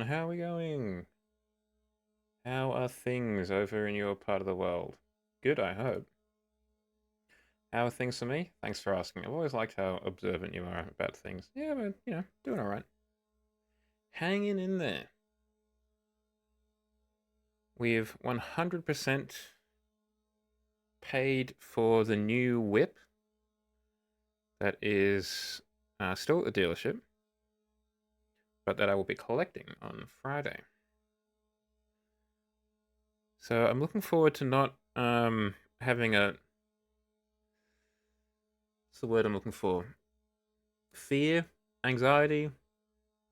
How are we going? How are things over in your part of the world? Good, I hope. How are things for me? Thanks for asking. I've always liked how observant you are about things. Yeah, but, doing alright. Hanging in there. We've 100% paid for the new whip that is still at the dealership, but that I will be collecting on Friday. So I'm looking forward to not having a... What's the word I'm looking for? Fear, anxiety,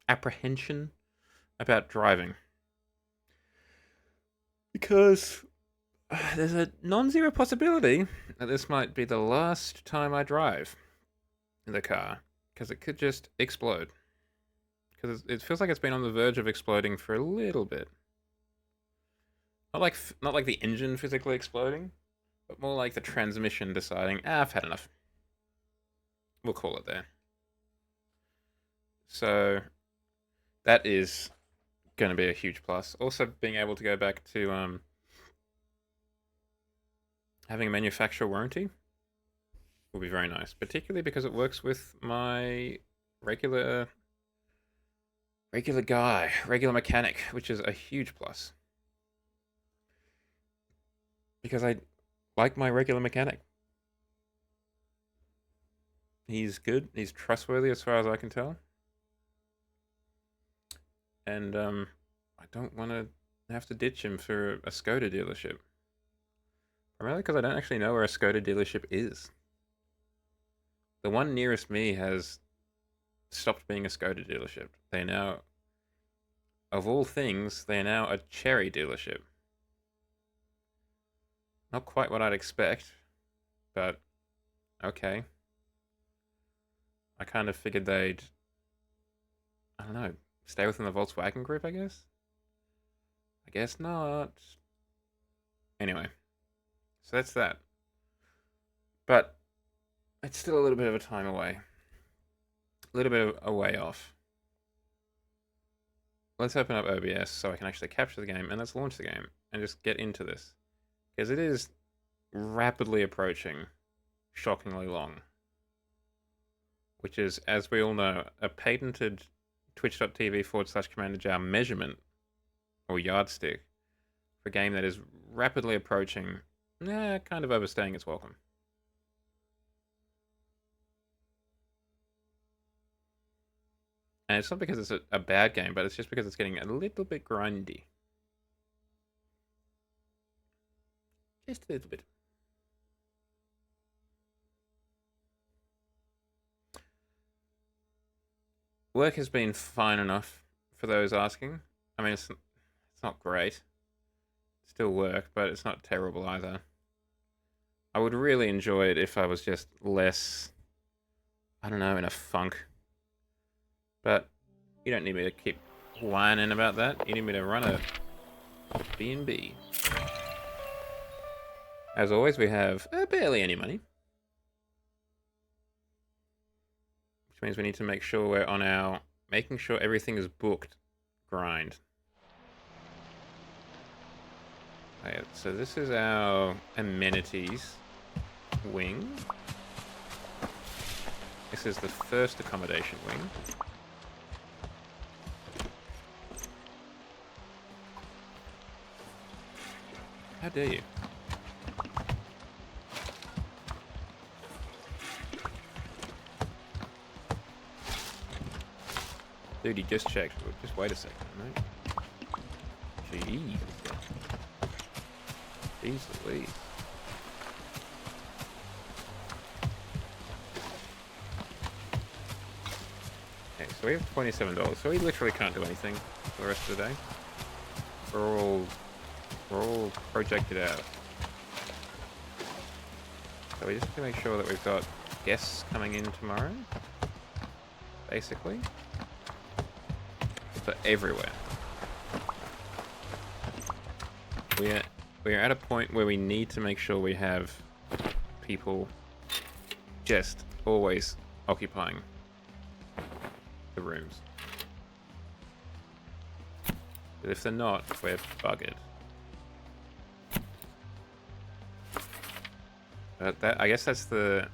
apprehension about driving. Because there's a non-zero possibility that this might be the last time I drive in the car, because it could just explode. Because it feels like it's been on the verge of exploding for a little bit. Not like the engine physically exploding, but more like the transmission deciding, I've had enough. We'll call it there. So that is going to be a huge plus. Also, being able to go back to having a manufacturer warranty will be very nice, particularly because it works with my regular mechanic, which is a huge plus. Because I like my regular mechanic. He's good, he's trustworthy as far as I can tell. And I don't want to have to ditch him for a Skoda dealership. Primarily because I don't actually know where a Skoda dealership is. The one nearest me has stopped being a Skoda dealership. They now, of all things, they are now a Cherry dealership. Not quite what I'd expect, but okay. I kind of figured they'd, I don't know, stay within the Volkswagen group, I guess? I guess not. Anyway, so that's that. But it's still a little bit of a time away. A little bit of a way off. Let's open up OBS so I can actually capture the game, and let's launch the game and just get into this. Because it is rapidly approaching shockingly long. Which is, as we all know, a patented twitch.tv/CommanderJar measurement or yardstick for a game that is rapidly approaching, kind of overstaying its welcome. And it's not because it's a bad game, but it's just because it's getting a little bit grindy. Just a little bit. Work has been fine enough for those asking. I mean, it's not great. It's still work, but it's not terrible either. I would really enjoy it if I was just less, I don't know, in a funk. But you don't need me to keep whining about that. You need me to run a B&B. As always, we have barely any money. Which means we need to make sure we're on our making sure everything is booked grind. Okay, so this is our amenities wing. This is the first accommodation wing. How dare you? Dude, he just checked. Just wait a second, mate. Jeez. Jeez Louise. Okay, so we have $27, so we literally can't do anything for the rest of the day. We're all projected out. So we just have to make sure that we've got guests coming in tomorrow. Basically. But everywhere. We are at a point where we need to make sure we have people just always occupying the rooms. But if they're not, we're buggered. I guess that's the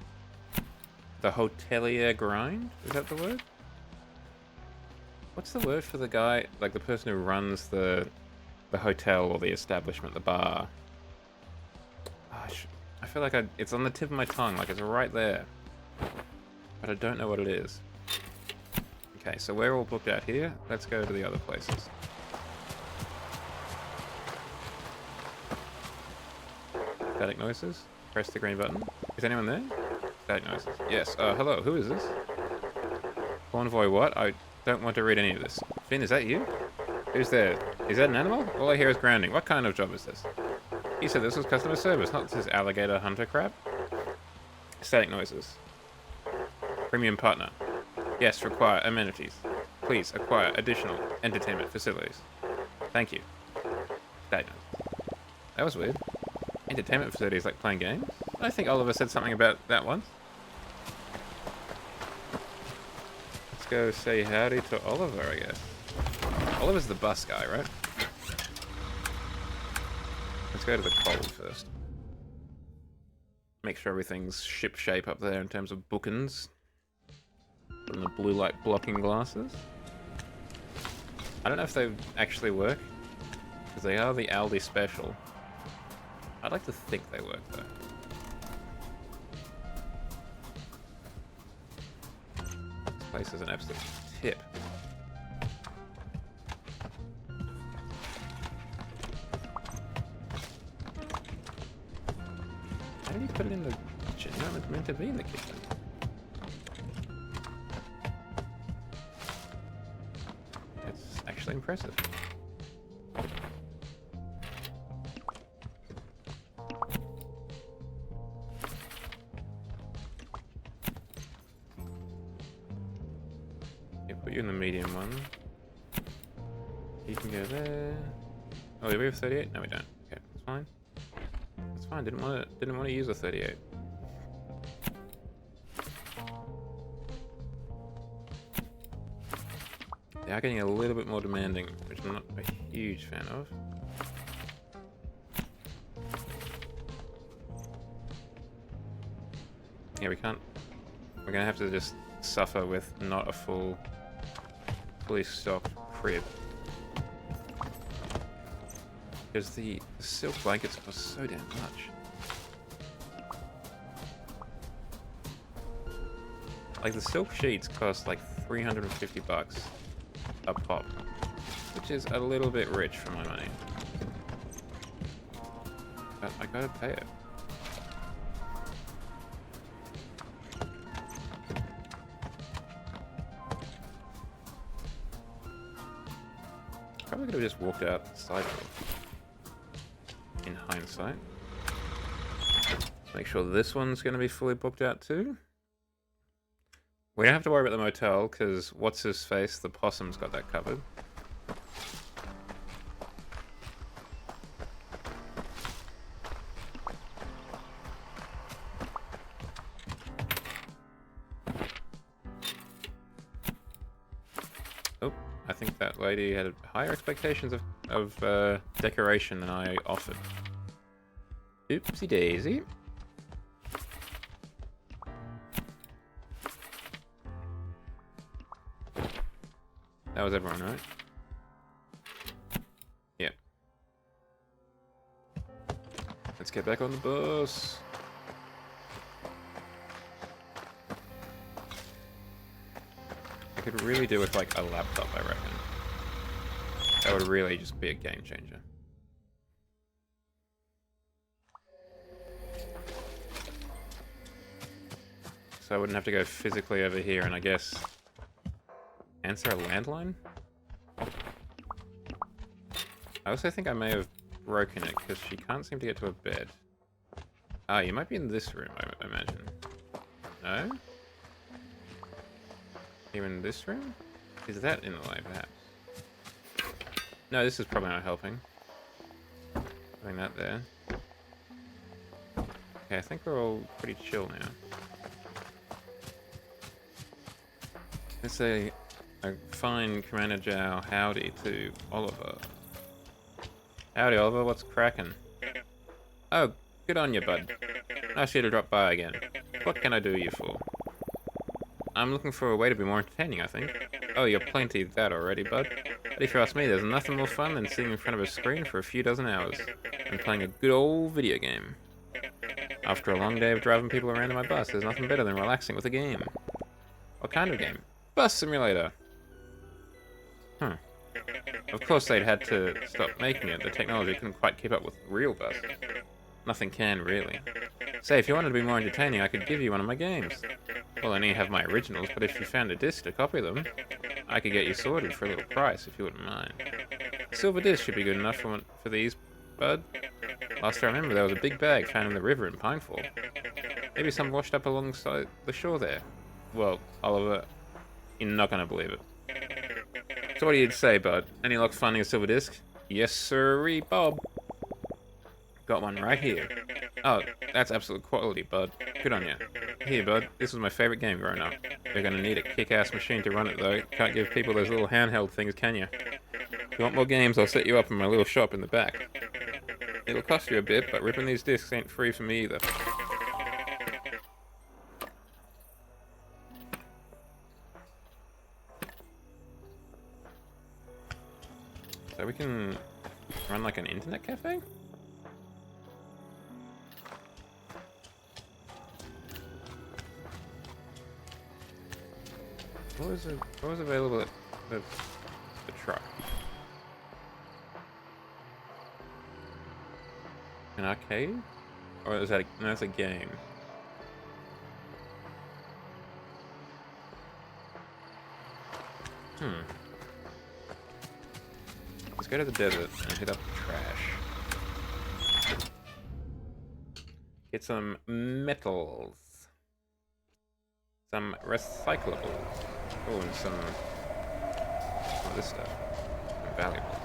hotelier grind? Is that the word? What's the word for the guy, like the person who runs the hotel or the establishment, the bar? Oh, I feel like it's on the tip of my tongue, like it's right there. But I don't know what it is. Okay, so we're all booked out here. Let's go to the other places. Static noises. Press the green button. Is anyone there? Static noises. Yes. Hello. Who is this? Convoy what? I don't want to read any of this. Finn, is that you? Who's there? Is that an animal? All I hear is grounding. What kind of job is this? He said this was customer service, not this alligator hunter crap. Static noises. Premium partner. Yes, require amenities. Please acquire additional entertainment facilities. Thank you. Static noises. That was weird. Entertainment facilities like playing games? I think Oliver said something about that once. Let's go say howdy to Oliver, I guess. Oliver's the bus guy, right? Let's go to the cold first. Make sure everything's ship shape up there in terms of bookings. And the blue light blocking glasses. I don't know if they actually work, because they are the Aldi special. I'd like to think they work, though. This place is an absolute tip. How did he put it in the kitchen? No, it's meant to be in the kitchen. It's actually impressive. Put you in the medium one. You can go there. Oh, do we have 38? No, we don't. Okay, that's fine. That's fine. Didn't want to use a 38. They are getting a little bit more demanding, which I'm not a huge fan of. Yeah, we can't. We're gonna have to just suffer with not a fully stocked crib. Because the silk blankets cost so damn much. Like the silk sheets cost like $350 a pop, which is a little bit rich for my money. But I gotta pay it. Probably could have just walked out the side door. In hindsight. Make sure this one's going to be fully booked out too. We don't have to worry about the motel, because what's his face? The possum's got that covered. Oh, I think that lady had higher expectations of decoration than I offered. Oopsie daisy. That was everyone, right? Yep. Let's get back on the bus. I could really do with like a laptop, I reckon. That would really just be a game changer. So I wouldn't have to go physically over here and I guess answer a landline? I also think I may have broken it because she can't seem to get to a bed. Ah, you might be in this room, I imagine. No? Even in this room? Is that in the way, perhaps? No, this is probably not helping. Putting that there. Okay, I think we're all pretty chill now. Let's say a fine Commander Jow howdy to Oliver. Howdy, Oliver, what's cracking? Oh, good on you, bud. Nice of you to drop by again. What can I do you for? I'm looking for a way to be more entertaining, I think. Oh, you're plenty of that already, bud. But if you ask me, there's nothing more fun than sitting in front of a screen for a few dozen hours and playing a good old video game. After a long day of driving people around in my bus, there's nothing better than relaxing with a game. What kind of game? Bus simulator. Of course they'd had to stop making it. The technology couldn't quite keep up with real buses. Nothing can, really. Say, if you wanted to be more entertaining, I could give you one of my games. Well, I only have my originals, but if you found a disc to copy them, I could get you sorted for a little price, if you wouldn't mind. A silver disc should be good enough for these, bud. Last I remember, there was a big bag found in the river in Pinefall. Maybe some washed up alongside the shore there. Well, Oliver, you're not gonna believe it. So what do you say, bud? Any luck finding a silver disc? Yes, sirree, Bob. Got one right here. Oh, that's absolute quality, bud. Good on you. Here, bud. This was my favorite game growing up. You're gonna need a kick-ass machine to run it, though. Can't give people those little handheld things, can you? If you want more games, I'll set you up in my little shop in the back. It'll cost you a bit, but ripping these discs ain't free for me either. So we can run like an internet cafe? What was available at the truck? An arcade? Or is that no, that's a game. Let's go to the desert and hit up the trash. Get some metals. Some recyclables. Oh, and some of this stuff. Valuable.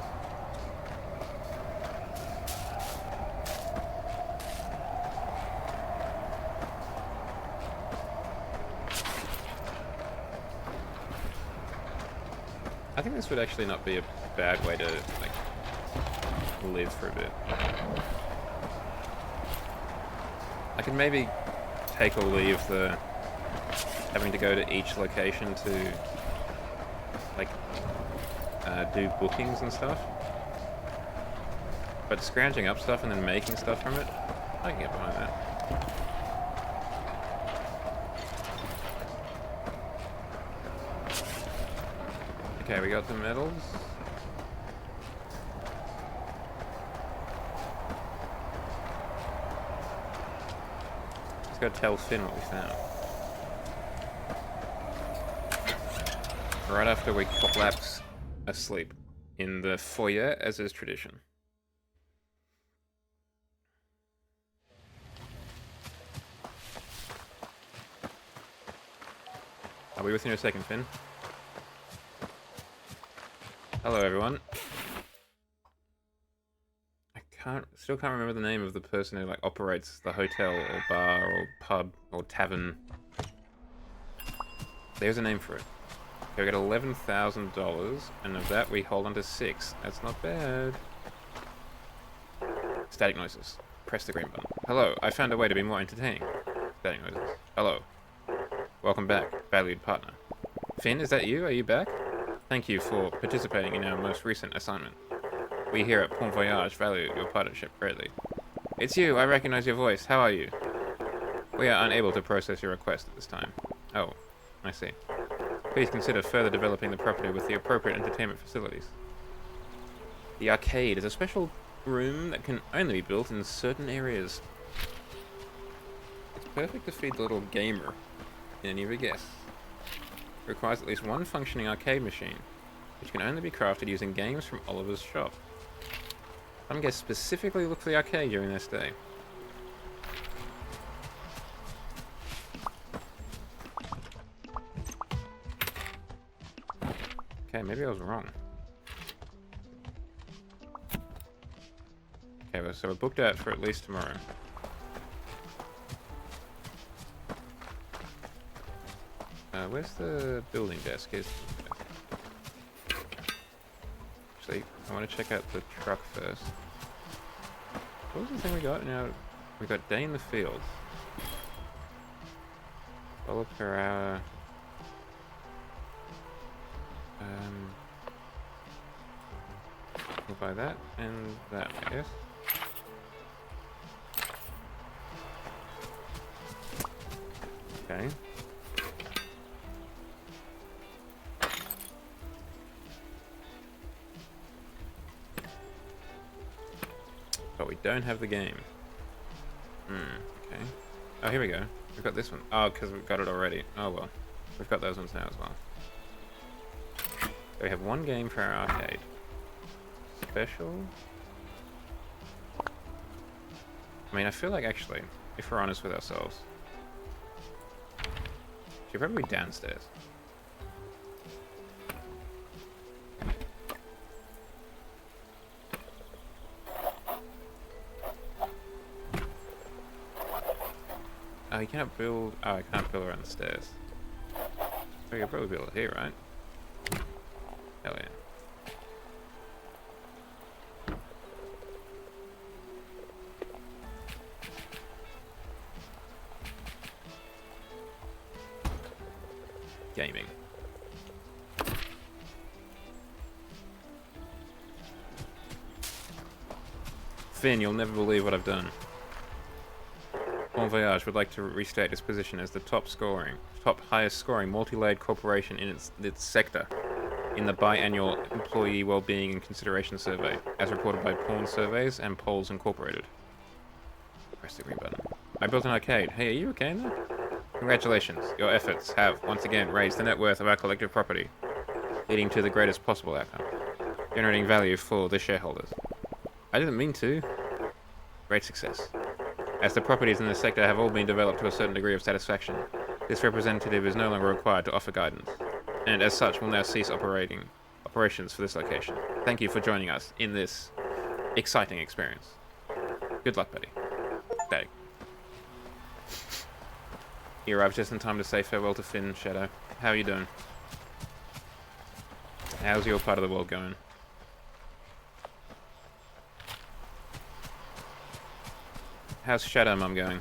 I think this would actually not be a bad way to, like, live for a bit. I could maybe take or leave the having to go to each location to, like, do bookings and stuff. But scrounging up stuff and then making stuff from it, I can get behind that. Okay, we got the metals. Let's go tell Finn what we found. Right after we collapse asleep in the foyer, as is tradition. I'll be with you in a second, Finn. Hello, everyone. Still can't remember the name of the person who, like, operates the hotel or bar or pub or tavern. There's a name for it. Okay, we got $11,000, and of that we hold on to 6. That's not bad. Static noises. Press the green button. Hello, I found a way to be more entertaining. Static noises. Hello. Welcome back, valued partner. Finn, is that you? Are you back? Thank you for participating in our most recent assignment. We here at Bon Voyage value your partnership greatly. It's you, I recognize your voice. How are you? We are unable to process your request at this time. Oh, I see. Please consider further developing the property with the appropriate entertainment facilities. The arcade is a special room that can only be built in certain areas. It's perfect to feed the little gamer in any of your guests. It requires at least one functioning arcade machine, which can only be crafted using games from Oliver's shop. Some guests specifically look for the arcade during their stay. Okay, maybe I was wrong. Okay, well, so we're booked out for at least tomorrow. Where's the building desk? Actually, I want to check out the truck first. What was the thing we got? Now we got day in the fields. $1 per hour. We'll buy that and that, I guess. Okay. But we don't have the game. Okay. Oh, here we go. We've got this one. Oh, because we've got it already. Oh, well. We've got those ones now as well. So we have one game for our arcade. Special? I mean, I feel like, actually, if we're honest with ourselves, should probably be downstairs. Oh, you can't build... Oh, I can't build around the stairs. Oh, you can probably build it here, right? Hell yeah. Gaming. Finn, you'll never believe what I've done. Bon Voyage would like to restate its position as the top highest scoring multi-layered corporation in its sector in the biannual Employee Wellbeing and Consideration Survey, as reported by Pawn Surveys and Polls Incorporated. Press the green button. I built an arcade. Hey, are you okay in there? Congratulations. Your efforts have once again raised the net worth of our collective property, leading to the greatest possible outcome, generating value for the shareholders. I didn't mean to. Great success. As the properties in this sector have all been developed to a certain degree of satisfaction, this representative is no longer required to offer guidance, and as such will now cease operations for this location. Thank you for joining us in this exciting experience. Good luck, buddy. Daddy. You arrived just in time to say farewell to Finn, Shadow. How are you doing? How's your part of the world going? How's Shadow Mum going?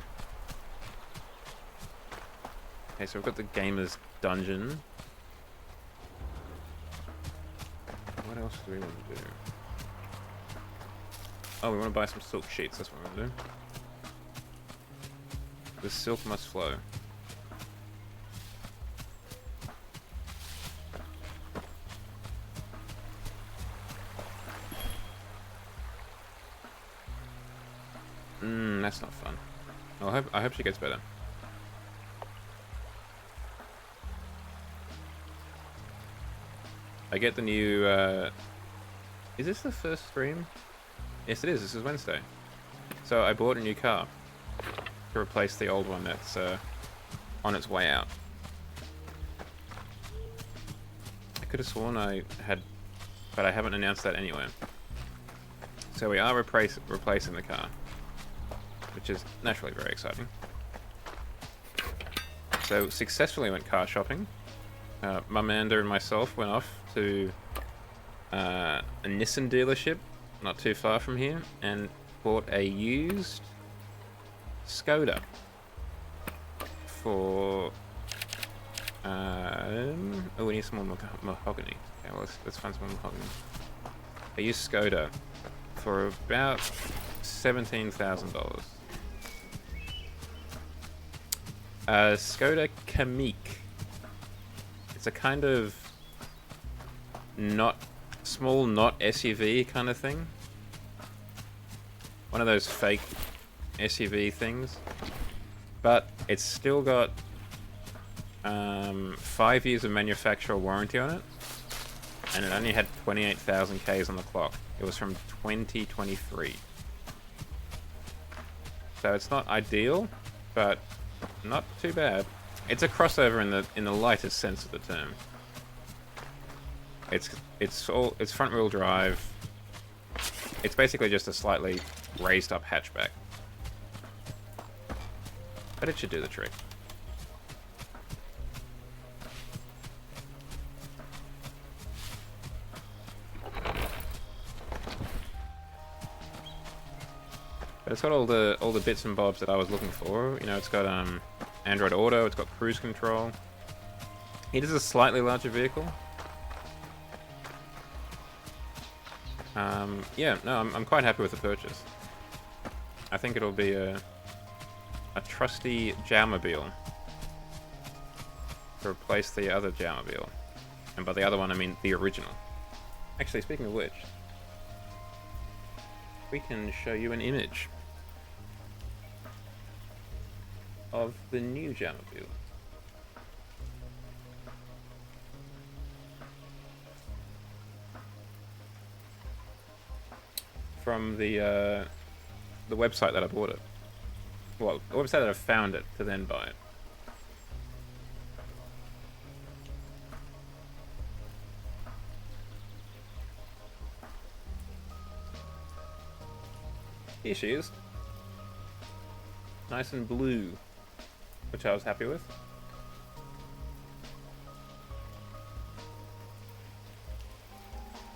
Okay, so we've got the Gamer's Dungeon. What else do we want to do? Oh, we want to buy some silk sheets, that's what we're going to do. The silk must flow. That's not fun. Oh, I hope she gets better. I get the new, is this the first stream? Yes, it is. This is Wednesday. So I bought a new car to replace the old one that's on its way out. I could have sworn I had, but I haven't announced that anywhere. So we are replacing the car, which is naturally very exciting. So successfully went car shopping. Vod-mander and myself went off to a Nissan dealership not too far from here and bought a used Skoda for oh, we need some more mahogany. Okay, well, let's find some more mahogany. A used Skoda for about $17,000. Skoda Kamiq. It's a kind of small SUV kind of thing. One of those fake SUV things. But it's still got 5 years of manufacturer warranty on it. And it only had 28,000 Ks on the clock. It was from 2023. So it's not ideal, but not too bad. It's a crossover in the lightest sense of the term. It's front wheel drive. It's basically just a slightly raised up hatchback. But it should do the trick. But it's got all the bits and bobs that I was looking for. You know, it's got Android Auto, it's got cruise control. It is a slightly larger vehicle. Yeah, no, I'm quite happy with the purchase. I think it'll be a trusty Jowmobile to replace the other Jowmobile. And by the other one, I mean the original. Actually, speaking of which, we can show you an image of the new Jowmobile. From the website that I bought it. Well, the website that I found it to then buy it. Here she is. Nice and blue, which I was happy with.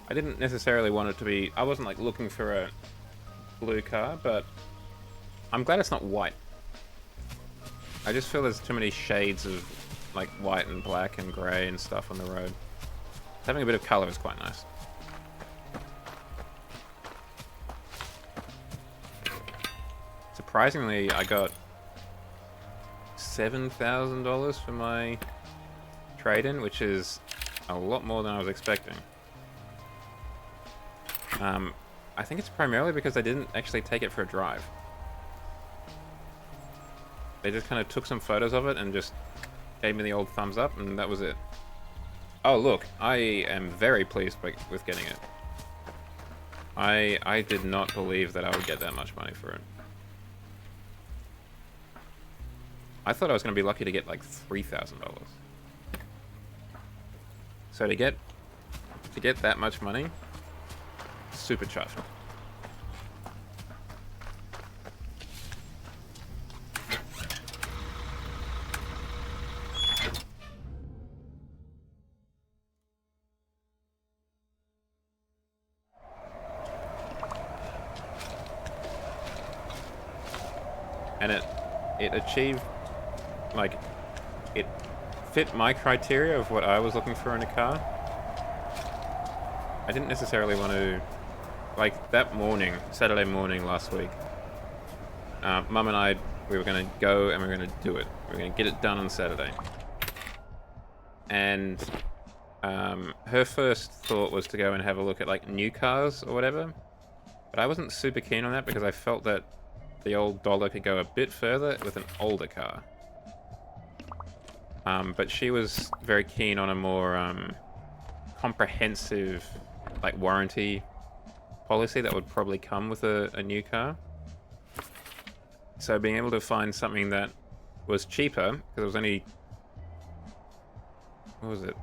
I didn't necessarily want it to be... I wasn't like looking for a blue car, but I'm glad it's not white. I just feel there's too many shades of like white and black and grey and stuff on the road. Having a bit of colour is quite nice. Surprisingly, I got $7,000 for my trade-in, which is a lot more than I was expecting. I think it's primarily because I didn't actually take it for a drive. They just kind of took some photos of it and just gave me the old thumbs up, and that was it. Oh, look, I am very pleased with getting it. I did not believe that I would get that much money for it. I thought I was going to be lucky to get like $3,000. So to get that much money, super chuffed. And it achieved, like, it fit my criteria of what I was looking for in a car. I didn't necessarily want to, like, that morning, Saturday morning last week, Mum and I, we were going to go and we were going to do it. We were going to get it done on Saturday. And her first thought was to go and have a look at, like, new cars or whatever. But I wasn't super keen on that because I felt that the old dollar could go a bit further with an older car. But she was very keen on a more comprehensive, like, warranty policy that would probably come with a new car. So being able to find something that was cheaper, because it was only, what was it,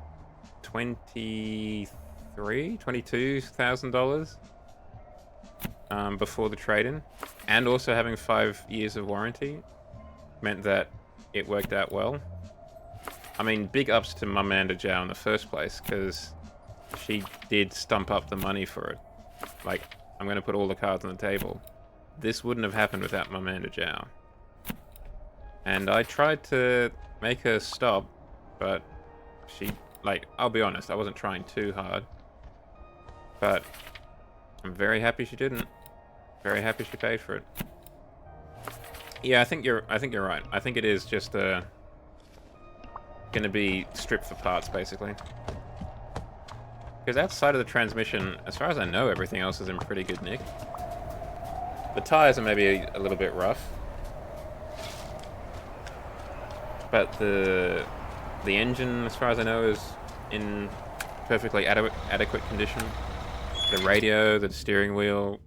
$22,000 before the trade-in, and also having 5 years of warranty meant that it worked out well. I mean, big ups to Vod-mander in the first place, because she did stump up the money for it. Like, I'm going to put all the cards on the table. This wouldn't have happened without Vod-mander. And I tried to make her stop, but she, like, I'll be honest, I wasn't trying too hard. But I'm very happy she didn't. Very happy she paid for it. Yeah, I think you're right. I think it is just gonna be stripped for parts, basically. Because outside of the transmission, as far as I know, everything else is in pretty good nick. The tires are maybe a little bit rough, but the engine, as far as I know, is in perfectly adequate condition. The radio, the steering wheel,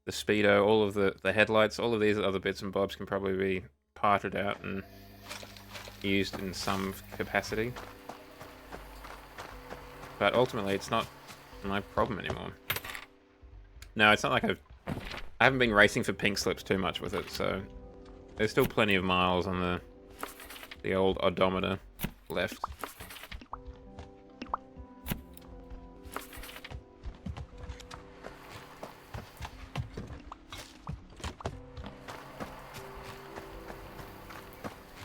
the speedo, all of the headlights, all of these other bits and bobs can probably be parted out and used in some capacity. But ultimately, it's not my problem anymore. No, it's not like I haven't been racing for pink slips too much with it, so there's still plenty of miles on the old odometer left.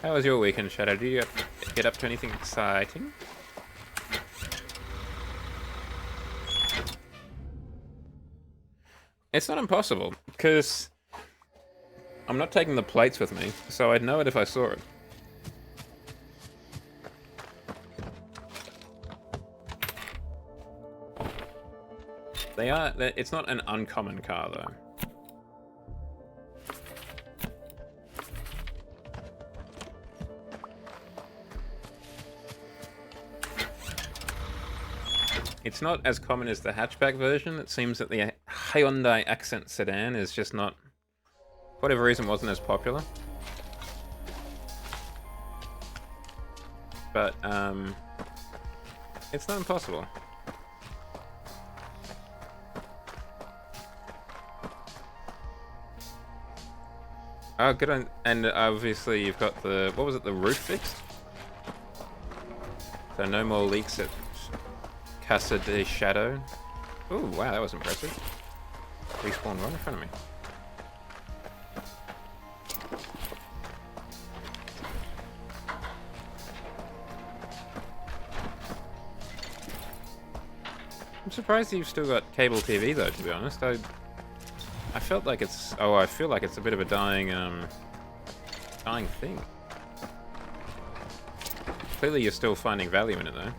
How was your weekend, Shadow? Did you get up to anything exciting? It's not impossible, because I'm not taking the plates with me, so I'd know it if I saw it. It's not an uncommon car, though. It's not as common as the hatchback version. It seems that the Hyundai Accent sedan is just not, for whatever reason, wasn't as popular. But, it's not impossible. Oh, good on, and obviously you've got the, what was it, the roof fixed? So no more leaks at Casa de Shadow. Ooh, wow, that was impressive. Respawn right in front of me. I'm surprised you've still got cable TV though, to be honest. I felt like it's, I feel like it's a bit of a dying thing. Clearly you're still finding value in it though.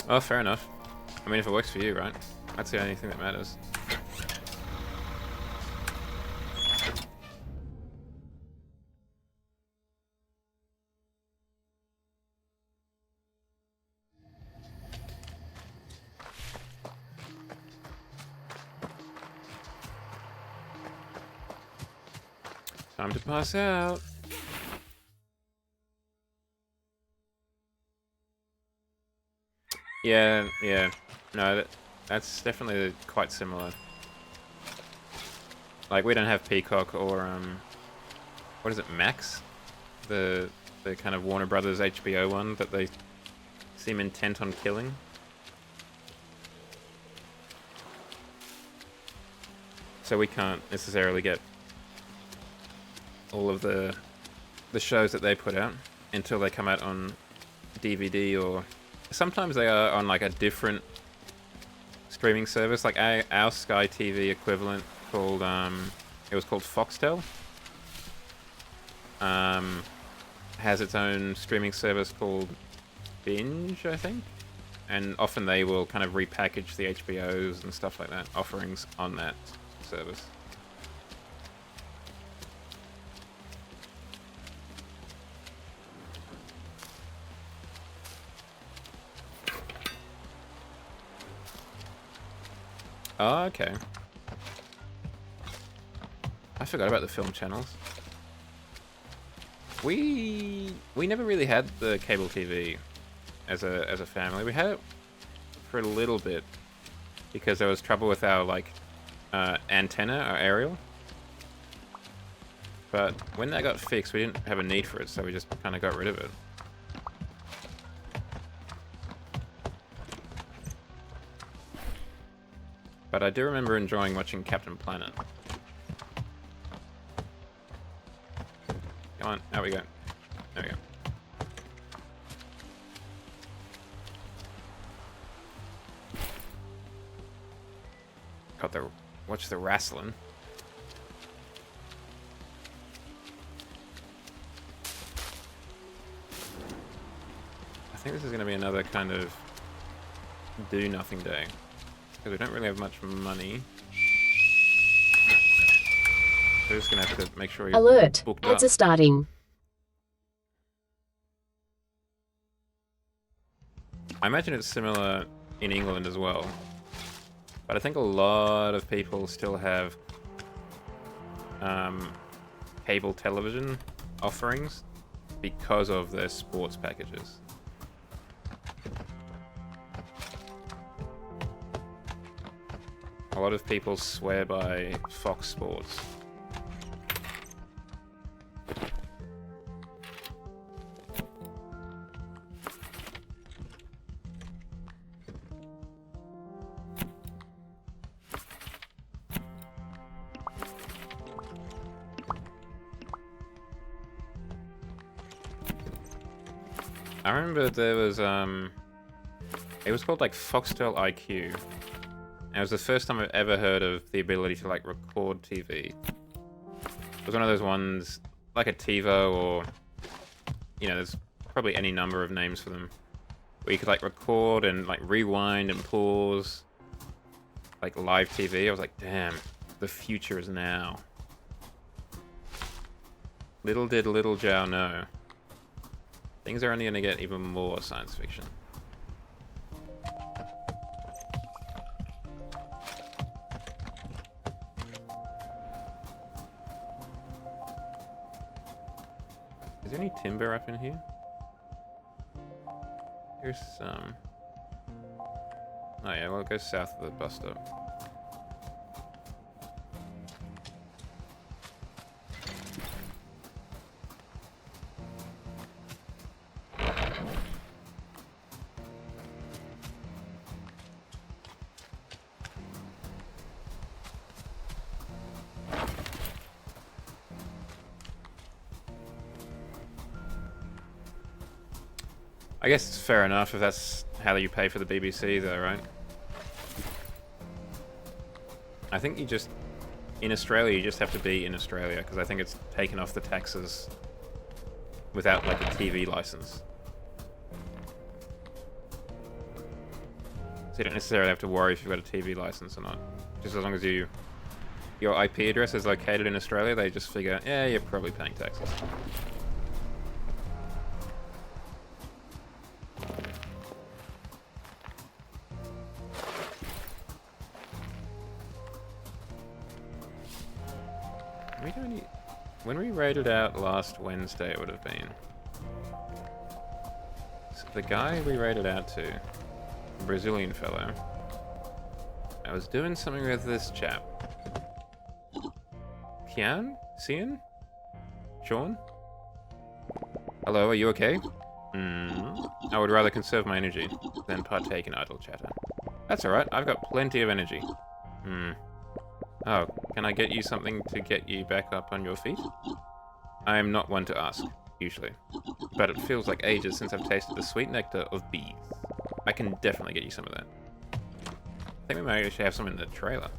Oh, fair enough. I mean, if it works for you, right? That's the only thing that matters. Time to pass out. Yeah. No, that's definitely quite similar. Like, we don't have Peacock or, what is it, Max? The kind of Warner Brothers HBO one that they seem intent on killing. So we can't necessarily get all of the shows that they put out until they come out on DVD, or sometimes they are on like a different streaming service, like our Sky TV equivalent called it was called Foxtel. Has its own streaming service called Binge, I think, and often they will kind of repackage the HBOs and stuff like that, offerings on that service. Oh, okay. I forgot about the film channels. We never really had the cable TV as a family. We had it for a little bit because there was trouble with our like antenna, our aerial. But when that got fixed, we didn't have a need for it, so we just kind of got rid of it. But I do remember enjoying watching Captain Planet. Come on, out we go. There we go. Watch the wrestling. I think this is going to be another kind of do nothing day. Because we don't really have much money. So we're just going to have to make sure you're Alert! booked Ads up. are starting. I imagine it's similar in England as well. But I think a lot of people still have cable television offerings because of their sports packages. A lot of people swear by Fox Sports. I remember there was, it was called like Foxtel IQ. And it was the first time I've ever heard of the ability to like record TV. It was one of those ones, like a TiVo or, you know, there's probably any number of names for them, where you could like record and like rewind and pause, like live TV. I was like, damn, the future is now. Little did Little Jow know. Things are only going to get even more science fiction. Is there any timber up in here? Here's some. Oh yeah, well it goes south of the bus stop. I guess it's fair enough if that's how you pay for the BBC though, right? I think you just, in Australia, you just have to be in Australia, because I think it's taken off the taxes without like a TV license. So you don't necessarily have to worry if you've got a TV license or not. Just as long as your IP address is located in Australia, they just figure, yeah, you're probably paying taxes. When we raided out last Wednesday, it would have been. So the guy we raided out to, a Brazilian fellow, I was doing something with this chap. Kian? Cian? Sean? Hello, are you okay? I would rather conserve my energy than partake in idle chatter. That's alright, I've got plenty of energy. Oh, can I get you something to get you back up on your feet? I am not one to ask, usually. But it feels like ages since I've tasted the sweet nectar of bees. I can definitely get you some of that. I think we might actually have some in the trailer.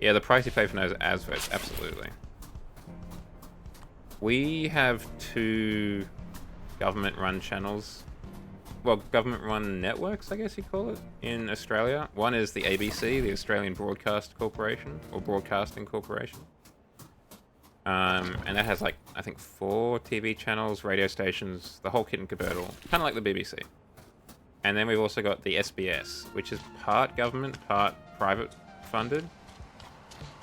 Yeah, the price you pay for those adverts, absolutely. We have 2 government-run channels. Well, government-run networks, I guess you call it, in Australia. One is the ABC, the Australian Broadcast Corporation, or Broadcasting Corporation. And that has, like, I think 4 TV channels, radio stations, the whole kit and caboodle. Kind of like the BBC. And then we've also got the SBS, which is part government, part private funded.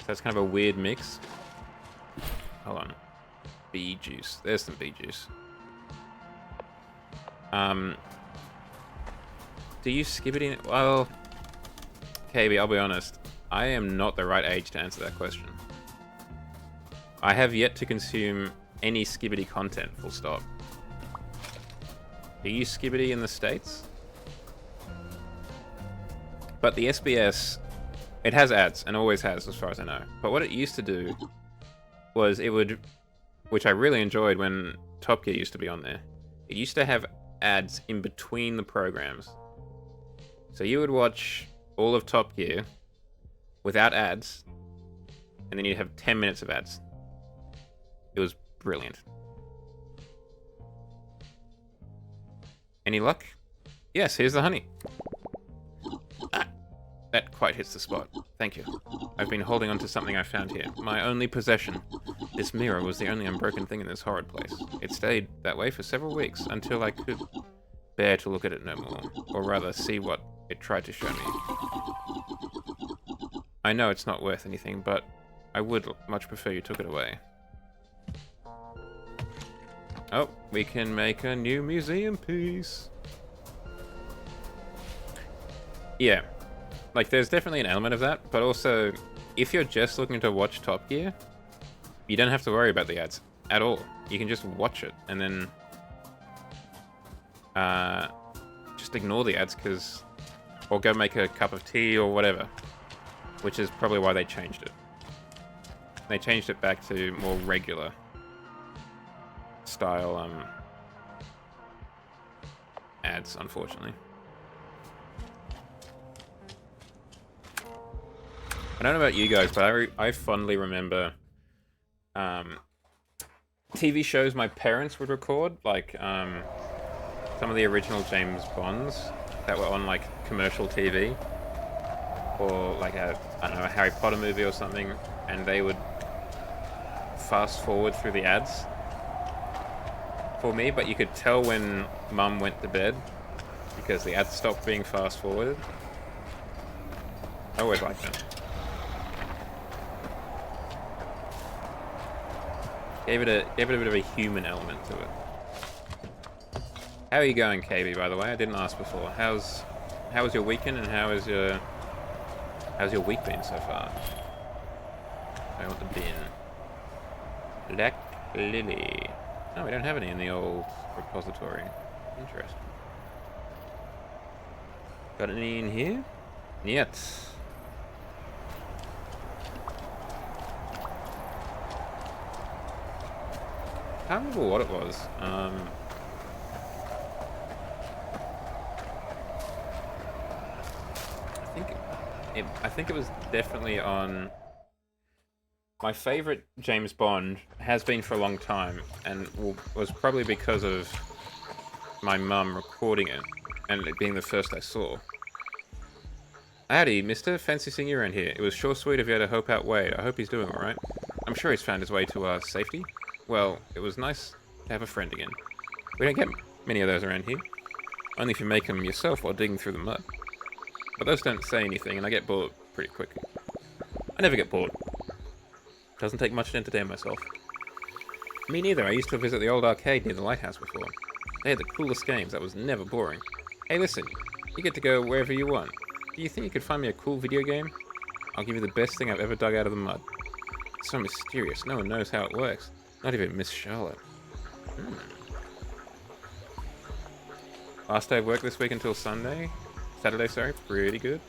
So it's kind of a weird mix. Hold on. Bee juice. There's some bee juice. Do you skibbity? Well, KB, I'll be honest. I am not the right age to answer that question. I have yet to consume any skibbity content, full stop. Do you skibbity in the States? But the SBS, it has ads, and always has, as far as I know. But what it used to do was it would, which I really enjoyed when Top Gear used to be on there, it used to have ads in between the programs. So you would watch all of Top Gear without ads, and then you'd have 10 minutes of ads. It was brilliant. Any luck? Yes, here's the honey. Ah, that quite hits the spot. Thank you. I've been holding on to something I found here. My only possession. This mirror was the only unbroken thing in this horrid place. It stayed that way for several weeks, until I could bear to look at it no more. Or rather, see what it tried to show me. I know it's not worth anything, but I would much prefer you took it away. Oh, we can make a new museum piece. Yeah. Like, there's definitely an element of that, but also, if you're just looking to watch Top Gear, you don't have to worry about the ads at all. You can just watch it, and then just ignore the ads, or go make a cup of tea or whatever, which is probably why they changed it. They changed it back to more regular style ads, unfortunately. I don't know about you guys, but I fondly remember TV shows my parents would record, like some of the original James Bonds that were on like commercial TV, or like I don't know, a Harry Potter movie or something, and they would fast forward through the ads for me, but you could tell when Mum went to bed because the ads stopped being fast forwarded. I always liked that. Gave it a bit of a human element to it. How are you going, KB, by the way? I didn't ask before. How was your weekend, and how's your week been so far? I want the bin. Black Lily. Oh, we don't have any in the old repository. Interesting. Got any in here? Yet. I can't remember what it was. I think it was definitely on. My favorite James Bond has been for a long time, and was probably because of my mum recording it, and it being the first I saw. Howdy, mister. Fancy seeing you around here. It was sure sweet of you to help out Wade. I hope he's doing alright. I'm sure he's found his way to safety. Well, it was nice to have a friend again. We don't get many of those around here. Only if you make them yourself while digging through the mud. But those don't say anything, and I get bored pretty quick. I never get bored. Doesn't take much to entertain myself. Me neither. I used to visit the old arcade near the lighthouse before. They had the coolest games. That was never boring. Hey, listen. You get to go wherever you want. Do you think you could find me a cool video game? I'll give you the best thing I've ever dug out of the mud. It's so mysterious. No one knows how it works. Not even Miss Charlotte. Last day of work this week until Sunday. Saturday, sorry. Pretty good.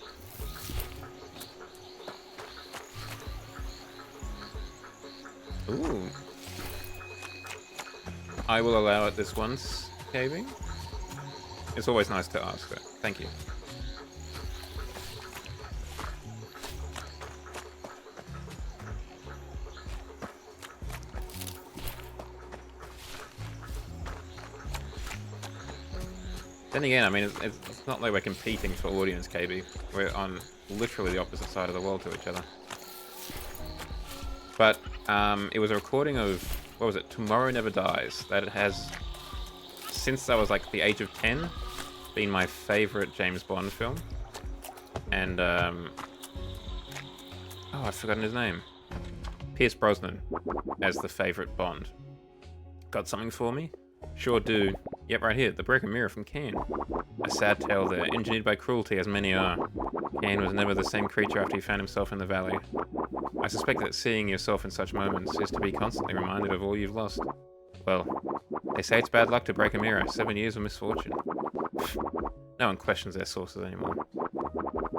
Ooh. I will allow it this once, KB. It's always nice to ask that. Thank you. Then again, I mean, it's not like we're competing for audience, KB. We're on literally the opposite side of the world to each other. But it was a recording of, what was it, Tomorrow Never Dies, that it has, since I was like the age of 10, been my favorite James Bond film. And, oh, I've forgotten his name. Pierce Brosnan as the favorite Bond. Got something for me? Sure do. Yep, right here, the broken mirror from Cain. A sad tale there, engineered by cruelty as many are. Cain was never the same creature after he found himself in the valley. I suspect that seeing yourself in such moments is to be constantly reminded of all you've lost. Well, they say it's bad luck to break a mirror. 7 years of misfortune. No one questions their sources anymore.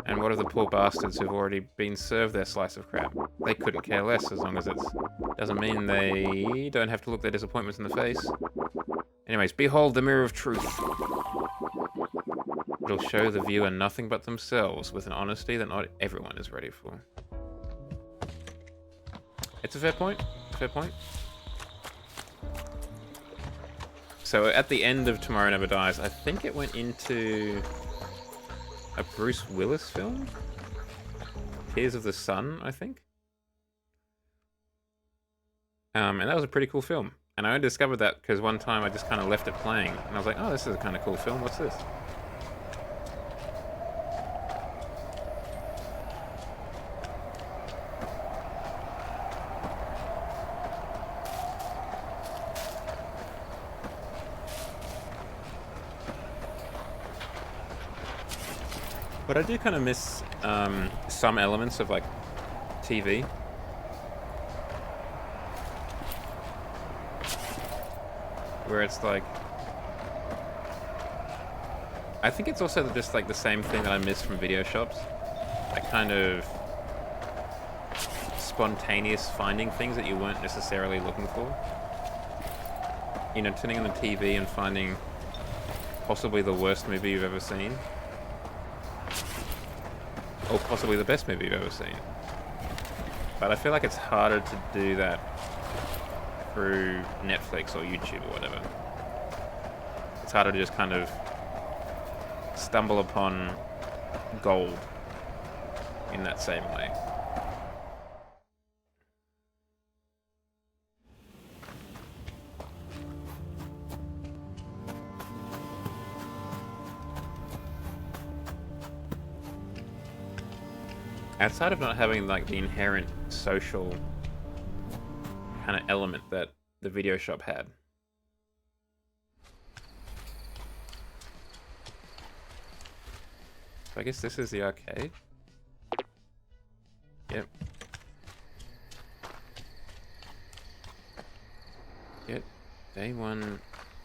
And what of the poor bastards who've already been served their slice of crap? They couldn't care less as long as it doesn't mean they don't have to look their disappointments in the face. Anyways, behold the mirror of truth. It'll show the viewer nothing but themselves with an honesty that not everyone is ready for. It's a fair point. Fair point. So at the end of Tomorrow Never Dies, I think it went into a Bruce Willis film? Tears of the Sun, I think. And that was a pretty cool film. And I only discovered that because one time I just kind of left it playing. And I was like, oh, this is a kind of cool film. What's this? But I do kind of miss some elements of like TV. Where it's like, I think it's also just like the same thing that I miss from video shops. That kind of spontaneous finding things that you weren't necessarily looking for. You know, turning on the TV and finding possibly the worst movie you've ever seen. Or possibly the best movie you've ever seen. But I feel like it's harder to do that through Netflix or YouTube or whatever. It's harder to just kind of stumble upon gold in that same way. Outside of not having like the inherent social kind of element that the video shop had. So I guess this is the arcade. Yep. Yep. Day 1,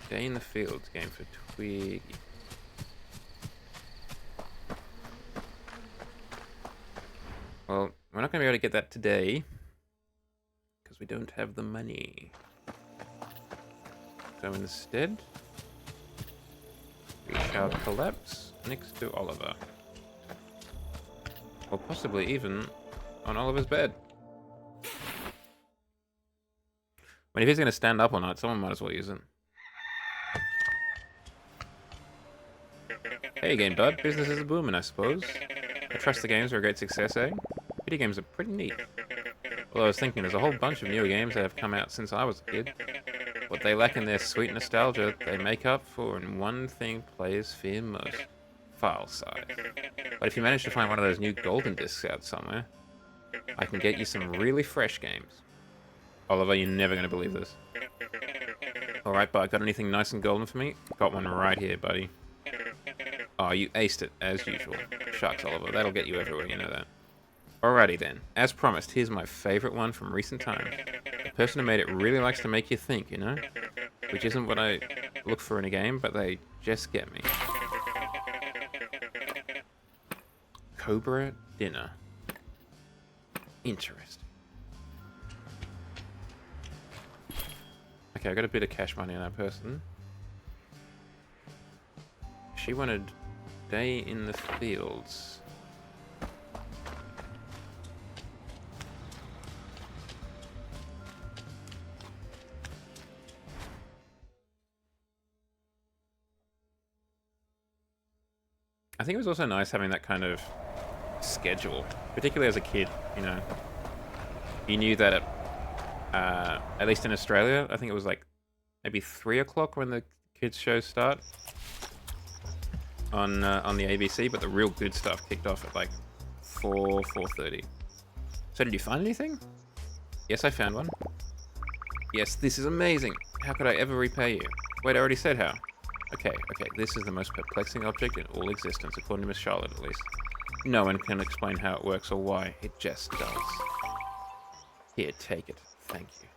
Day in the Fields game for Twiggy. Well, we're not going to be able to get that today because we don't have the money. So instead, we shall collapse next to Oliver. Or possibly even on Oliver's bed. I mean, if he's going to stand up all night, someone might as well use it. Hey again, bud. Business is booming, I suppose. I trust the games are a great success, eh? Video games are pretty neat. Although I was thinking, there's a whole bunch of newer games that have come out since I was a kid. What they lack in their sweet nostalgia, they make up for in one thing players fear most. File size. But if you manage to find one of those new golden discs out somewhere, I can get you some really fresh games. Oliver, you're never going to believe this. Alright, bud, got anything nice and golden for me? Got one right here, buddy. Oh, you aced it, as usual. Shucks, Oliver, that'll get you everywhere, you know that. Alrighty then, as promised, here's my favourite one from recent times. The person who made it really likes to make you think, you know? Which isn't what I look for in a game, but they just get me. Cobra Dinner. Interesting. Okay, I got a bit of cash money on that person. She wanted Day in the Fields. I think it was also nice having that kind of schedule, particularly as a kid, you know. You knew that at least in Australia, I think it was like maybe 3 o'clock when the kids' shows start on the ABC, but the real good stuff kicked off at like 4:30. So did you find anything? Yes, I found one. Yes, this is amazing. How could I ever repay you? Wait, I already said how. Okay, this is the most perplexing object in all existence, according to Miss Charlotte at least. No one can explain how it works or why, it just does. Here, take it. Thank you.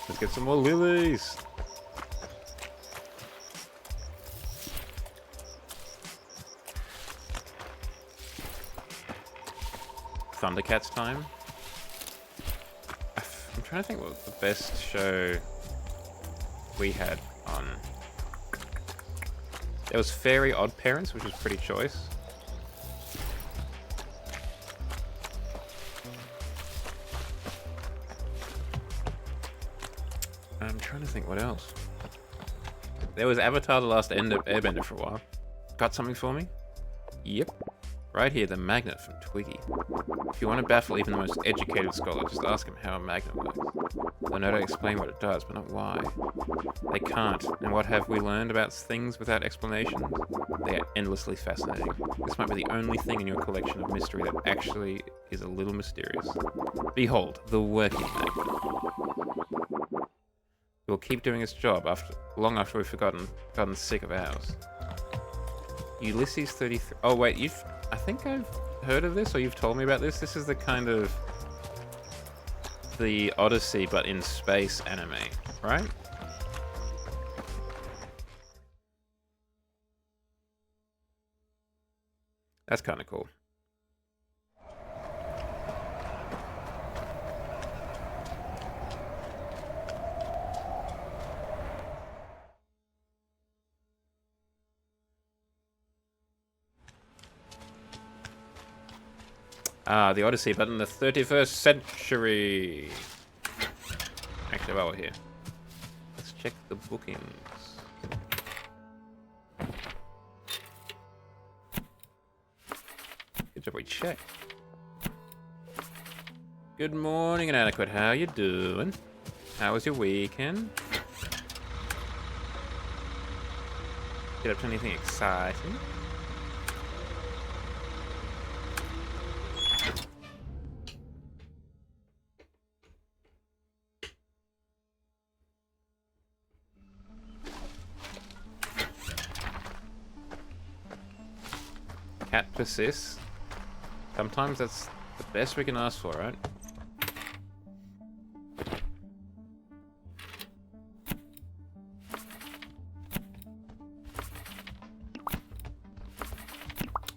Let's get some more lilies! Thundercats time? I'm trying to think what was the best show we had on. There was Fairy Odd Parents, which was pretty choice. I'm trying to think what else. There was Avatar: The Last Airbender for a while. Got something for me? Yep. Right here, the magnet from Twiggy. If you want to baffle even the most educated scholar, just ask him how a magnet works. They'll know to explain what it does, but not why. They can't, and what have we learned about things without explanation? They are endlessly fascinating. This might be the only thing in your collection of mystery that actually is a little mysterious. Behold, the working magnet. It will keep doing its job long after we've gotten sick of ours. Ulysses 33. Oh wait, I think I've heard of this, or you've told me about this. This is the kind of the Odyssey, but in space anime, right? That's kind of cool. Ah, the Odyssey, but in the 31st century. Actually, while we're here, let's check the bookings. Good job we checked. Good morning, Inadequate. How you doing? How was your weekend? Get up to anything exciting? Cat persists. Sometimes that's the best we can ask for, right?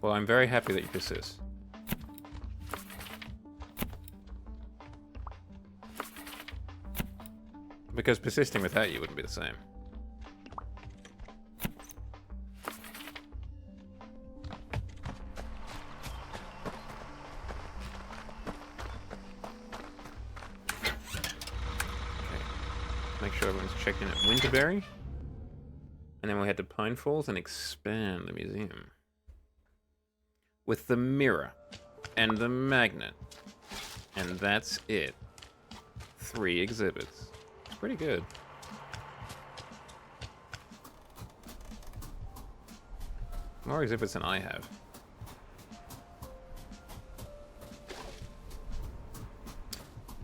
Well, I'm very happy that you persist. Because persisting without you wouldn't be the same. Make sure everyone's checked in at Winterberry. And then we'll head to Pine Falls and expand the museum. With the mirror. And the magnet. And that's it. 3 exhibits. It's pretty good. More exhibits than I have.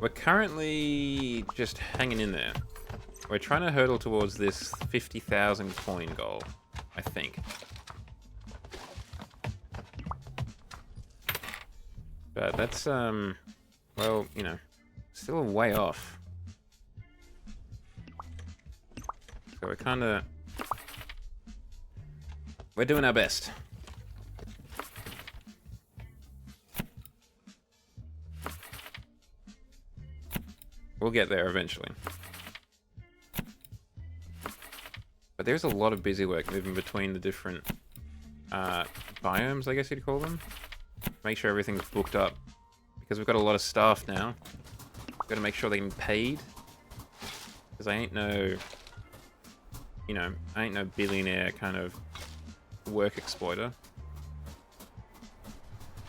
We're currently just hanging in there. We're trying to hurdle towards this 50,000 coin goal, I think. But that's, well, you know, still a way off. So we're kind of... We're doing our best. We'll get there eventually. But there's a lot of busy work moving between the different biomes, I guess you'd call them. Make sure everything's booked up. Because we've got a lot of staff now. We've got to make sure they're getting paid. Because I ain't no... You know, I ain't no billionaire kind of work exploiter.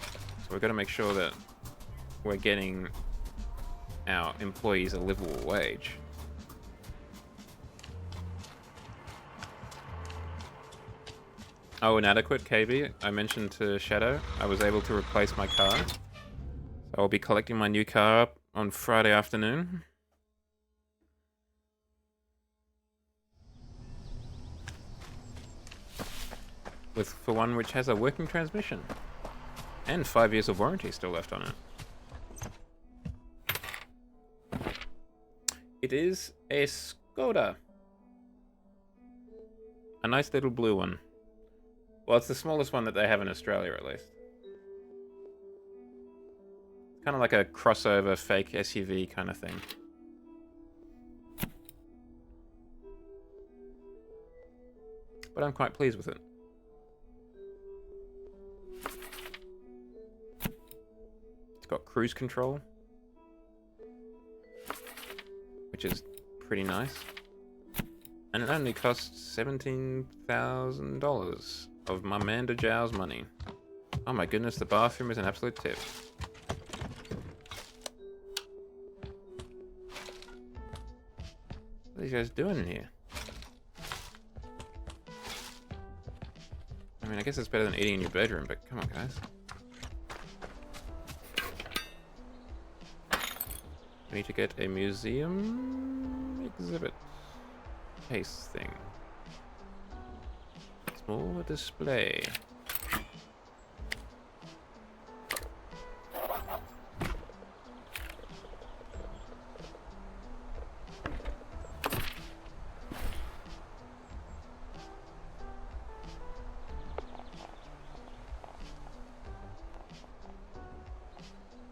So we've got to make sure that we're getting our employees a livable wage. Oh, inadequate, KB. I mentioned to Shadow I was able to replace my car. So I'll be collecting my new car up on Friday afternoon. For one which has a working transmission. And 5 years of warranty still left on it. It is a Skoda. A nice little blue one. Well, it's the smallest one that they have in Australia, at least. Kind of like a crossover fake SUV kind of thing. But I'm quite pleased with it. It's got cruise control, which is pretty nice. And it only costs $17,000 of my Mander Jow's money. Oh my goodness, the bathroom is an absolute tip. What are these guys doing in here? I mean, I guess it's better than eating in your bedroom, but come on, guys. We need to get a museum exhibit case thing. More display.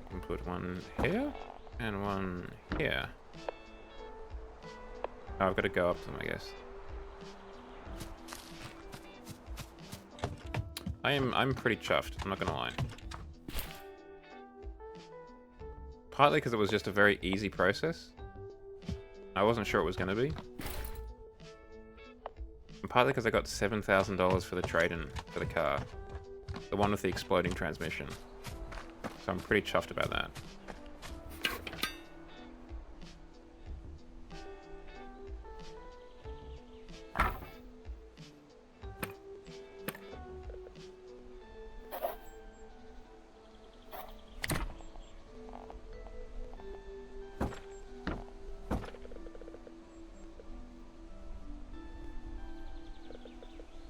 We can put one here and one here. Oh, I've got to go up to them, I guess. I'm pretty chuffed, I'm not gonna lie. Partly because it was just a very easy process. I wasn't sure it was gonna be. And partly because I got $7,000 for the trade-in for the car. The one with the exploding transmission. So I'm pretty chuffed about that.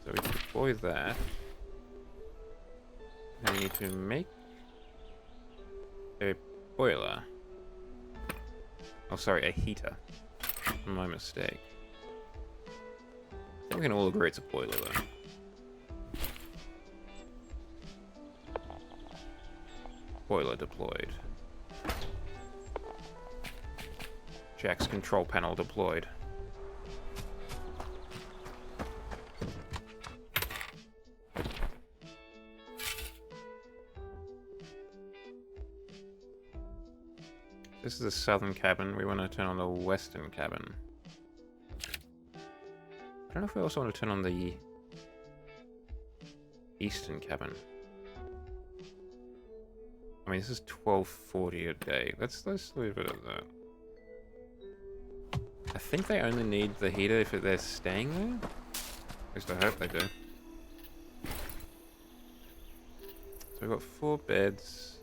So we deploy that. Now we need to make a boiler. Oh, sorry, a heater. My mistake. I think we can all agree it's a boiler, though. Boiler deployed. Jack's control panel deployed. This is the southern cabin. We want to turn on the western cabin. I don't know if we also want to turn on the eastern cabin. I mean, this is 1240 a day. Let's leave it at that. I think they only need the heater if they're staying there. At least I hope they do. So we've got 4 beds.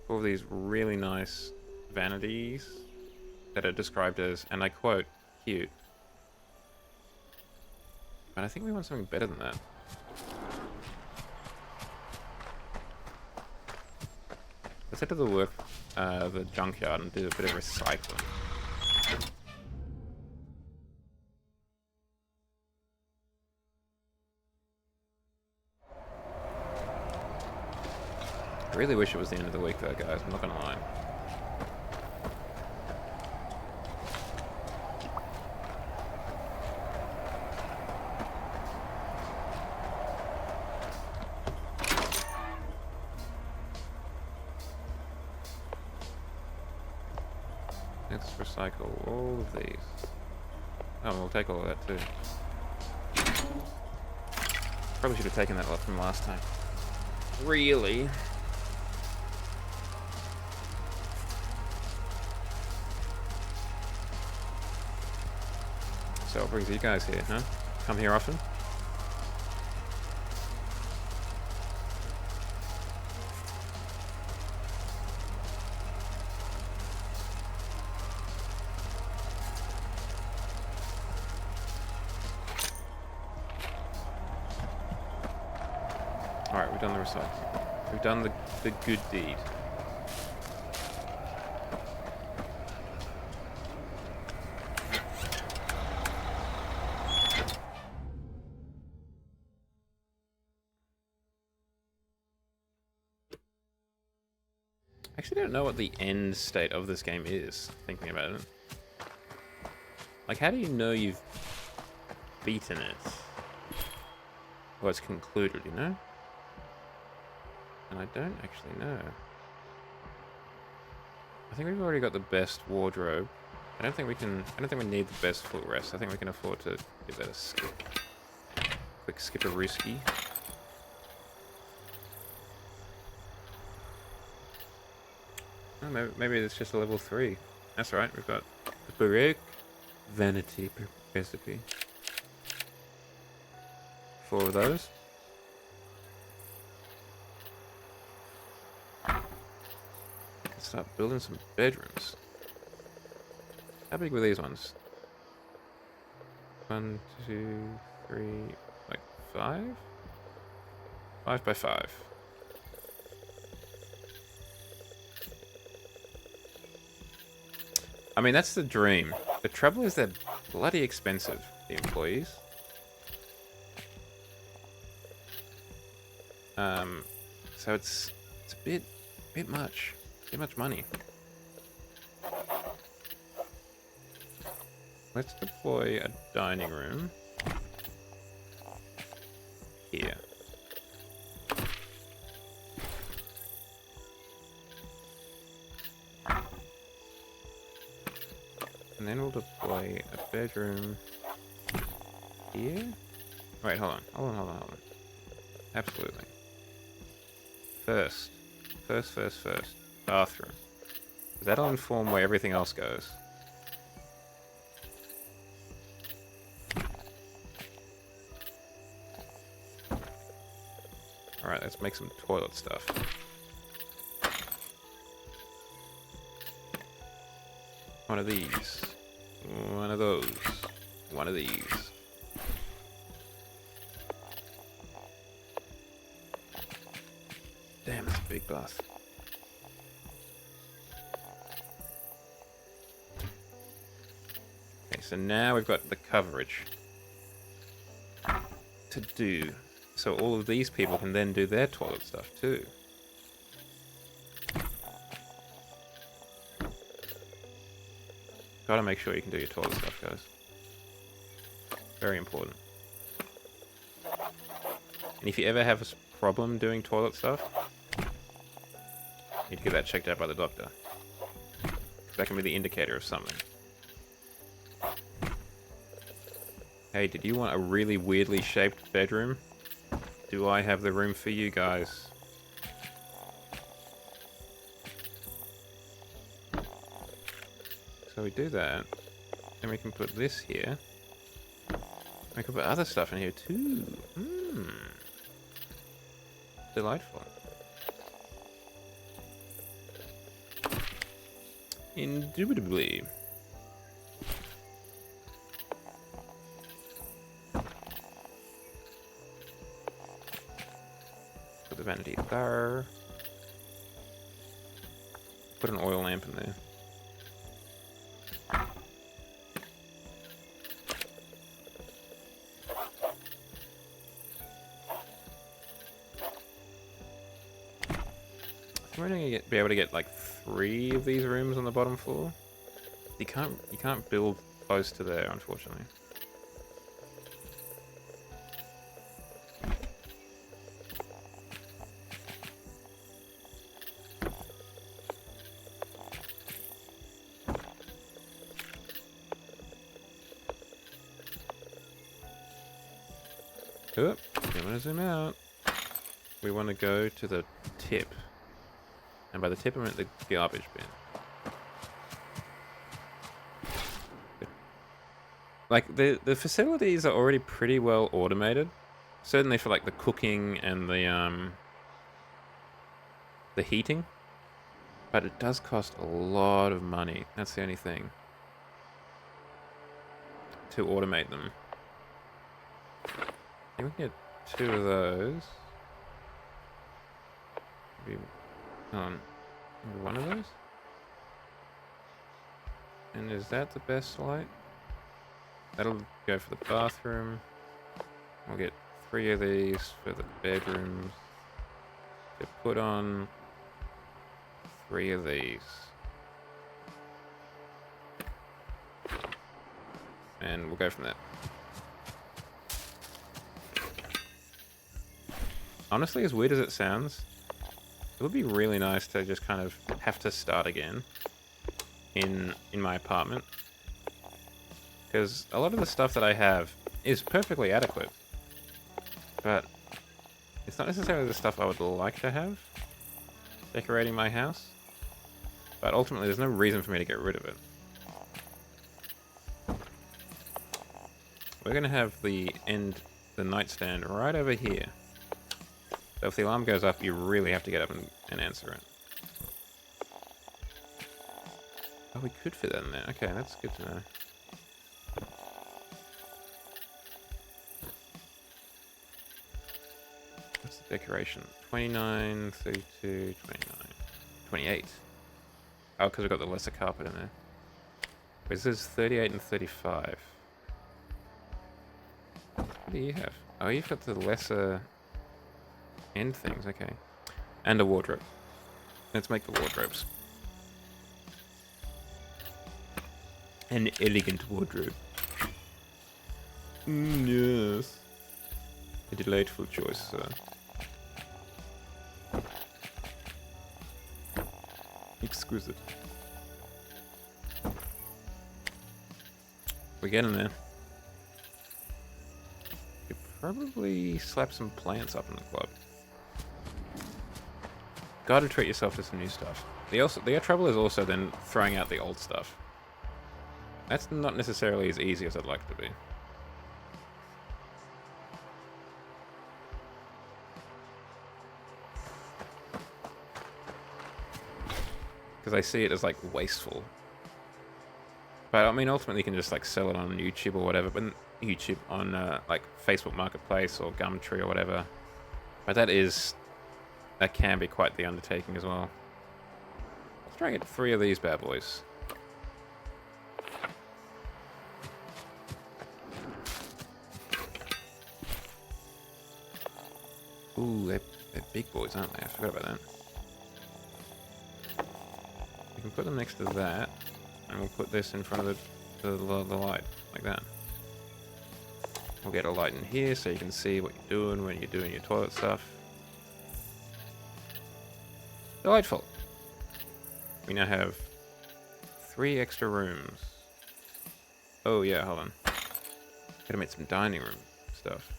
4 of these really nice vanities that are described as, and I quote, cute. But I think we want something better than that. Let's head to the junkyard and do a bit of recycling. I really wish it was the end of the week though, guys, I'm not gonna lie. Let's recycle all of these. Oh, we'll take all of that too. Probably should have taken that lot from last time. Really? So what brings you guys here, huh? Come here often? Alright, we've done the recycling. We've done the good deed. I actually don't know what the end state of this game is, thinking about it. Like, how do you know you've beaten it? Well, it's concluded, you know? And I don't actually know. I think we've already got the best wardrobe. I don't think we need the best footrest. I think we can afford to give that a skip. Quick skip-a-rooski. Oh, maybe it's just a level 3. That's right, we've got the Baroque Vanity recipe. 4 of those. Let's start building some bedrooms. How big were these ones? 1, 2, 3, like 5? 5 by 5. I mean, that's the dream. The trouble is they're bloody expensive, the employees. So it's a bit much. Too much money. Let's deploy a dining room here. And then we'll deploy a bedroom here. Wait, hold on. Absolutely. First. Bathroom. That'll inform where everything else goes. Alright, let's make some toilet stuff. One of these. One of those. One of these. Damn, that's a big bath. Okay, so now we've got the coverage to do. So all of these people can then do their toilet stuff too. Gotta make sure you can do your toilet stuff, guys. Very important. And if you ever have a problem doing toilet stuff, you need to get that checked out by the doctor. That can be the indicator of something. Hey, did you want a really weirdly shaped bedroom? Do I have the room for you guys? So we do that. Then we can put this here. We can put other stuff in here too. Delightful. Indubitably. Put the vanity there. Put an oil lamp in there. We're gonna be able to get like 3 of these rooms on the bottom floor. You can't build close to there, unfortunately. Oop, I'm gonna zoom out. We want to go to the tip. And by the tip, I meant the garbage bin. Like, the facilities are already pretty well automated. Certainly for, like, the cooking and the heating. But it does cost a lot of money. That's the only thing. To automate them. We can get 2 of those. Maybe maybe 1 of those? And is that the best light? That'll go for the bathroom. We'll get 3 of these for the bedrooms. To put on 3 of these. And we'll go from there. Honestly, as weird as it sounds, it would be really nice to just kind of have to start again in my apartment. Because a lot of the stuff that I have is perfectly adequate. But it's not necessarily the stuff I would like to have decorating my house. But ultimately, there's no reason for me to get rid of it. We're going to have the nightstand right over here. So if the alarm goes up, you really have to get up and answer it. Oh, we could fit that in there. Okay, that's good to know. decoration. 29, 32, 29, 28. Oh, because we've got the lesser carpet in there. Wait, this is 38 and 35. What do you have? Oh, you've got the lesser end things, okay. And a wardrobe. Let's make the wardrobes. An elegant wardrobe. Yes. A delightful choice, sir. Exquisite. We're getting there. Could probably slap some plants up in the club. Gotta treat yourself to some new stuff. The trouble is also then throwing out the old stuff. That's not necessarily as easy as I'd like to be. Because I see it as, like, wasteful. But, I mean, ultimately you can just, like, sell it on YouTube or whatever. But YouTube, on, like, Facebook Marketplace or Gumtree or whatever. But that can be quite the undertaking as well. Let's try and get 3 of these bad boys. Ooh, they're big boys, aren't they? I forgot about that. We can put them next to that, and we'll put this in front of the light, like that. We'll get a light in here so you can see what you're doing when you're doing your toilet stuff. Delightful. We now have 3 extra rooms. Oh yeah, hold on. Gotta make some dining room stuff.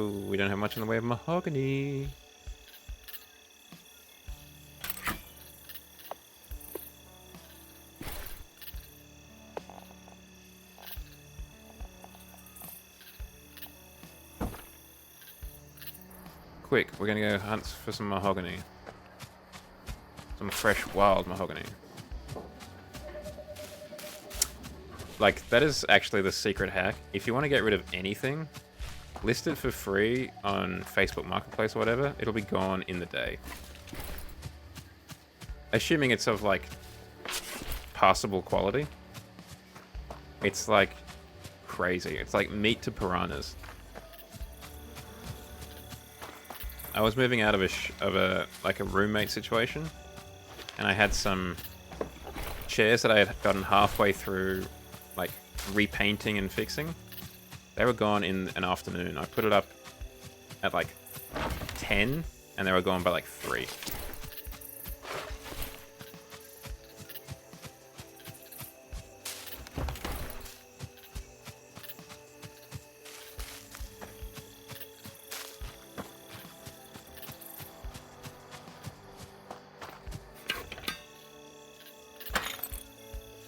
Oh, we don't have much in the way of mahogany. Quick, we're gonna go hunt for some mahogany. Some fresh, wild mahogany. Like, that is actually the secret hack. If you want to get rid of anything, list it for free on Facebook Marketplace or whatever. It'll be gone in the day. Assuming it's of, like, passable quality. It's, like, crazy. It's like meat to piranhas. I was moving out of a roommate situation, and I had some chairs that I had gotten halfway through, like, repainting and fixing. They were gone in an afternoon. I put it up at like 10, and they were gone by like 3.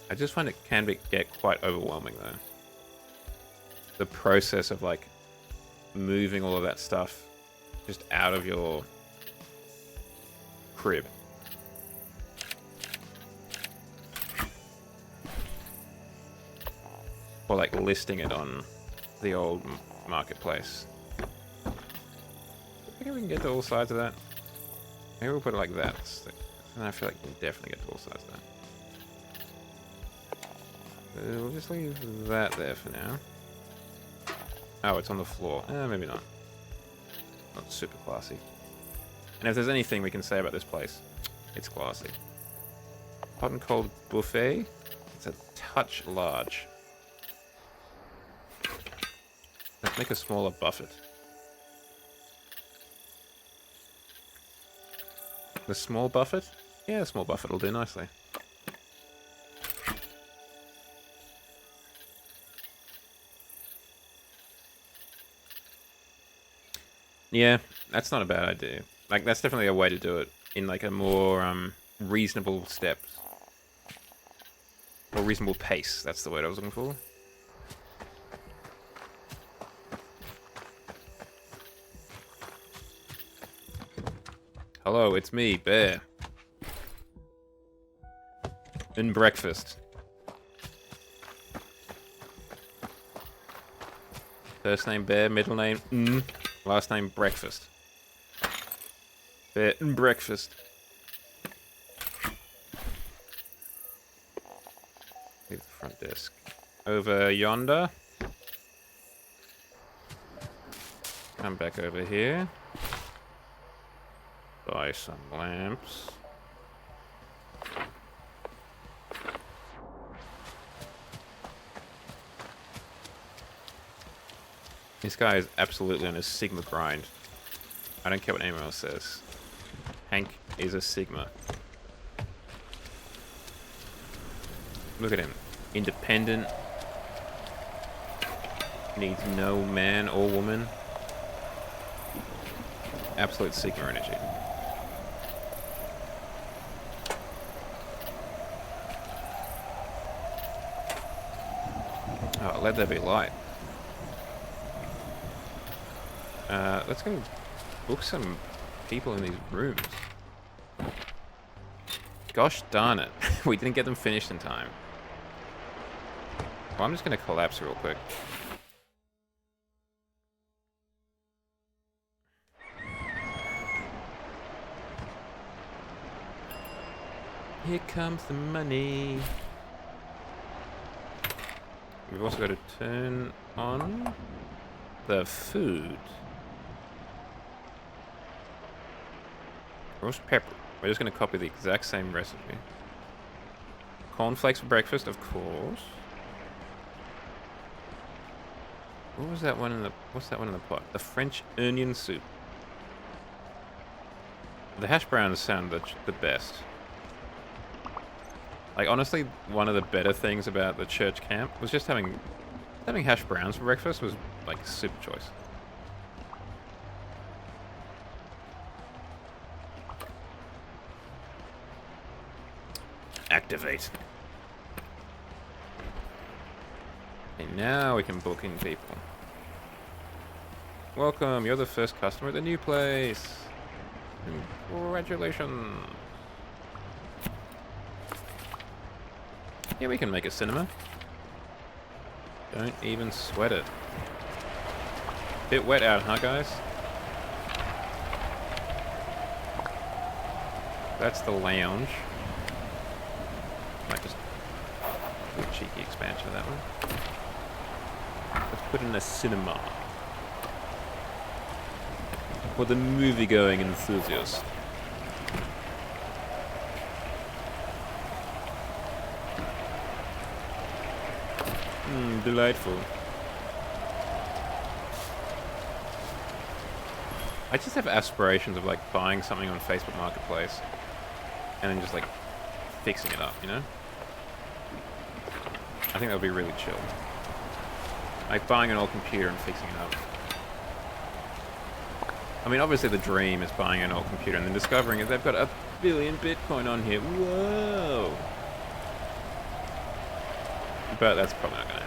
I just find it can get quite overwhelming though. The process of like moving all of that stuff just out of your crib. Or like listing it on the old marketplace. I think we can get to all sides of that. Maybe we'll put it like that. And I feel like we can definitely get to all sides of that. We'll just leave that there for now. Oh, it's on the floor. Maybe not. Not super classy. And if there's anything we can say about this place, it's classy. Hot and cold buffet. It's a touch large. Let's make a smaller buffet. The small buffet? Yeah, the small buffet will do nicely. Yeah, that's not a bad idea. Like, that's definitely a way to do it in, like, a more, reasonable steps. Or reasonable pace, that's the word I was looking for. Hello, it's me, Bear. And breakfast. First name Bear, middle name last name Breakfast. Bear and Breakfast. Leave the front desk. Over yonder. Come back over here. Buy some lamps. This guy is absolutely on a Sigma grind. I don't care what anyone else says. Hank is a Sigma. Look at him. Independent. Needs no man or woman. Absolute Sigma energy. Oh, let there be light. Let's go book some people in these rooms. Gosh darn it. We didn't get them finished in time. Well, I'm just going to collapse real quick. Here comes the money. We've also got to turn on the food. Roast pepper. We're just going to copy the exact same recipe. Cornflakes for breakfast, of course. What was that one in the... What's that one in the pot? The French onion soup. The hash browns sound the best. Like, honestly, one of the better things about the church camp was just having hash browns for breakfast was, like, super choice. Activate. Okay, now we can book in people. Welcome, you're the first customer at the new place. Congratulations. Yeah, we can make a cinema. Don't even sweat it. Bit wet out, huh, guys? That's the lounge. Might just do a cheeky expansion of that one. Let's put in a cinema. For the movie-going enthusiast. Delightful. I just have aspirations of, like, buying something on Facebook Marketplace and then just, like, fixing it up, you know? I think that would be really chill. Like, buying an old computer and fixing it up. I mean, obviously the dream is buying an old computer and then discovering that they've got 1 billion Bitcoin on here. Whoa! But that's probably not gonna happen.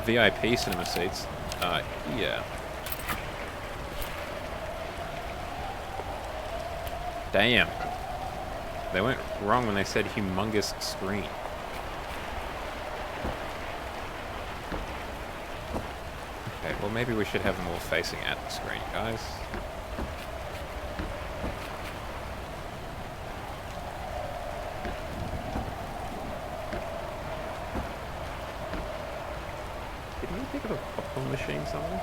VIP cinema seats. Yeah. Damn. They went wrong when they said humongous screen. Okay, well maybe we should have them all facing at the screen, guys. A popcorn machine somewhere?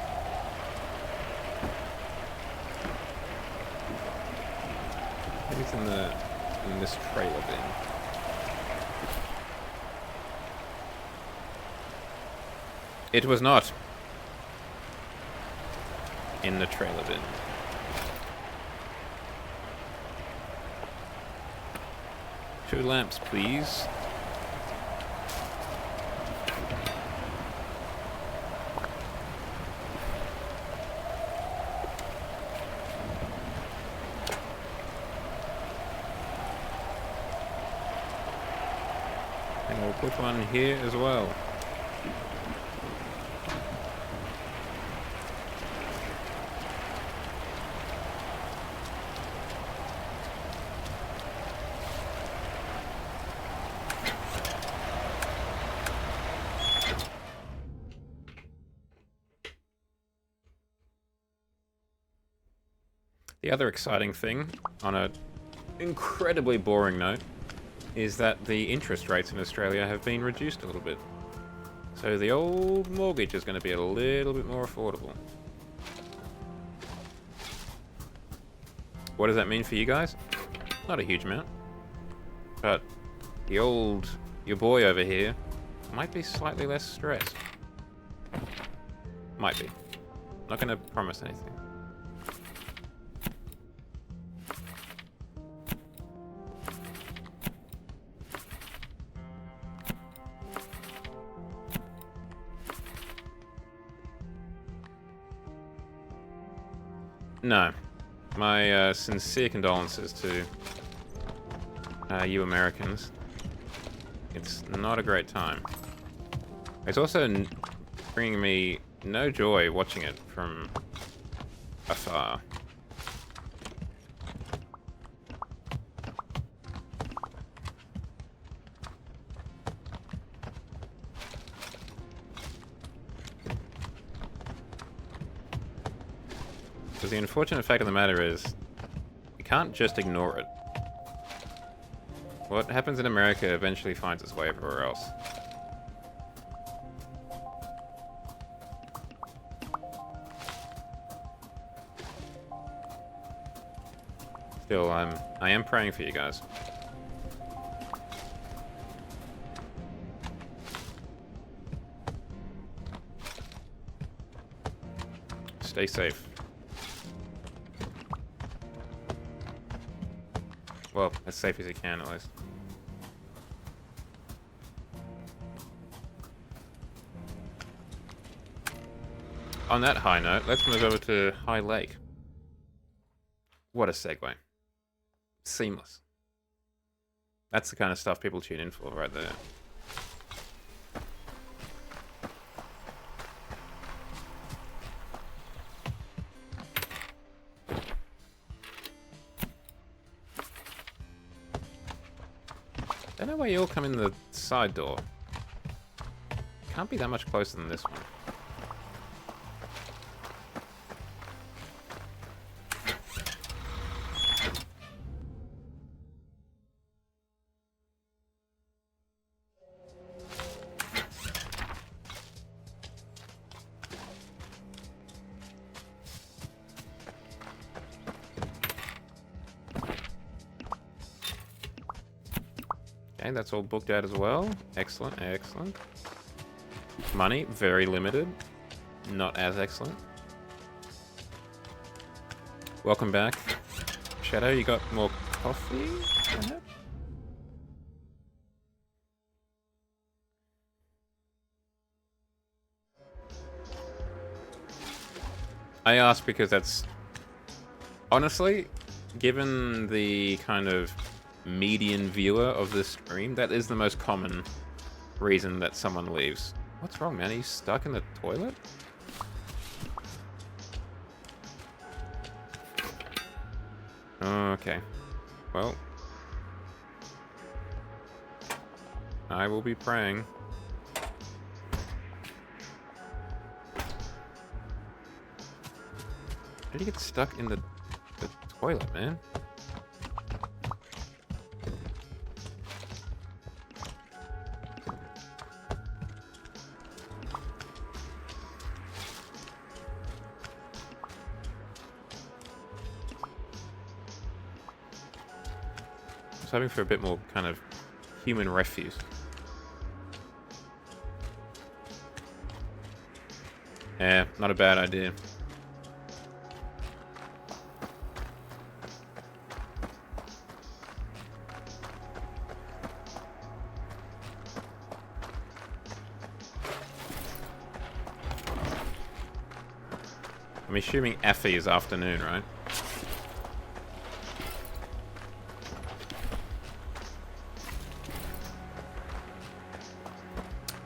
Maybe it's in this trailer bin. It was not in the trailer bin. Two lamps, please. Put one here as well. The other exciting thing, on a incredibly boring note, is that the interest rates in Australia have been reduced a little bit. So the old mortgage is going to be a little bit more affordable. What does that mean for you guys? Not a huge amount. But your boy over here might be slightly less stressed. Might be. Not going to promise anything. No. My sincere condolences to you Americans. It's not a great time. It's also bringing me no joy watching it from afar. Because the unfortunate fact of the matter is, you can't just ignore it. What happens in America eventually finds its way everywhere else. Still, I am praying for you guys. Stay safe. Well, as safe as you can, at least. On that high note, let's move over to High Lake. What a segue. Seamless. That's the kind of stuff people tune in for right there. Don't know why you all come in the side door. Can't be that much closer than this one. Okay, that's all booked out as well. Excellent, excellent. Money, very limited. Not as excellent. Welcome back. Shadow, you got more coffee, perhaps? I ask because that's... Honestly, given the kind of median viewer of this stream, that is the most common reason that someone leaves. What's wrong, man? Are you stuck in the toilet? Okay. Well, I will be praying. How did you get stuck in the toilet, man? I was hoping for a bit more kind of human refuse. Yeah, not a bad idea. I'm assuming Effie is afternoon, right?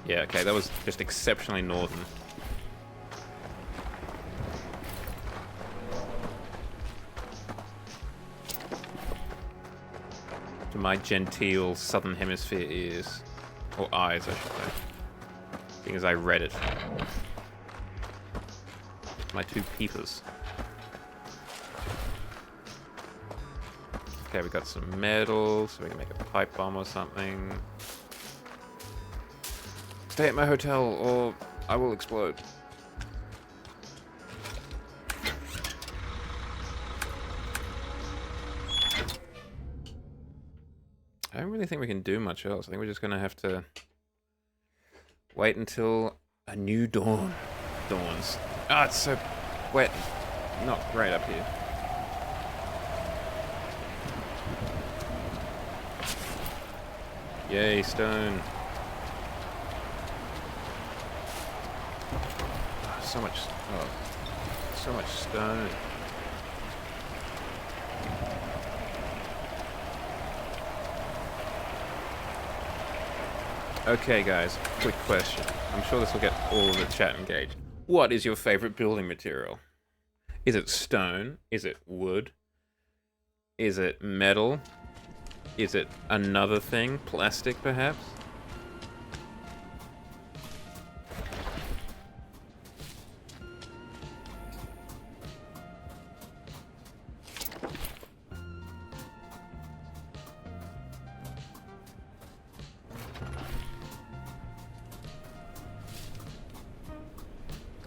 Yeah, okay, that was just exceptionally northern. To my genteel southern hemisphere ears. Or eyes, I should say. Seeing as I read it. My two peepers. Okay, we got some metal, so we can make a pipe bomb or something. Stay at my hotel, or I will explode. I don't really think we can do much else. I think we're just gonna have to wait until a new dawn dawns. Ah, it's so wet. Not great up here. Yay, stone. So much stone. Okay, guys, quick question. I'm sure this will get all of the chat engaged. What is your favorite building material? Is it stone? Is it wood? Is it metal? Is it another thing? Plastic, perhaps?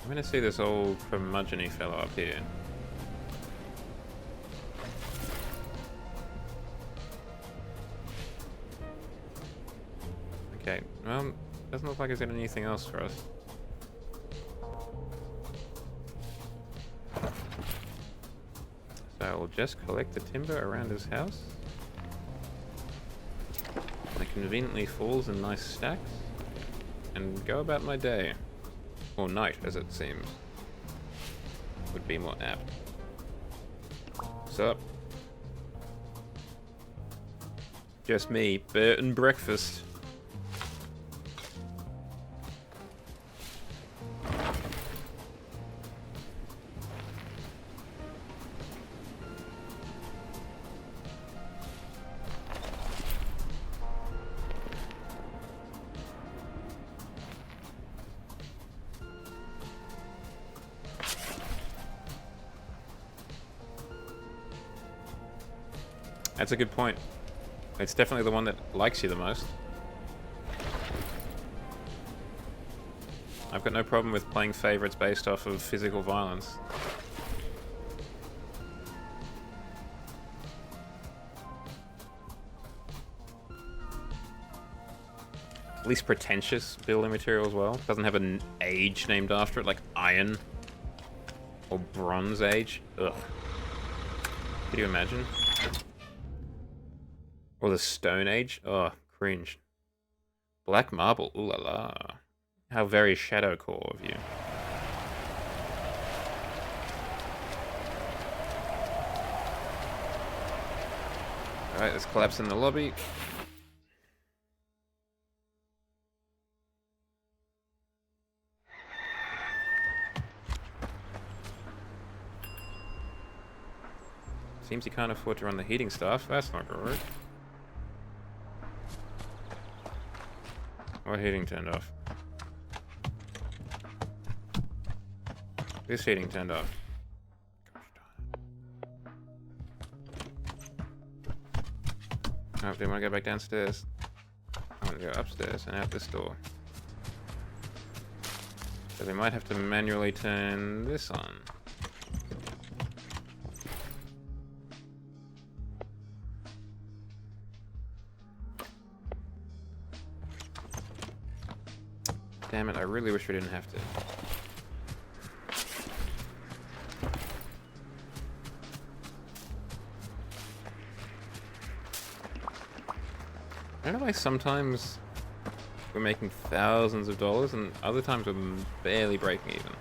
I'm gonna see this old curmudgeon-y fellow up here. Okay, well, doesn't look like he's got anything else for us. So I'll just collect the timber around his house. It conveniently falls in nice stacks, and go about my day. Or night, as it seems. Would be more apt. What's up? Just me, Bert and breakfast. That's a good point. It's definitely the one that likes you the most. I've got no problem with playing favorites based off of physical violence. Least pretentious building material as well. Doesn't have an age named after it, like Iron or Bronze Age. Ugh. Could you imagine? Or the Stone Age? Oh, cringe. Black marble, ooh la la. How very shadow core of you. Alright, let's collapse in the lobby. Seems you can't afford to run the heating stuff. That's not good. What heating turned off? This heating turned off. Oh, do you want to go back downstairs? I want to go upstairs and out this door. So we might have to manually turn this on. Damn it, I really wish we didn't have to. I don't know why sometimes we're making thousands of dollars and other times we're barely breaking even.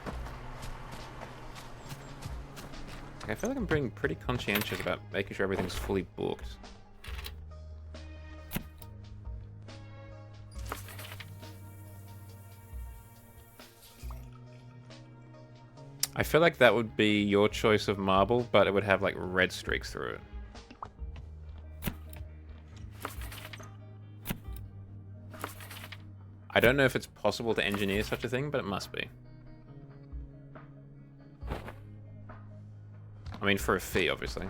Like, I feel like I'm being pretty conscientious about making sure everything's fully booked. I feel like that would be your choice of marble, but it would have like red streaks through it. I don't know if it's possible to engineer such a thing, but it must be. I mean, for a fee, obviously.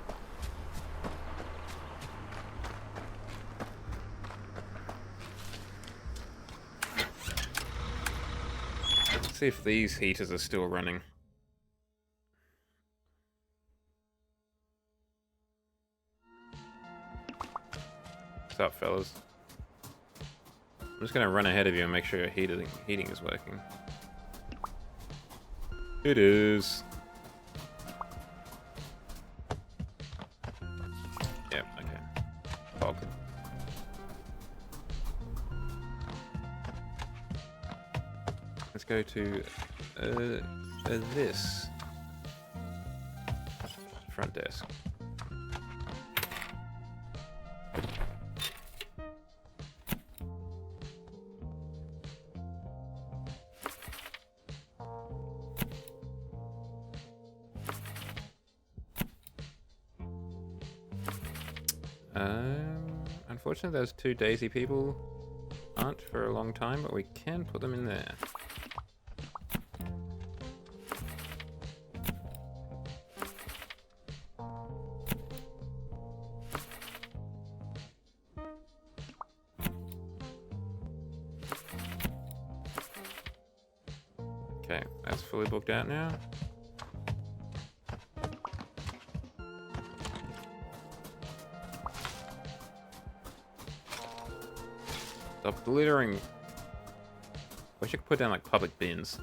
see if these heaters are still running. What's up, fellas? I'm just gonna run ahead of you and make sure your heating is working. It is. Yep, okay. Fog. Let's go to this front desk. Unfortunately, those two Daisy people aren't for a long time, but we can put them in there. Okay, that's fully booked out now. Stop glittering. Wish I could put down like public bins.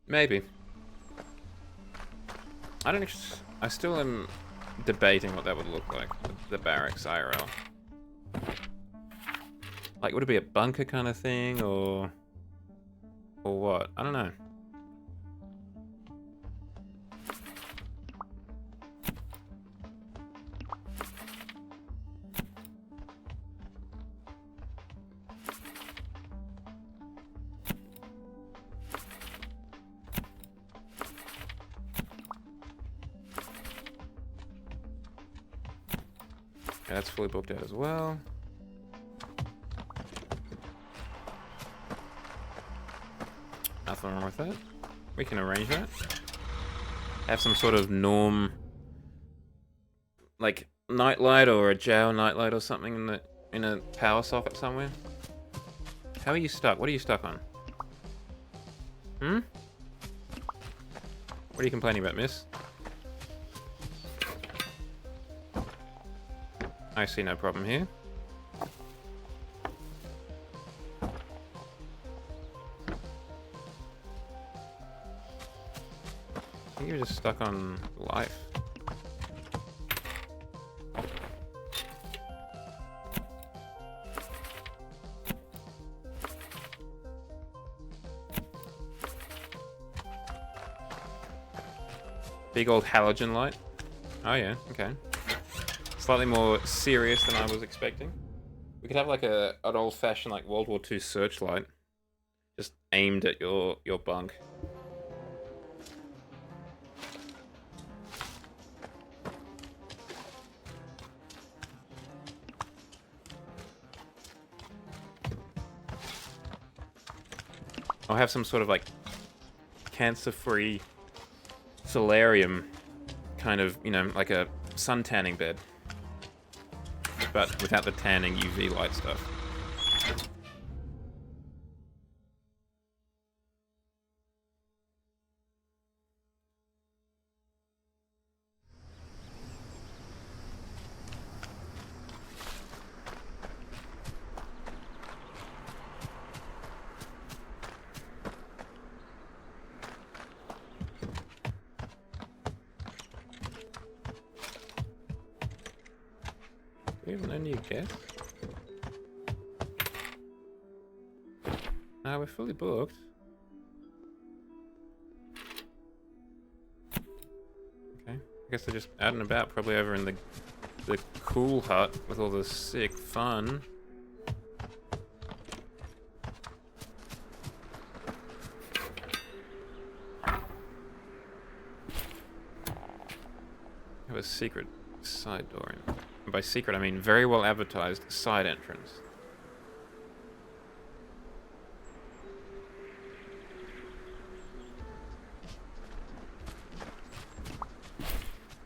Maybe. I still am debating what that would look like, the barracks IRL. Like, would it be a bunker kind of thing, or what? I don't know. Okay, that's fully booked out as well. Nothing wrong with that. We can arrange that. Have some sort of norm, like nightlight or a jail nightlight or something in a power socket somewhere. How are you stuck? What are you stuck on? Hmm? What are you complaining about, miss? I see no problem here. I think you're just stuck on life. Big old halogen light. Oh yeah, okay. Slightly more serious than I was expecting. We could have like an old-fashioned like World War II searchlight, just aimed at your bunk. I'll have some sort of like cancer-free solarium kind of, you know, like a sun tanning bed, but without the tanning UV light stuff. Do we have no new guests? No, we're fully booked. Okay, I guess they're just out and about, probably over in the cool hut with all the sick fun. Have a secret side door in. And by secret, I mean very well advertised side entrance.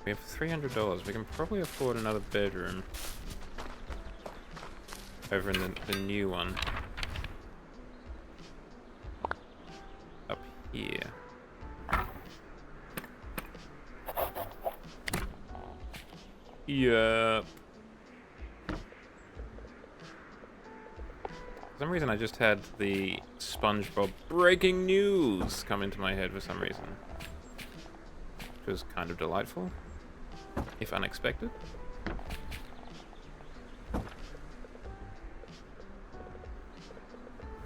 We have $300. We can probably afford another bedroom. Over in the new one. Up here. Yeah. For some reason I just had the SpongeBob breaking news come into my head for some reason. Which was kind of delightful. If unexpected.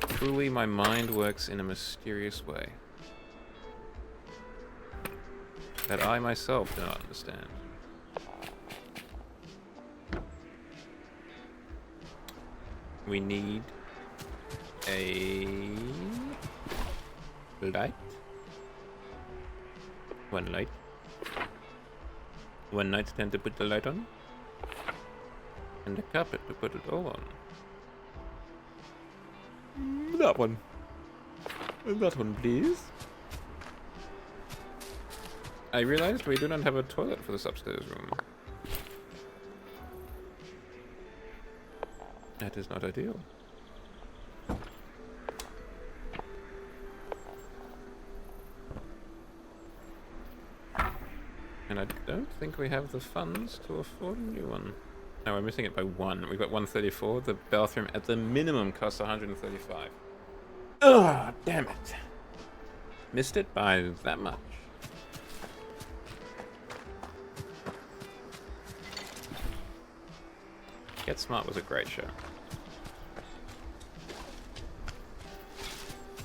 Truly, my mind works in a mysterious way. That I myself do not understand. We need a light. One light. One nightstand to put the light on. And a carpet to put it all on. That one. That one, please. I realized we do not have a toilet for this upstairs room. That is not ideal. And I don't think we have the funds to afford a new one. No, we're missing it by one. We've got 134. The bathroom at the minimum costs 135. Ugh, damn it. Missed it by that much. Get Smart was a great show.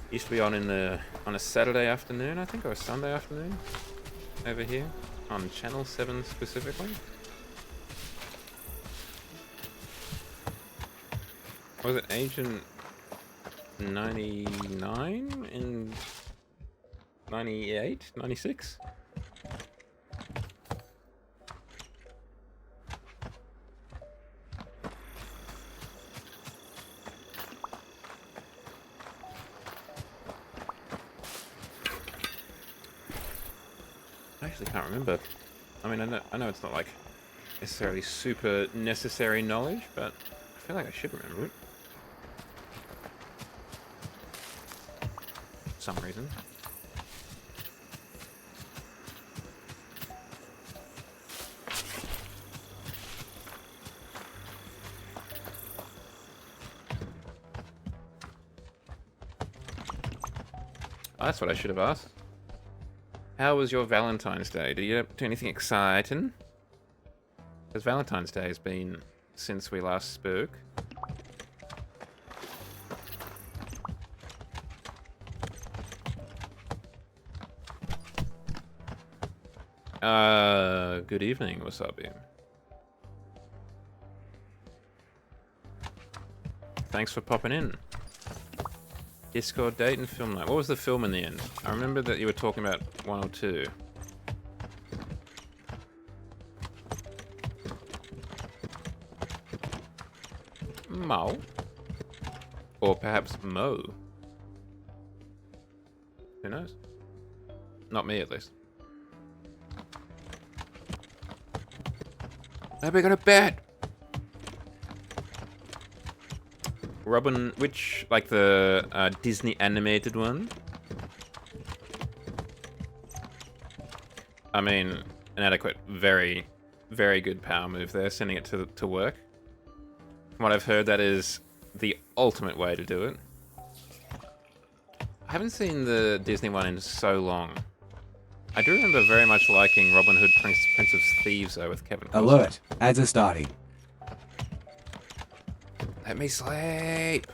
Used to be on a Saturday afternoon, I think, or a Sunday afternoon, over here on Channel 7 specifically. Was it Agent 99 in 98, 96? I actually can't remember. I mean, I know it's not like necessarily super necessary knowledge, but I feel like I should remember it. For some reason. Oh, that's what I should have asked. How was your Valentine's Day? Did you do anything exciting? Because Valentine's Day has been since we last spoke. Good evening, Wasabi. Thanks for popping in. Discord date and film night. What was the film in the end? I remember that you were talking about 1 or 2. Mo? Or perhaps Mo? Who knows? Not me, at least. How are we gonna bet? Robin, which, like the Disney animated one? I mean, an adequate, very, very good power move there, sending it to work. From what I've heard, that is the ultimate way to do it. I haven't seen the Disney one in so long. I do remember very much liking Robin Hood, Prince of Thieves, though, with Kevin Costner. Alert, ads are starting. Let me sleep.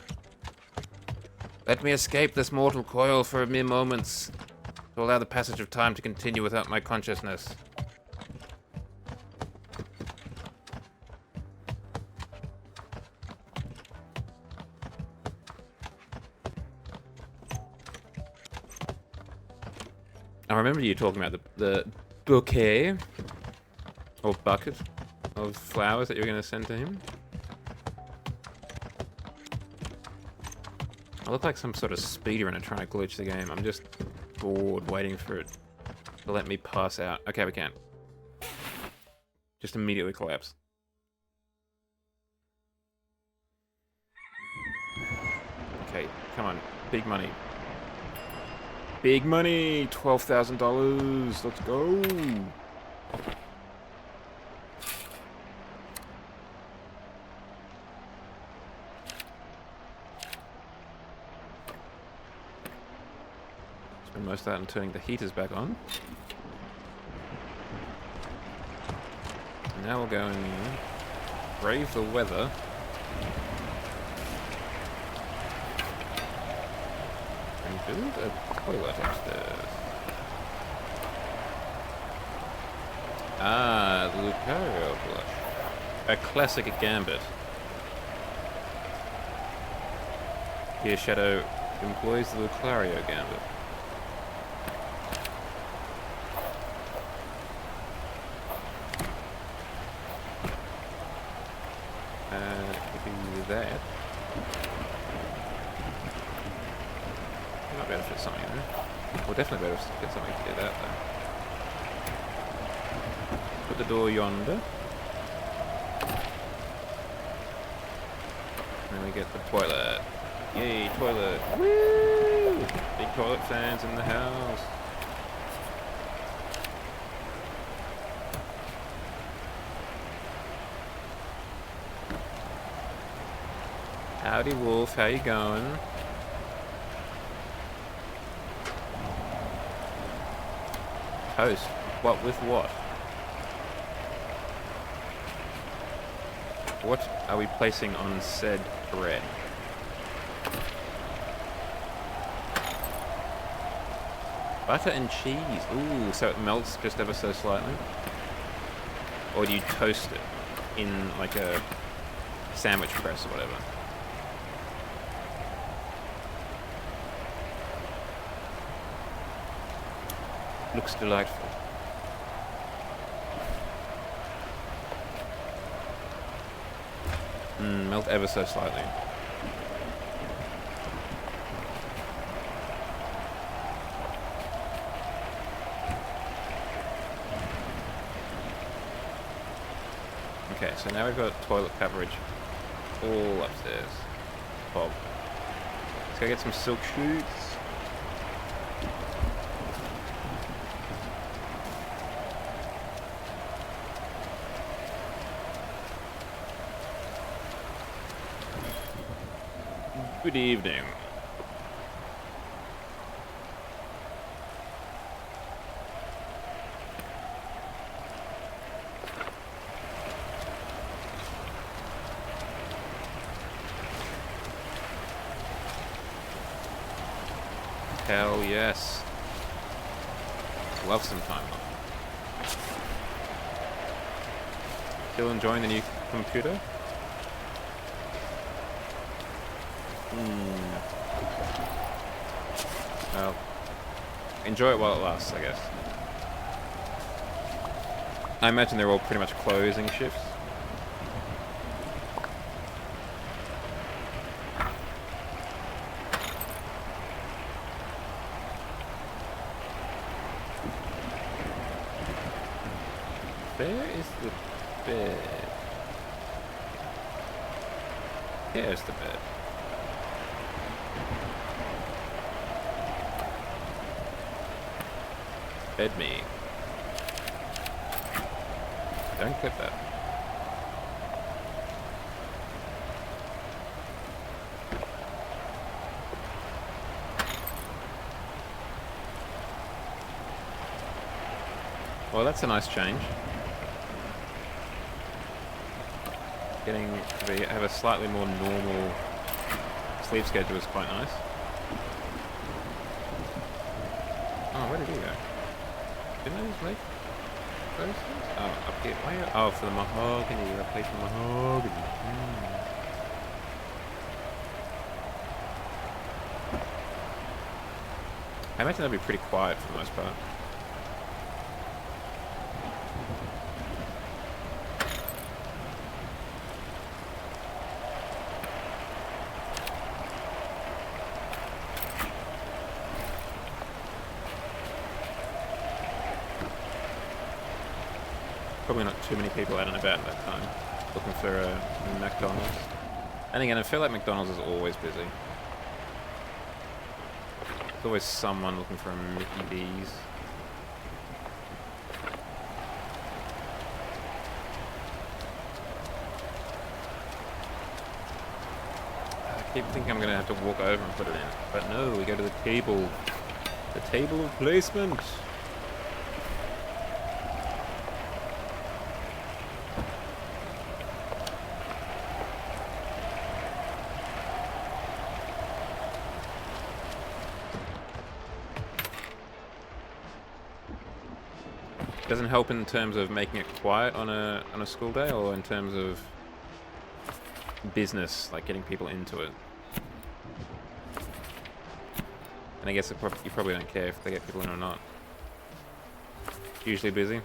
Let me escape this mortal coil for mere moments, to allow the passage of time to continue without my consciousness. I remember you talking about the bouquet, or bucket, of flowers that you were going to send to him. I look like some sort of speedrunner trying to glitch the game. I'm just bored waiting for it to let me pass out. Okay, we can. Just immediately collapse. Okay, come on. Big money. Big money! $12,000. Let's go! Spend most of that on turning the heaters back on. And now we'll go and brave the weather. And build a toilet upstairs. Ah, the Lucario blush. A classic gambit. Here, Shadow employs the Lucario gambit. Could be that. Might be able to fit something in there. We'll definitely be able to get something to do that, though. Put the door yonder. And then we get the toilet. Yay, toilet. Woo! Big toilet fans in the house. Howdy, Wolf. How you going? Toast. What with what? What are we placing on said bread? Butter and cheese. Ooh, so it melts just ever so slightly? Or do you toast it in like a sandwich press or whatever? Looks delightful. Melt ever so slightly. Okay, so now we've got toilet coverage all upstairs. Bob. Let's go get some silk shoots. Good evening. Hell yes. Love some time off. Still enjoying the new computer? Well, enjoy it while it lasts, I guess. I imagine they're all pretty much closing shifts. Where is the bed? Here's the bed. Bed me. Don't clip that. Well, that's a nice change. Getting to have a slightly more normal sleep schedule is quite nice. Oh, where did he go? Didn't I just make those things? Oh, up here. Why? Oh, for the mahogany. Replace the mahogany. I imagine that'd be pretty quiet for the most part. probably not too many people out and about at that time looking for a McDonald's. And again, I feel like McDonald's is always busy. There's always someone looking for a Mickey D's. I keep thinking I'm going to have to walk over and put it in. But no, we go to the table. The table of placement. Doesn't help in terms of making it quiet on a school day, or in terms of business, like getting people into it. And I guess you probably don't care if they get people in or not. Usually busy.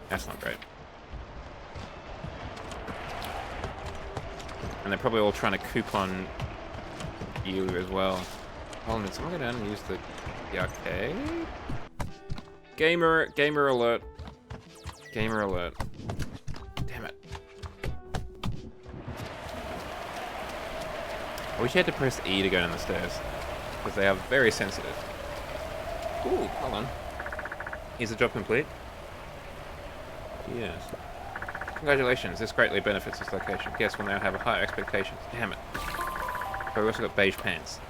That's not great. And they're probably all trying to coupon you as well. Hold on, did someone go down and use the arcade? Gamer alert. Gamer alert. Damn it. I wish you had to press E to go down the stairs, because they are very sensitive. Ooh, hold on. Is the job complete? Yes. Congratulations, this greatly benefits this location. Guests will now have higher expectations. Damn it. But we also got beige pants.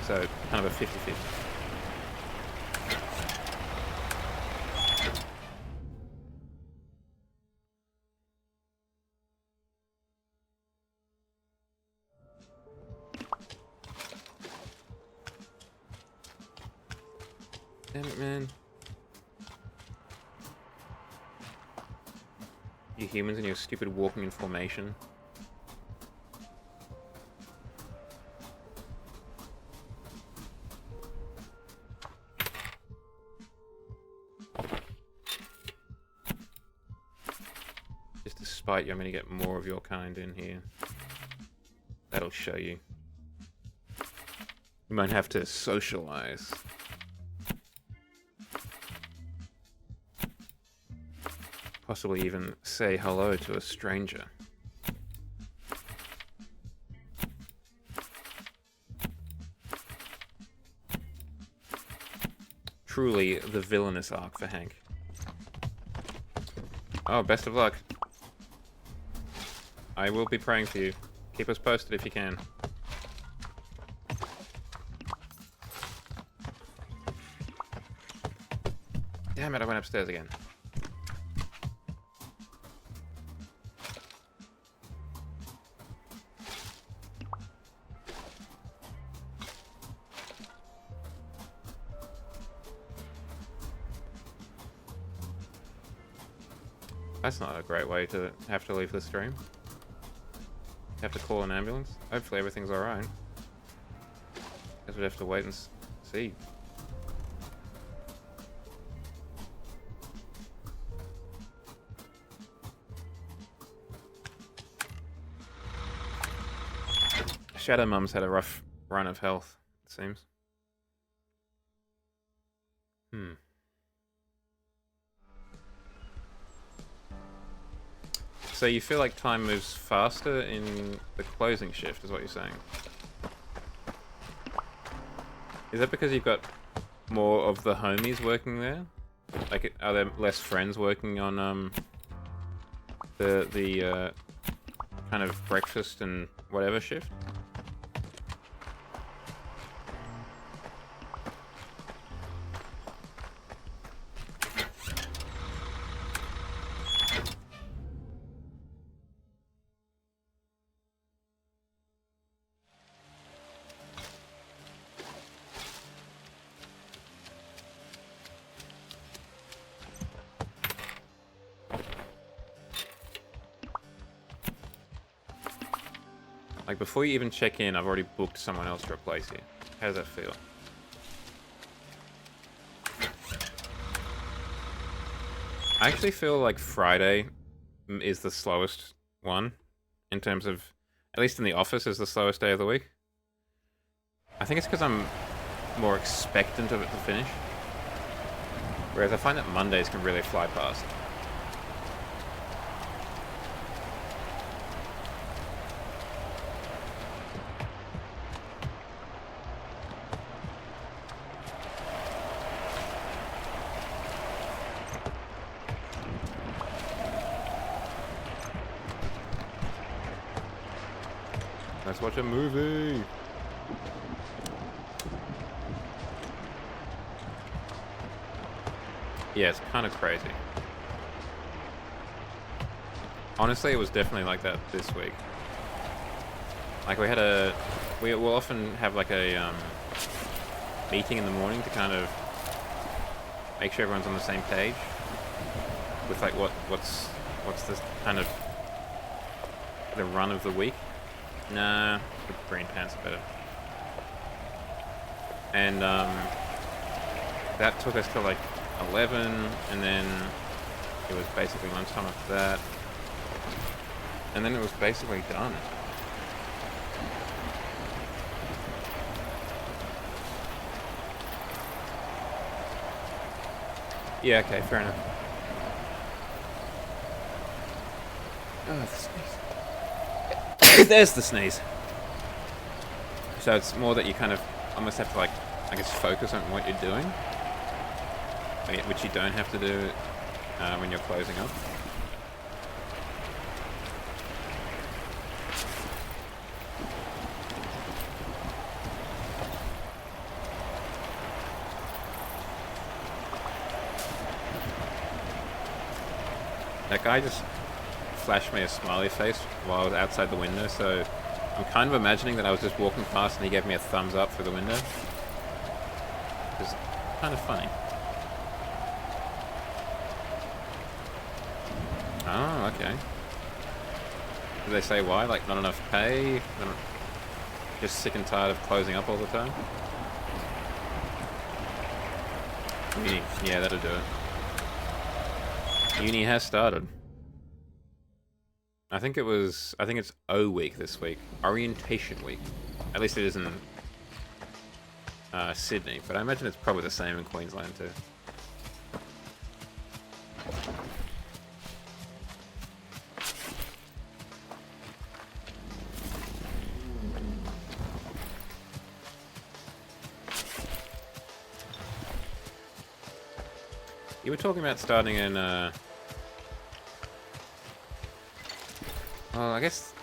So, kind of a 50-50. Damn it, man. You humans and your stupid walking in formation. Just to spite you, I'm going to get more of your kind in here. That'll show you. You might have to socialize. Possibly even say hello to a stranger. Truly the villainous arc for Hank. Oh, best of luck. I will be praying for you. Keep us posted if you can. Damn it, I went upstairs again. That's not a great way to have to leave the stream. Have to call an ambulance. Hopefully everything's alright. Guess we'd have to wait and see. Shadow Mum's had a rough run of health, it seems. So you feel like time moves faster in the closing shift, is what you're saying? Is that because you've got more of the homies working there? Like, are there less friends working on the kind of breakfast and whatever shift? Like, before you even check in, I've already booked someone else to replace you. How does that feel? I actually feel like Friday is the slowest one, in terms of, at least in the office, is the slowest day of the week. I think it's because I'm more expectant of it to finish. Whereas I find that Mondays can really fly past. Let's watch a movie. Yeah, it's kind of crazy. Honestly, it was definitely like that this week. Like we will often have like a meeting in the morning to kind of make sure everyone's on the same page with like what's this kind of the run of the week. Nah, the green pants are better. And that took us to like 11, and then it was basically lunchtime after that, and then it was basically done. Yeah, okay, fair enough. Oh, the sneeze. There's the sneeze. So it's more that you kind of almost have to, like, I guess, focus on what you're doing, which you don't have to do when you're closing up. That guy just flashed me a smiley face while I was outside the window, so I'm kind of imagining that I was just walking past and he gave me a thumbs up through the window. It's kind of funny. Oh, okay. Did they say why? Like, not enough pay? Just sick and tired of closing up all the time? Uni. Yeah, that'll do it. Uni has started. I think it's O week this week. Orientation week. At least it is in Sydney, but I imagine it's probably the same in Queensland too. You were talking about starting in, well, I guess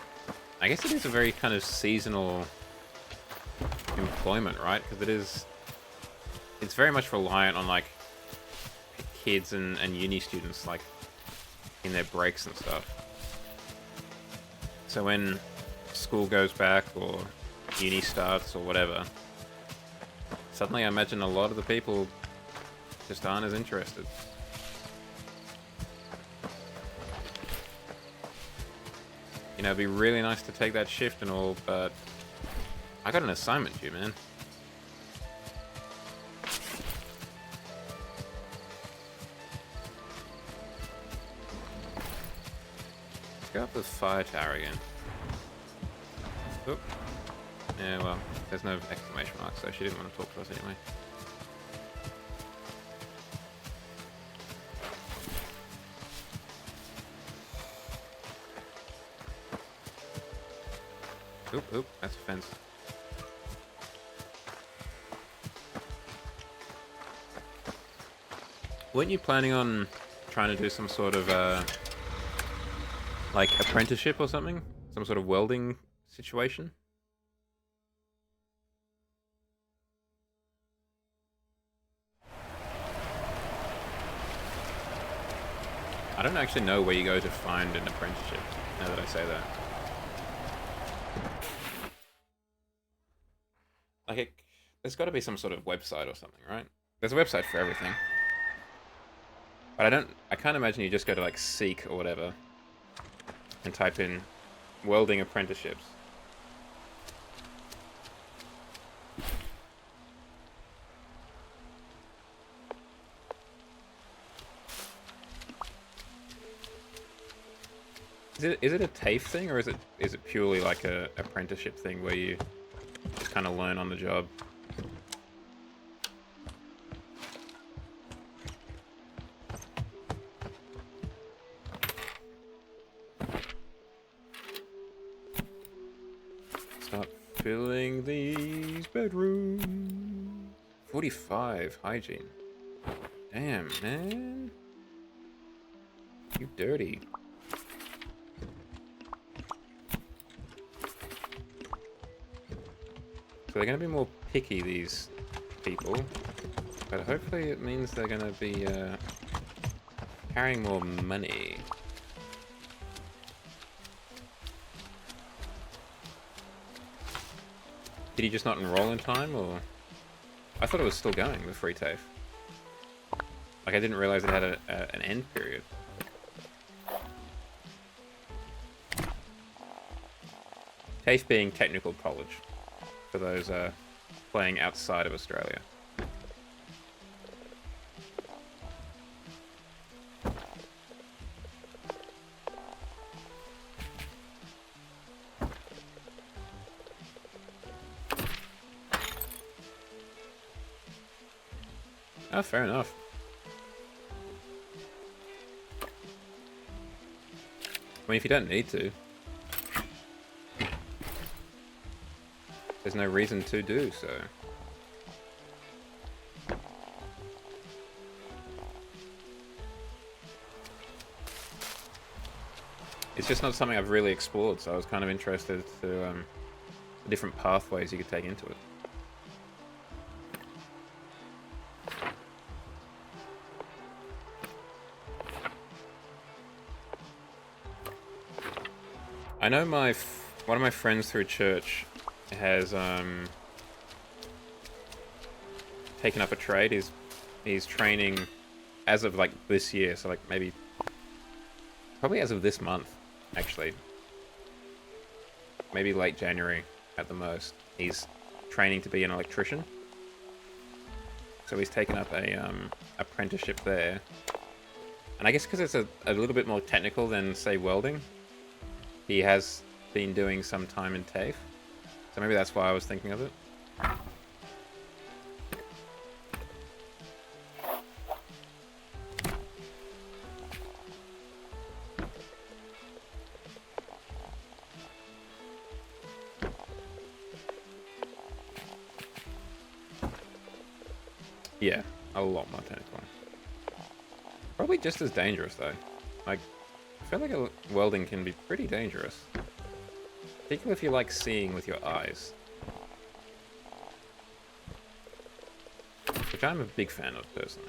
it is a very kind of seasonal employment, right? Because it's very much reliant on, like, kids and uni students, like, in their breaks and stuff. So when school goes back, or uni starts, or whatever, suddenly I imagine a lot of the people just aren't as interested. You know, it'd be really nice to take that shift and all, but I got an assignment due, man. Let's go up the fire tower again. Oop. Yeah, well, there's no exclamation mark, so she didn't want to talk to us anyway. Oop, that's a fence. Weren't you planning on trying to do some sort of, like, apprenticeship or something? Some sort of welding situation? I don't actually know where you go to find an apprenticeship, now that I say that. Like, there's got to be some sort of website or something, right? There's a website for everything. But I can't imagine you just go to, like, Seek or whatever and type in welding apprenticeships. Is it a TAFE thing, or is it purely like a apprenticeship thing where you just kind of learn on the job? Filling these bedrooms. 45 hygiene. Damn, man. You dirty. So they're going to be more picky, these people. But hopefully it means they're going to be carrying more money. Did he just not enroll in time, or...? I thought it was still going, the free TAFE. Like, I didn't realize it had an end period. TAFE being technical college, for those playing outside of Australia. Oh, fair enough. I mean, if you don't need to, there's no reason to do so. It's just not something I've really explored, so I was kind of interested to the different pathways you could take into it. I know one of my friends through church has taken up a trade. He's training as of like this year, so like probably as of this month, actually. Maybe late January at the most. He's training to be an electrician. So he's taken up a apprenticeship there. And I guess because it's a little bit more technical than, say, welding, he has been doing some time in TAFE. So maybe that's why I was thinking of it. Yeah, a lot more technical. Probably just as dangerous, though. Like, I feel like welding can be pretty dangerous. Particularly if you like seeing with your eyes. Which I'm a big fan of, personally.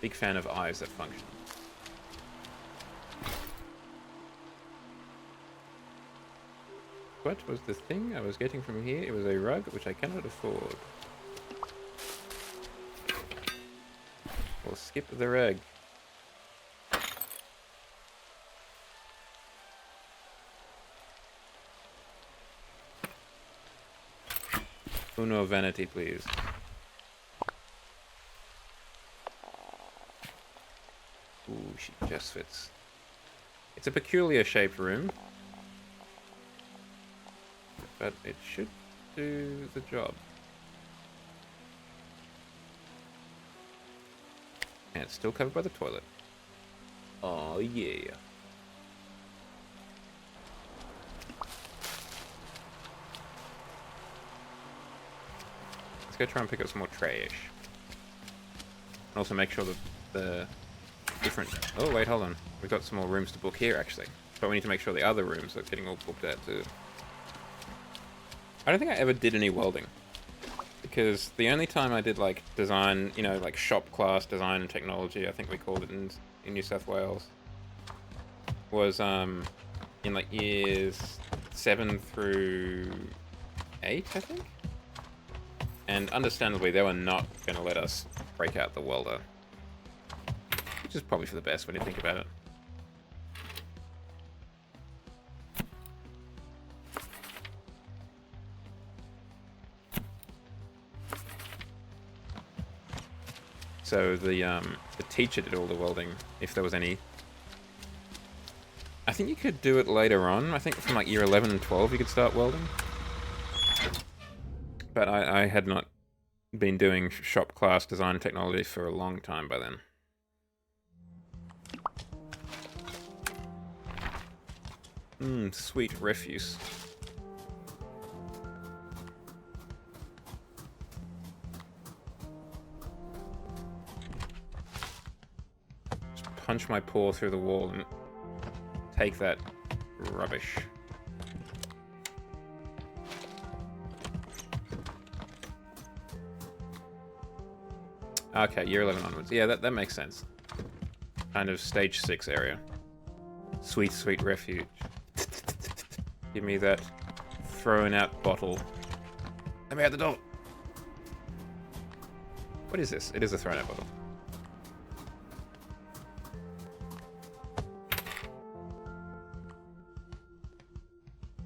Big fan of eyes that function. What was the thing I was getting from here? It was a rug, which I cannot afford. We'll skip the rug. Uno vanity, please. Ooh, she just fits. It's a peculiar shaped room, but it should do the job. And it's still covered by the toilet. Oh yeah. Let's go try and pick up some more trash. And also make sure that the different... Oh wait, hold on. We've got some more rooms to book here actually. But we need to make sure the other rooms are getting all booked out too. I don't think I ever did any welding. Because the only time I did like design, you know, like shop class design and technology, I think we called it in New South Wales, was in like years 7 through 8, I think. And understandably, they were not going to let us break out the welder. Which is probably for the best when you think about it. So the teacher did all the welding, if there was any. I think you could do it later on. I think from like year 11 and 12 you could start welding. But I had not been doing shop class design technology for a long time by then. Sweet refuse. punch my paw through the wall and take that rubbish. Okay, year 11 onwards. Yeah, that makes sense. Kind of stage 6 area. Sweet, sweet refuge. Give me that thrown out bottle. Let me out the door. What is this? It is a thrown out bottle.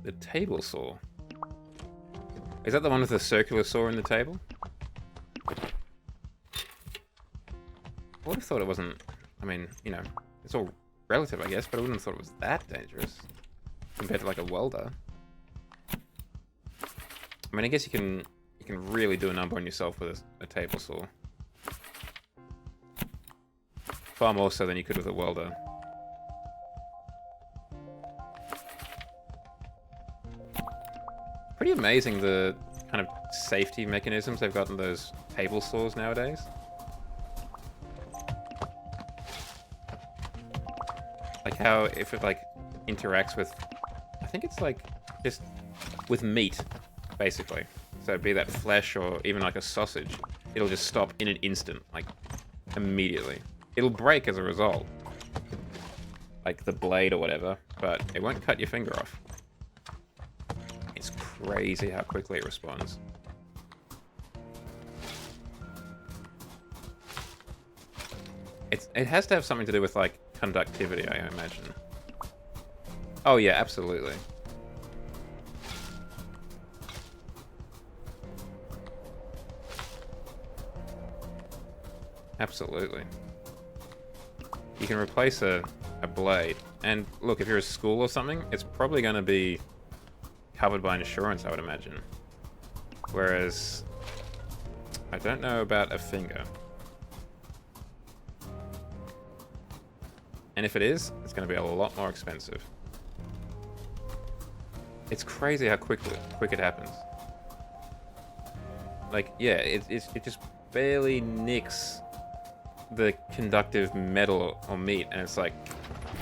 The table saw. Is that the one with the circular saw in the table? I would have thought it wasn't... I mean, you know, it's all relative, I guess, but I wouldn't have thought it was that dangerous. Compared to, like, a welder. I mean, I guess you can really do a number on yourself with a table saw. Far more so than you could with a welder. Pretty amazing the kind of safety mechanisms they've got in those table saws nowadays. Like how if it like interacts with, I think it's like just with meat, basically. So be that flesh or even like a sausage, it'll just stop in an instant, like immediately. It'll break as a result, like the blade or whatever, but it won't cut your finger off. It's crazy how quickly it responds. It has to have something to do with like conductivity, I imagine. Oh yeah, absolutely. Absolutely. You can replace a blade. And look, if you're a school or something, it's probably going to be covered by insurance, I would imagine. Whereas, I don't know about a finger. And if it is, it's going to be a lot more expensive. It's crazy how quick it happens. Like, yeah, it just barely nicks the conductive metal or meat, and it's like,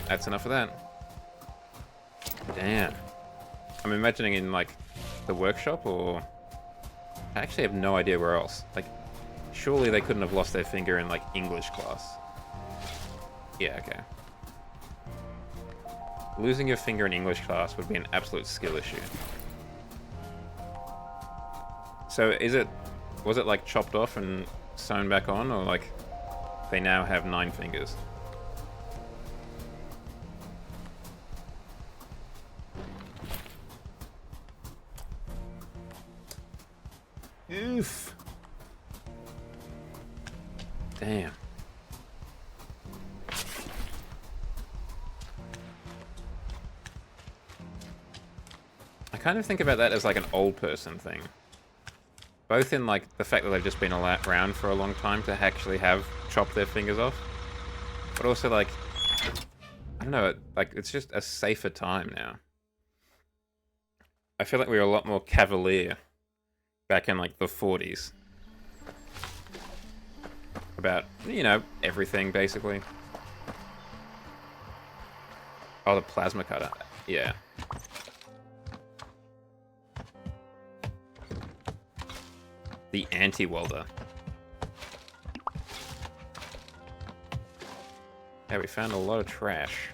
that's enough of that. Damn. I'm imagining in, like, the workshop, or... I actually have no idea where else. Like, surely they couldn't have lost their finger in, like, English class. Yeah, okay. Losing your finger in English class would be an absolute skill issue. So, was it, like, chopped off and sewn back on, or, like, they now have 9 fingers? Oof. Damn. I kind of think about that as like an old person thing. Both in like the fact that they've just been around for a long time to actually have chopped their fingers off. But also like, I don't know, like it's just a safer time now. I feel like we were a lot more cavalier back in like the 40s. About, you know, everything basically. Oh, the plasma cutter. Yeah. The anti-welder. Yeah, we found a lot of trash.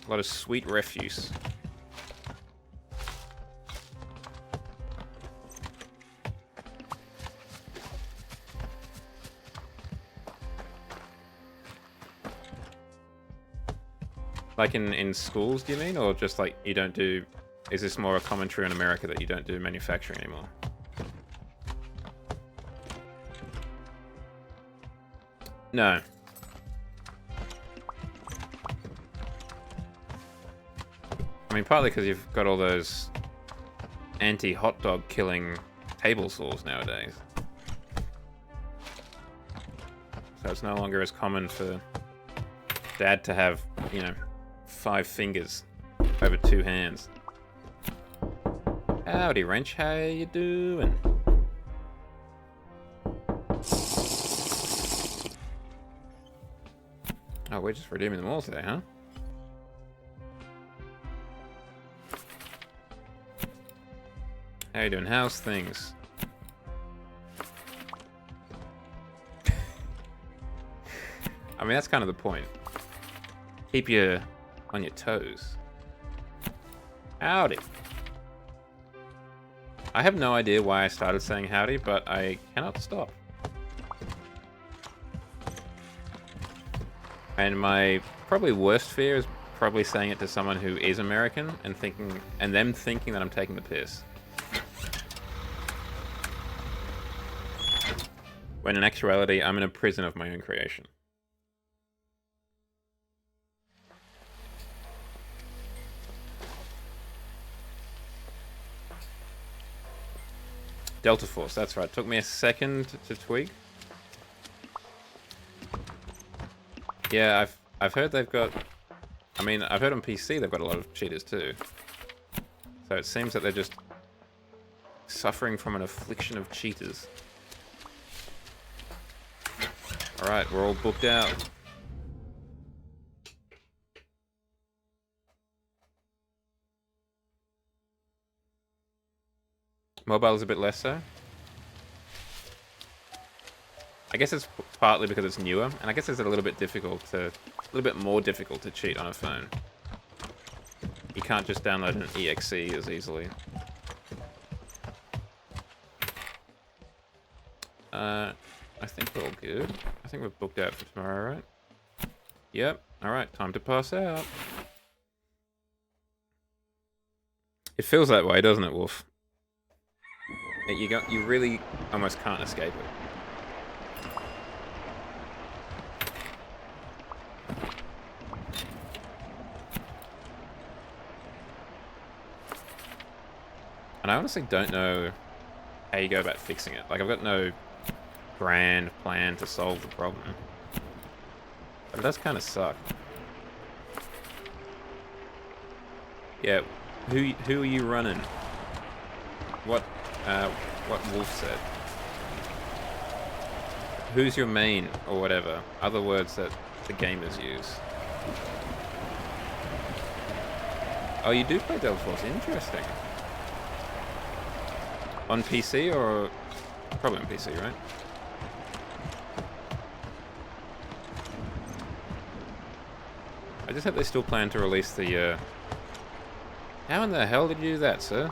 A lot of sweet refuse. Like in schools, do you mean? Or just like you don't do... Is this more a commentary on America that you don't do manufacturing anymore? No. I mean, partly because you've got all those anti-hot dog killing table saws nowadays. So it's no longer as common for Dad to have, you know, 5 fingers over 2 hands. Howdy, Wrench. How you doing? Oh, we're just redeeming them all today, huh? How you doing? How's things? I mean, that's kind of the point. Keep you on your toes. Howdy. I have no idea why I started saying howdy, but I cannot stop. And my probably worst fear is probably saying it to someone who is American and them thinking that I'm taking the piss. When in actuality, I'm in a prison of my own creation. Delta Force, that's right. Took me a second to tweak. Yeah, I've heard they've got... I mean, I've heard on PC they've got a lot of cheaters too. So it seems that they're just suffering from an affliction of cheaters. Alright, we're all booked out. Mobile's a bit less so. I guess it's partly because it's newer, and I guess it's a little bit more difficult to cheat on a phone. You can't just download an EXE as easily. I think we're all good. I think we're booked out for tomorrow, right? Yep. Alright, time to pass out. It feels that way, doesn't it, Wolf? You really almost can't escape it. And I honestly don't know how you go about fixing it. Like, I've got no grand plan to solve the problem. But it does kind of suck. Yeah, who are you running? What Wolf said. Who's your main, or whatever. Other words that the gamers use. Oh, you do play Delta Force? Interesting. On PC or... Probably on PC, right? I just hope they still plan to release the, How in the hell did you do that, sir?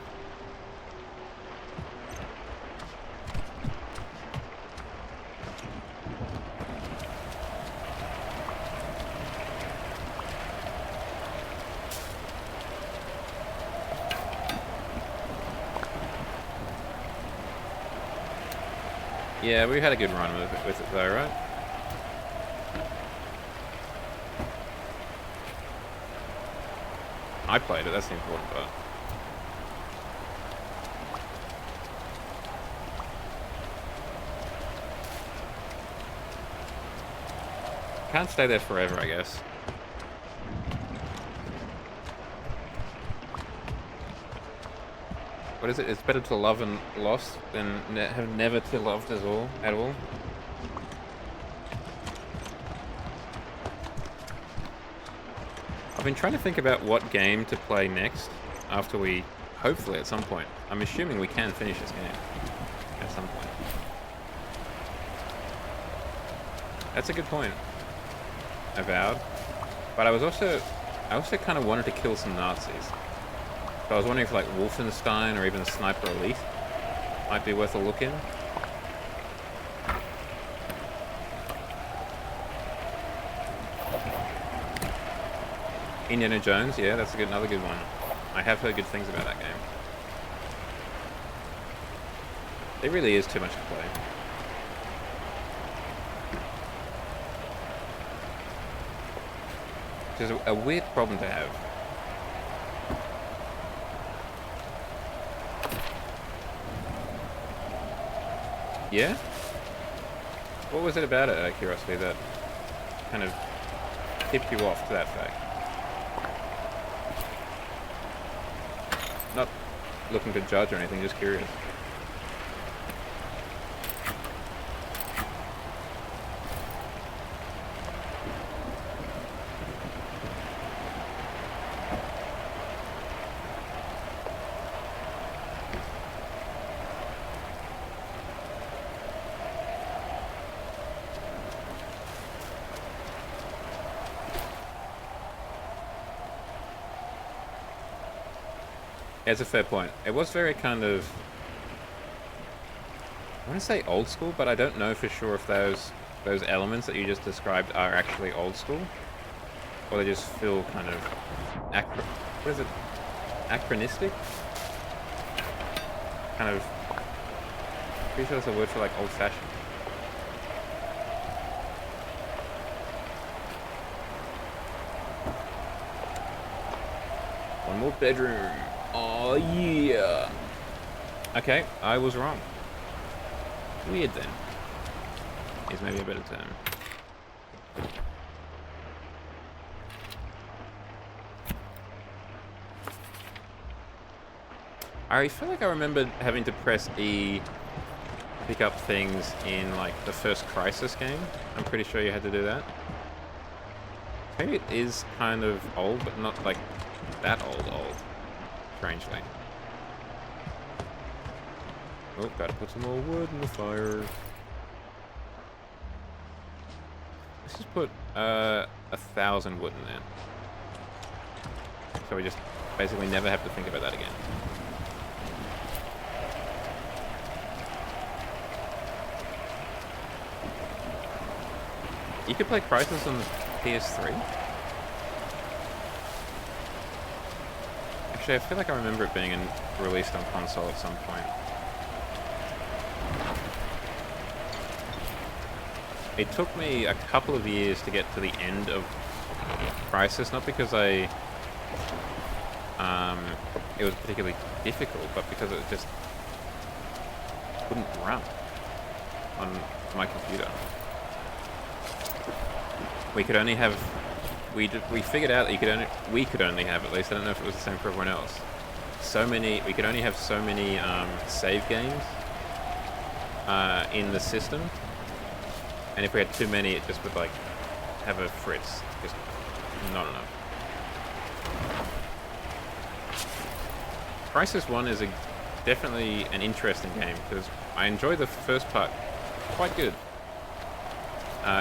Yeah, we had a good run with it though, right? I played it, that's the important part. Can't stay there forever, I guess. What is it? It's better to love and lost than have never to loved at all. I've been trying to think about what game to play next after we, hopefully at some point. I'm assuming we can finish this game at some point. That's a good point. Avowed. But I also kind of wanted to kill some Nazis. So I was wondering if like Wolfenstein or even a Sniper Elite might be worth a look in. Indiana Jones, yeah, that's another good one. I have heard good things about that game. It really is too much to play. Which is a weird problem to have. Yeah? What was it about it, out of curiosity, that kind of tipped you off to that fact? Not looking to judge or anything, just curious. It's a fair point. It was very kind of, I want to say old school, but I don't know for sure if those elements that you just described are actually old school, or they just feel kind of what is it? Anachronistic? Kind of. Pretty sure that's a word for like old-fashioned. One more bedroom. Oh yeah. Okay, I was wrong. Weird then. Is maybe a better term. I feel like I remembered having to press E to pick up things in like the first Crisis game. I'm pretty sure you had to do that. Maybe it is kind of old, but not like that old. Strangely. Oh, gotta put some more wood in the fire. Let's just put 1,000 wood in there. So we just basically never have to think about that again. You could play Crisis on the PS3? Actually, I feel like I remember it being released on console at some point. It took me a couple of years to get to the end of Crisis, not because it was particularly difficult, but because it just wouldn't run on my computer. We could only have, we figured out that we could only have, at least, I don't know if it was the same for everyone else, we could only have so many save games in the system, and if we had too many, it just would like have a fritz, just not enough. Crisis 1 is definitely an interesting game, because I enjoyed the first part quite good,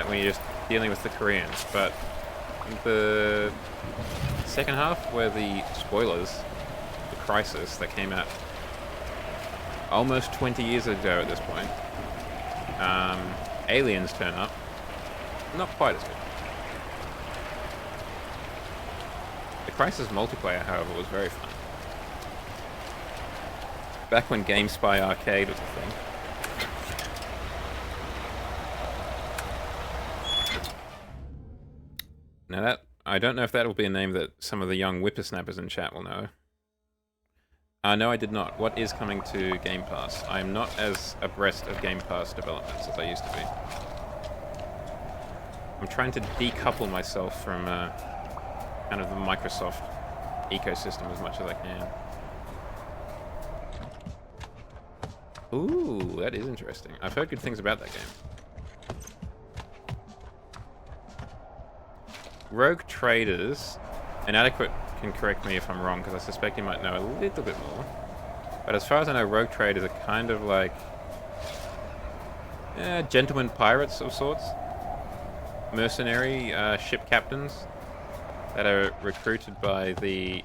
when you're just dealing with the Koreans, but the second half, where the spoilers, the Crisis that came out almost 20 years ago at this point, aliens turn up, not quite as good. The Crisis multiplayer, however, was very fun. Back when GameSpy Arcade was a thing. Now I don't know if that will be a name that some of the young whippersnappers in chat will know. No, I did not. What is coming to Game Pass? I am not as abreast of Game Pass developments as I used to be. I'm trying to decouple myself from kind of the Microsoft ecosystem as much as I can. Ooh, that is interesting. I've heard good things about that game. Rogue Traders, Inadequate can correct me if I'm wrong, because I suspect he might know a little bit more. But as far as I know, Rogue Traders are kind of like gentlemen pirates of sorts. Mercenary ship captains that are recruited by the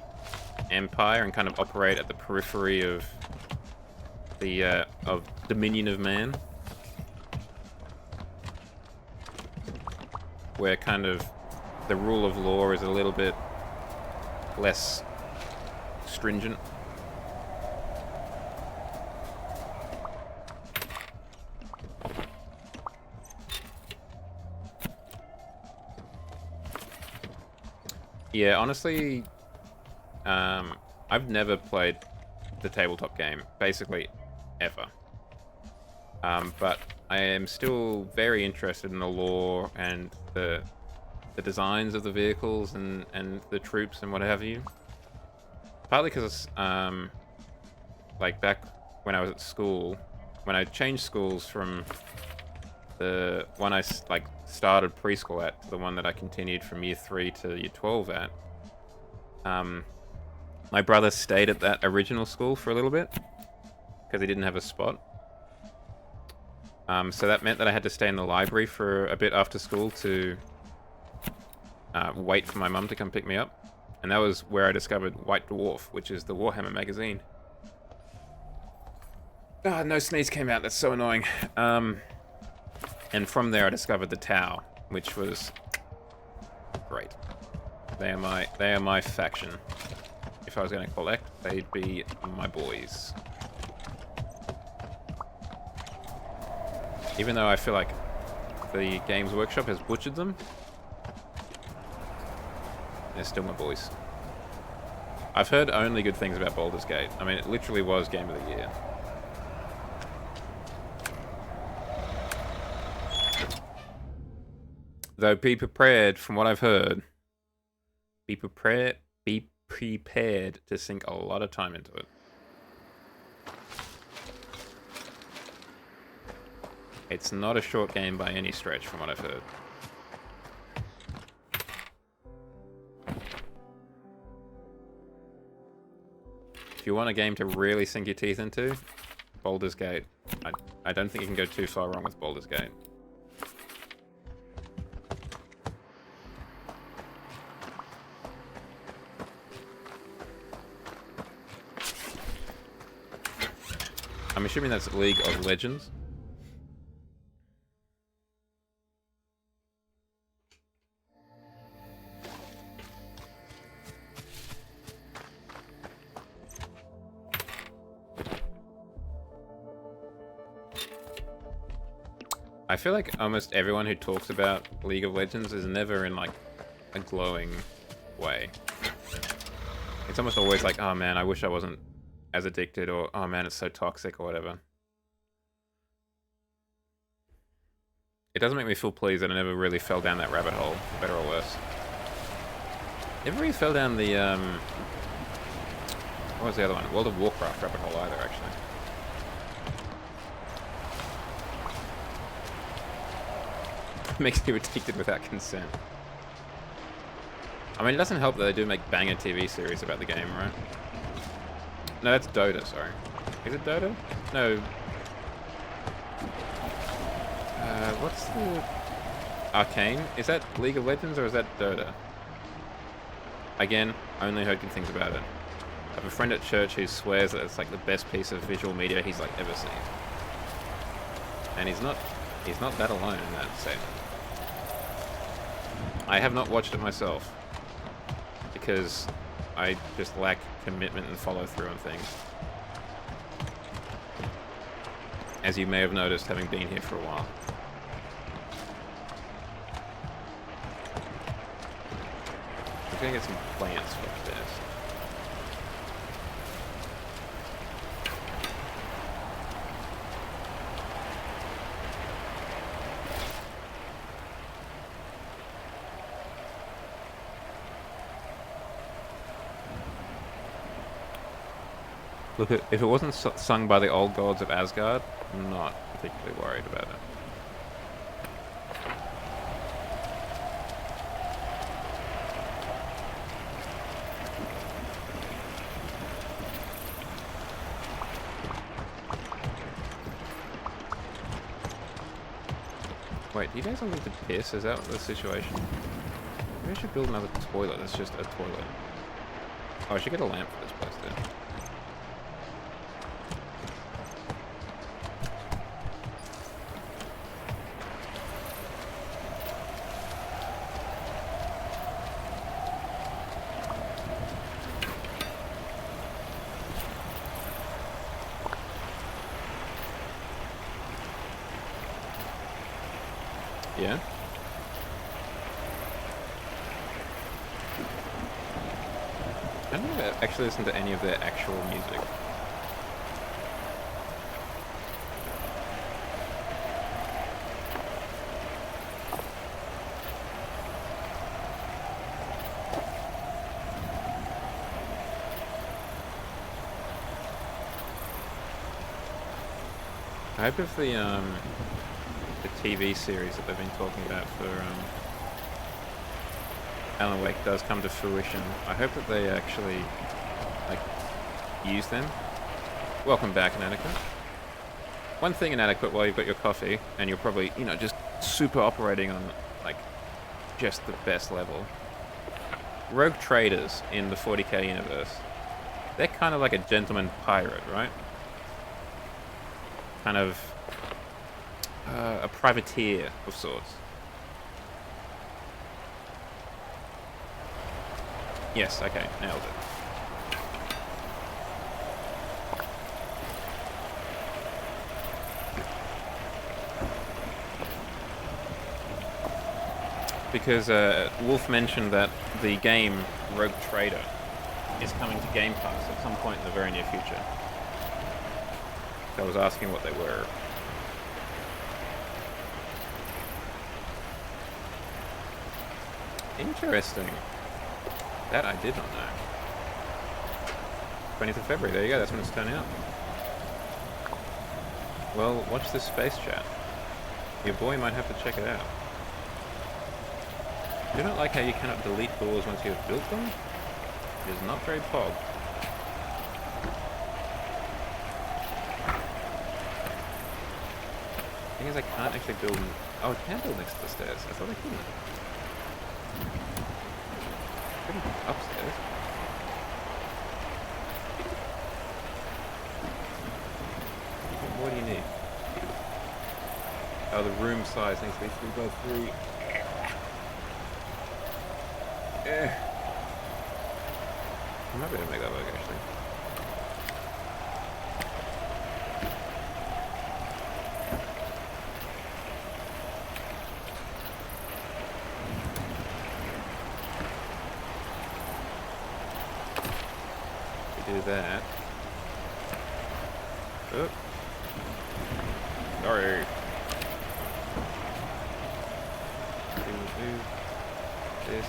Empire and kind of operate at the periphery of the Dominion of Man, where kind of the rule of law is a little bit less stringent. Yeah, honestly, I've never played the tabletop game, basically, ever. But I am still very interested in the lore and the designs of the vehicles and the troops and what have you. Partly because, like, back when I was at school, when I changed schools from the one I, like, started preschool at to the one that I continued from year 3 to year 12 at, my brother stayed at that original school for a little bit because he didn't have a spot. So that meant that I had to stay in the library for a bit after school to wait for my mum to come pick me up. And that was where I discovered White Dwarf, which is the Warhammer magazine. Ah, no sneeze came out. That's so annoying. And from there I discovered the Tau, which was great. They are my faction. If I was going to collect, they'd be my boys. Even though I feel like the Games Workshop has butchered them, they're still my boys. I've heard only good things about Baldur's Gate. I mean, it literally was Game of the Year. Though be prepared, from what I've heard, be prepared to sink a lot of time into it. It's not a short game by any stretch, from what I've heard. If you want a game to really sink your teeth into, Baldur's Gate. I don't think you can go too far wrong with Baldur's Gate. I'm assuming that's League of Legends. I feel like almost everyone who talks about League of Legends is never in, like, a glowing way. It's almost always like, oh man, I wish I wasn't as addicted, or oh man, it's so toxic, or whatever. It doesn't make me feel pleased that I never really fell down that rabbit hole, for better or worse. Never really fell down the, what was the other one? World of Warcraft rabbit hole either, actually. Makes you addicted without consent. I mean, it doesn't help that they do make banger TV series about the game, right? No, that's Dota, sorry. Is it Dota? No. What's the... Arcane? Is that League of Legends or is that Dota? Again, only heard good things about it. I have a friend at church who swears that it's like the best piece of visual media he's like ever seen. And he's not that alone in that statement. I have not watched it myself because I just lack commitment and follow through on things. As you may have noticed, having been here for a while. I'm gonna get some plants upstairs. Look, if it wasn't sung by the old gods of Asgard, I'm not particularly worried about it. Wait, do you guys all need to piss? Is that the situation? Maybe I should build another toilet that's just a toilet. Oh, I should get a lamp for this place then. Yeah? I don't know if I actually listen to any of their actual music. I hope if the TV series that they've been talking about for Alan Wake does come to fruition, I hope that they actually like use them. Welcome back, Inadequate. One thing, Inadequate, while you've got your coffee and you're probably, just super operating on like just the best level. rogue traders in the 40k universe, they're kind of like a gentleman pirate, right? Kind of a privateer of sorts. Yes, okay, nailed it. Because Wolf mentioned that the game Rogue Trader is coming to Game Pass at some point in the very near future. So I was asking what they were. Interesting. That I did not know. 20th of February, there you go, that's when it's turning up. Well, watch this space chat. Your boy might have to check it out. I do not like how you cannot delete doors once you have built them. It is not very pog. The thing is, I can't actually build... Oh, I can build next to the stairs. I thought I couldn't. Upstairs. What more do you need? Oh, the room size needs to be 3 by 3. Yeah. I might be able to make that work actually. Do that. Oh. Sorry. Move this.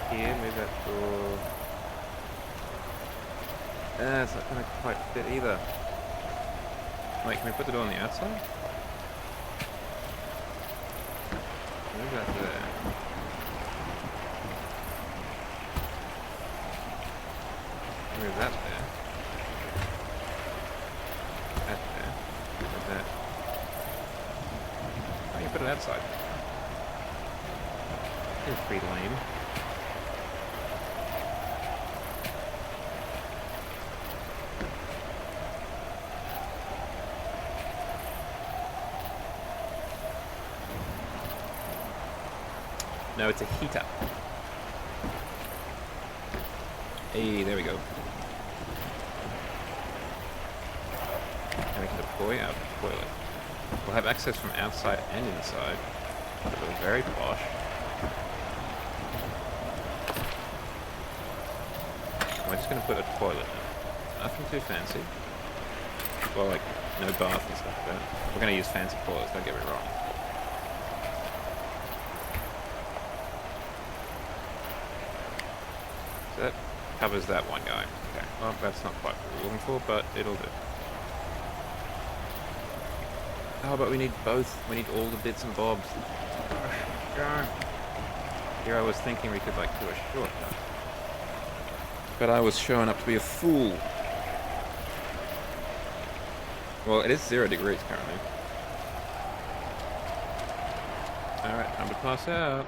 Here, move that door. It's not gonna quite fit either. Wait, can we put the door on the outside? Move that there. Move that there. That there. Move that. Oh, you put it outside. It's pretty lame. No, it's a heater. Hey, there we go. And we can deploy out the toilet. We'll have access from outside and inside. We're very posh. We're just going to put a toilet in. Nothing too fancy. Well, like, no bath and stuff like that. We're going to use fancy toilets, don't get me wrong. So that covers that one guy. Okay, well, that's not quite what we're looking for, but it'll do. Oh, but we need both. We need all the bits and bobs. Here I was thinking we could, like, do a shortcut. But I was showing up to be a fool. Well, it is 0 degrees currently. Alright, time to pass out.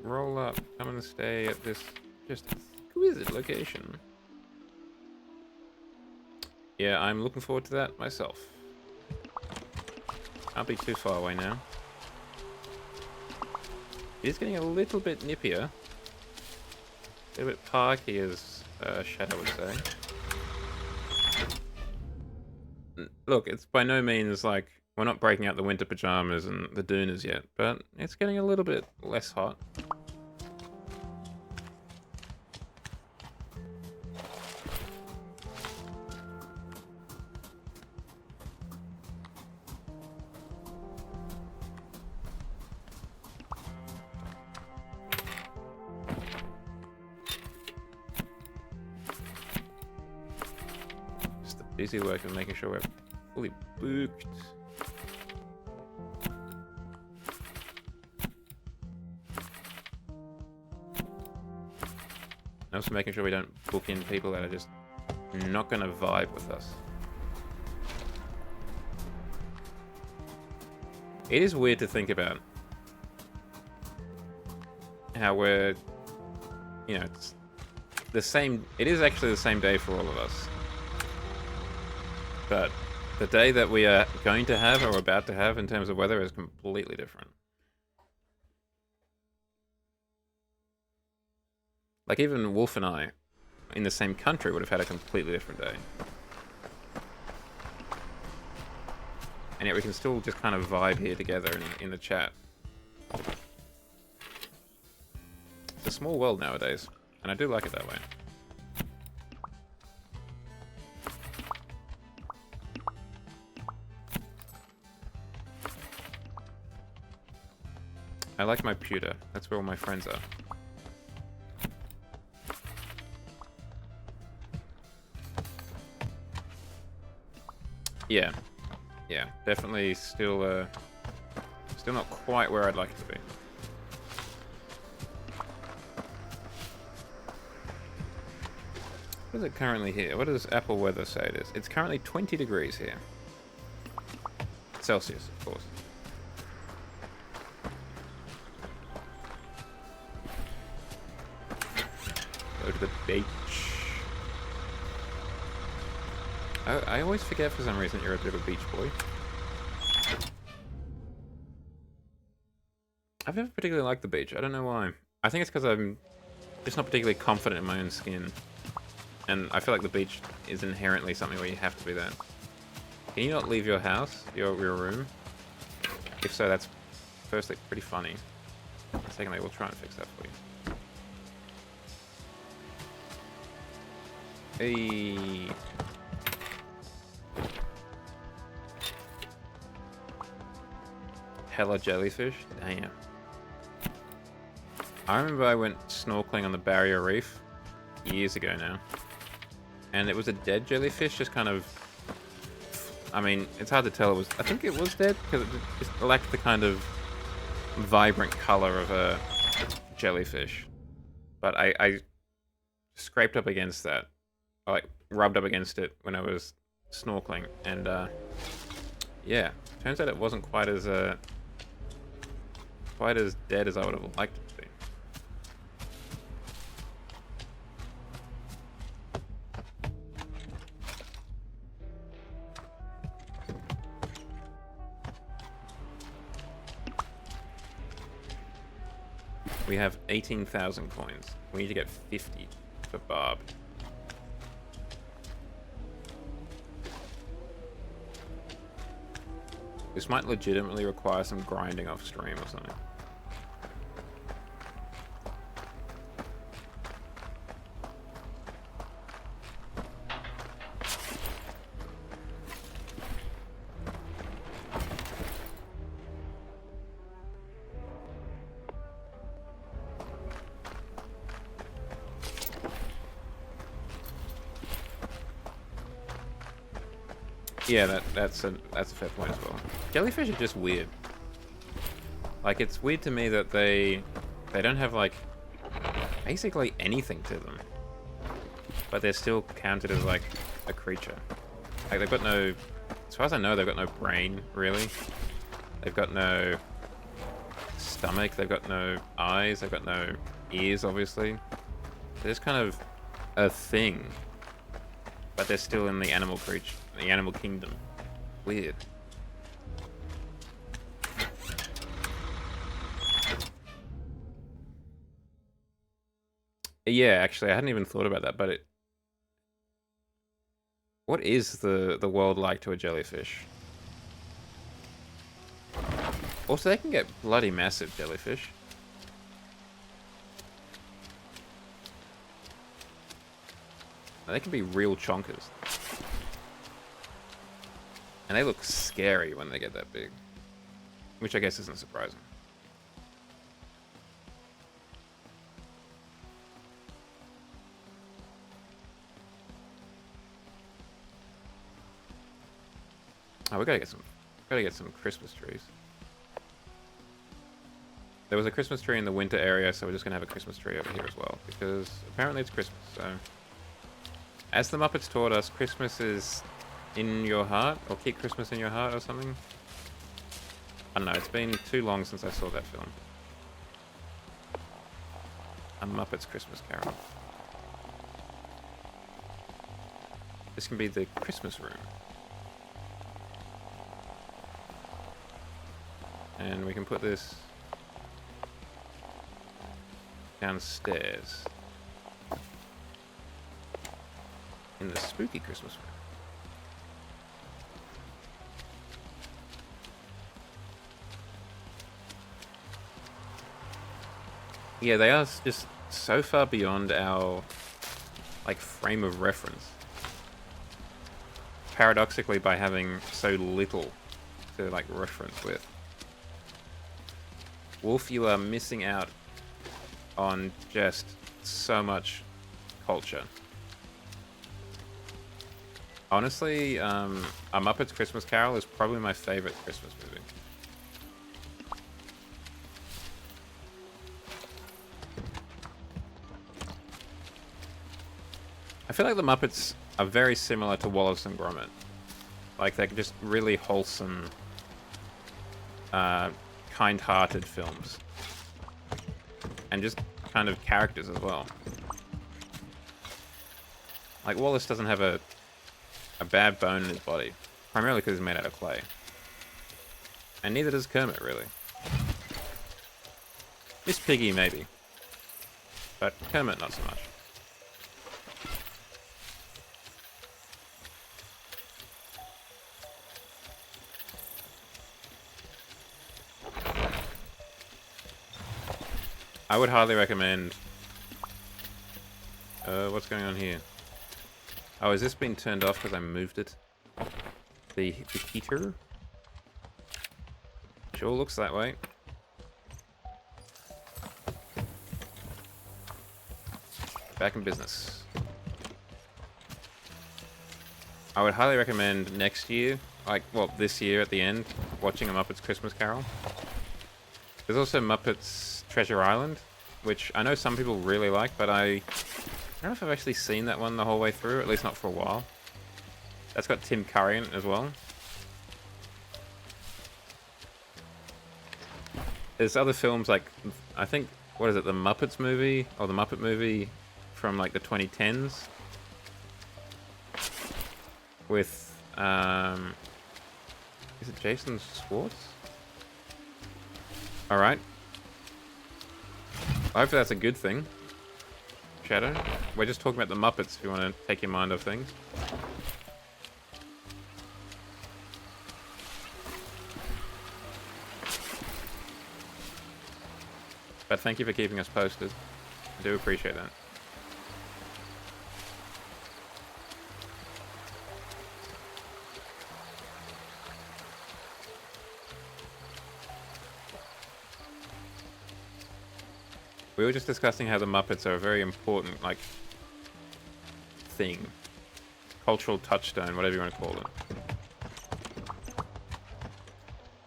Roll up. Come and stay at this just exquisite location. Yeah, I'm looking forward to that myself. Can't be too far away now. It is getting a little bit nippier. A little bit parky, as Shadow would say. Look, it's by no means like we're not breaking out the winter pajamas and the doonas yet, but it's getting a little bit less hot. Easy work of making sure we're fully booked. And also making sure we don't book in people that are just not going to vibe with us. It is weird to think about how we're, you know, it's the same. It is actually the same day for all of us. But the day that we are going to have or about to have in terms of weather is completely different. Like, even Wolf and I, in the same country, would have had a completely different day. And yet we can still just kind of vibe here together in the chat. It's a small world nowadays, and I do like it that way. I like my pewter. That's where all my friends are. Yeah. Yeah, definitely still not quite where I'd like it to be. What is it currently here? What does Apple weather say it is? It's currently 20 degrees here. Celsius, of course. Go to the beach. I always forget for some reason you're a bit of a beach boy. I've never particularly liked the beach. I don't know why. I think it's because I'm just not particularly confident in my own skin. And I feel like the beach is inherently something where you have to be there. Can you not leave your house, your room? If so, that's firstly pretty funny. Secondly, we'll try and fix that for you. Hey. Hella jellyfish? Damn. I remember I went snorkeling on the Barrier Reef years ago now. And it was a dead jellyfish, just kind of... I mean, it's hard to tell. It was. I think it was dead, because it just lacked the kind of vibrant color of a jellyfish. But I scraped up against that. I, like, rubbed up against it when I was snorkeling. And, yeah. Turns out it wasn't quite as dead as I would have liked it to be. We have 18,000 coins. We need to get 50 for Barb. This might legitimately require some grinding off stream or something. Yeah, that's a fair point as well. Jellyfish are just weird. Like, it's weird to me that they don't have, like, basically anything to them. But they're still counted as, like, a creature. Like, they've got no... As far as I know, they've got no brain, really. They've got no stomach, they've got no eyes, they've got no ears, obviously. They're just kind of a thing. But they're still in the animal creature, the animal kingdom. Weird. Yeah, actually, I hadn't even thought about that, but it... What is the world like to a jellyfish? Also, they can get bloody massive, jellyfish. They can be real chonkers. And they look scary when they get that big. Which I guess isn't surprising. Oh, we gotta get some Christmas trees. There was a Christmas tree in the winter area, so we're just gonna have a Christmas tree over here as well, because apparently it's Christmas, so... As the Muppets taught us, Christmas is in your heart, or keep Christmas in your heart or something. I don't know, it's been too long since I saw that film. A Muppets Christmas Carol. This can be the Christmas room. And we can put this downstairs in the spooky Christmas room. Yeah, they are just so far beyond our, like, frame of reference. Paradoxically, by having so little to, like, reference with. Wolf, you are missing out on just so much culture. Honestly, A Muppet's Christmas Carol is probably my favorite Christmas movie. I feel like the Muppets are very similar to Wallace and Gromit. Like, they're just really wholesome, kind-hearted films. And just kind of characters as well. Like, Wallace doesn't have a bad bone in his body. Primarily because he's made out of clay. And neither does Kermit, really. Miss Piggy, maybe. But Kermit, not so much. I would highly recommend... what's going on here? Oh, has this been turned off because I moved it? The heater? Sure looks that way. Back in business. I would highly recommend next year, like, well, this year at the end, watching A Muppet's Christmas Carol. There's also Muppets Treasure Island, which I know some people really like, but I don't know if I've actually seen that one the whole way through, at least not for a while. That's got Tim Curry in it as well. There's other films like, I think, what is it, the Muppets movie, or the Muppet movie from like the 2010s? With, is it Jason Schwartz? Alright. Hopefully that's a good thing. Shadow. We're just talking about the Muppets if you want to take your mind off things. But thank you for keeping us posted. I do appreciate that. We were just discussing how the Muppets are a very important, like, thing. Cultural touchstone, whatever you want to call it.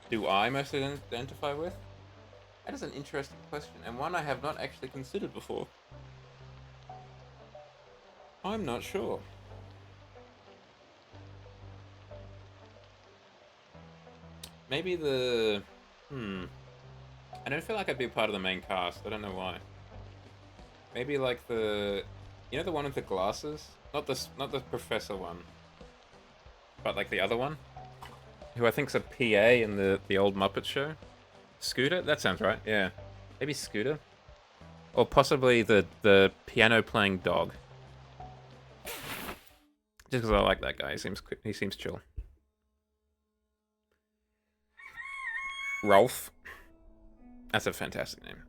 Do I mostly identify with? That is an interesting question, and one I have not actually considered before. I'm not sure. Maybe the... I don't feel like I'd be part of the main cast. I don't know why. Maybe like the... You know the one with the glasses? Not the professor one. But like the other one? Who I think's a PA in the old Muppet show? Scooter? That sounds right, yeah. Maybe Scooter? Or possibly the piano-playing dog. Just because I like that guy. He seems chill. Rolf. That's a fantastic name.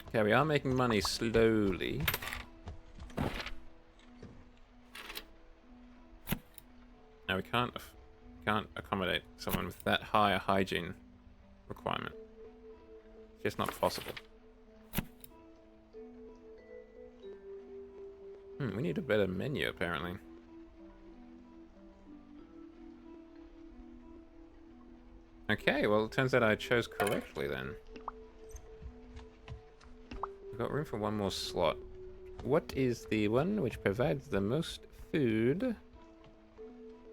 Okay, we are making money slowly. Now we can't accommodate someone with that high a hygiene requirement. It's just not possible. We need a better menu, apparently. Okay, well, it turns out I chose correctly then. We've got room for one more slot. What is the one which provides the most food?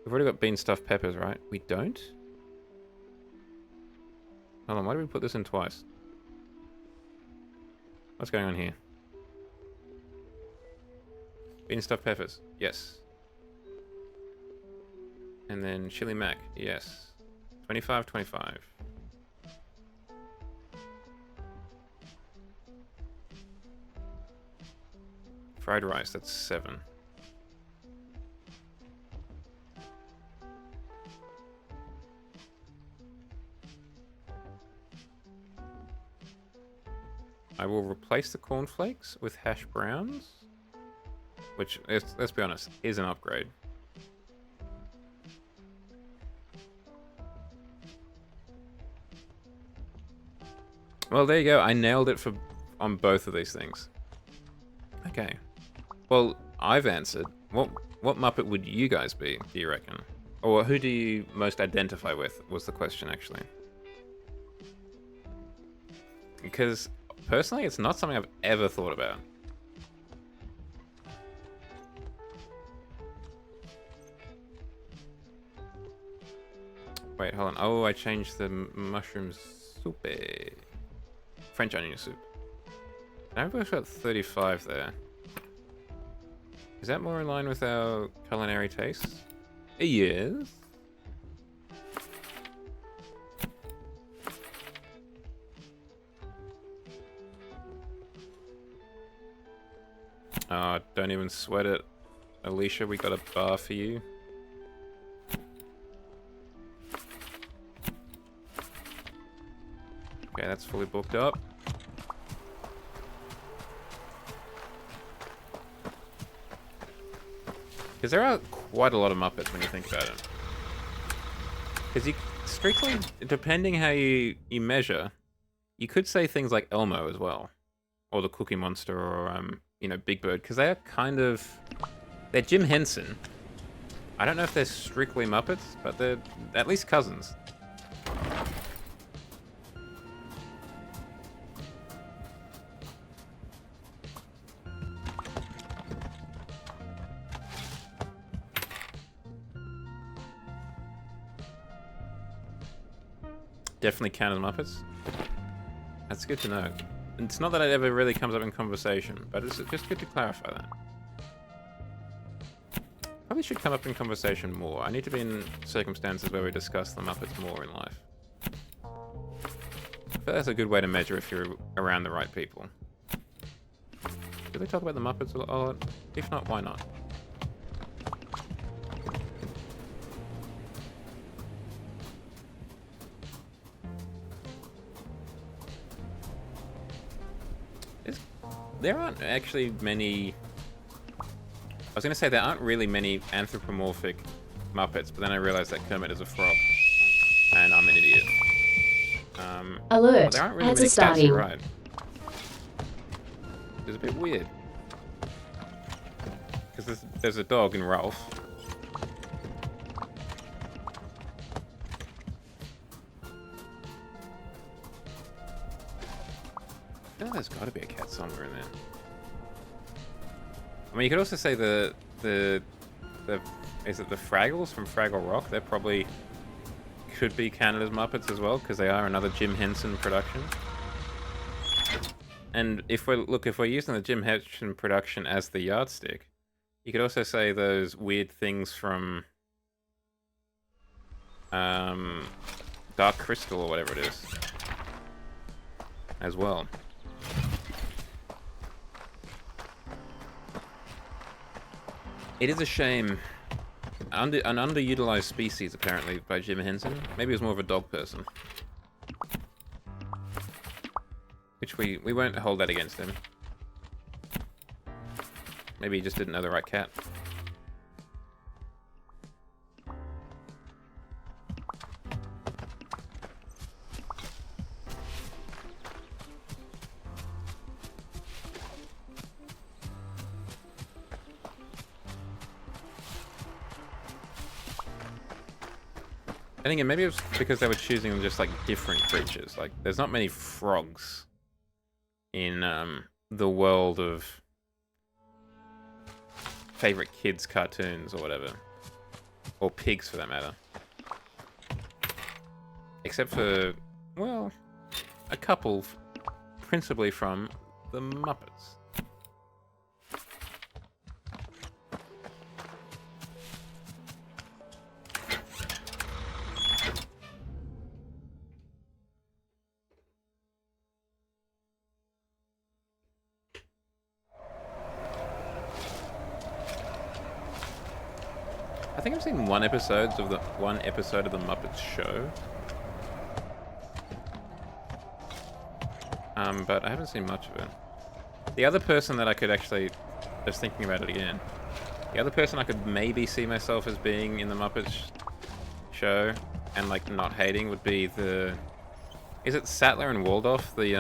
We've already got bean stuffed peppers, right? We don't? Hold on, why did we put this in twice? What's going on here? Bean stuffed peppers, yes. And then chili mac, yes. 25, 25. Fried rice, that's 7. I will replace the cornflakes with hash browns, which, let's be honest, is an upgrade. Well, there you go. I nailed it on both of these things. Okay. Well, I've answered. What Muppet would you guys be, do you reckon? Or who do you most identify with, was the question, actually. Because, personally, it's not something I've ever thought about. Wait, hold on. Oh, I changed the mushroom soup. French onion soup. I've got 35 there. Is that more in line with our culinary tastes? Yes. Don't even sweat it. Alicia, we got a bar for you. Okay, that's fully booked up. Because there are quite a lot of Muppets when you think about it. Because you strictly, depending how you measure, you could say things like Elmo as well, or the Cookie Monster, or you know, Big Bird, because they are kind of, they're Jim Henson. I don't know if they're strictly Muppets, but they're at least cousins. Definitely count as Muppets. That's good to know. It's not that it ever really comes up in conversation, but it's just good to clarify that. Probably should come up in conversation more. I need to be in circumstances where we discuss the Muppets more in life. But that's a good way to measure if you're around the right people. Do they talk about the Muppets a lot? If not, why not? There aren't actually many... I was going to say there aren't really many anthropomorphic Muppets, but then I realized that Kermit is a frog, and I'm an idiot. Alert, there aren't really ads many are starting. cats to ride. It's a bit weird. Because there's a dog in Ralph. I feel like there's got to be a cat somewhere in there. I mean, you could also say is it the Fraggles from Fraggle Rock? They're probably could be Canada's Muppets as well, because they are another Jim Henson production. And if we're using the Jim Henson production as the yardstick, you could also say those weird things from Dark Crystal or whatever it is as well. It is a shame. An underutilized species, apparently, by Jim Henson. Maybe he was more of a dog person. Which we won't hold that against him. Maybe he just didn't know the right cat. I think maybe it was because they were choosing just like different creatures. Like, there's not many frogs in the world of favorite kids' cartoons or whatever, or pigs for that matter. Except for, well, a couple, principally from the Muppets. I think I've seen one episode of the Muppets show. But I haven't seen much of it. The other person that I could actually, just thinking about it again, the other person I could maybe see myself as being in the Muppets show and like not hating would be is it Sattler and Waldorf, the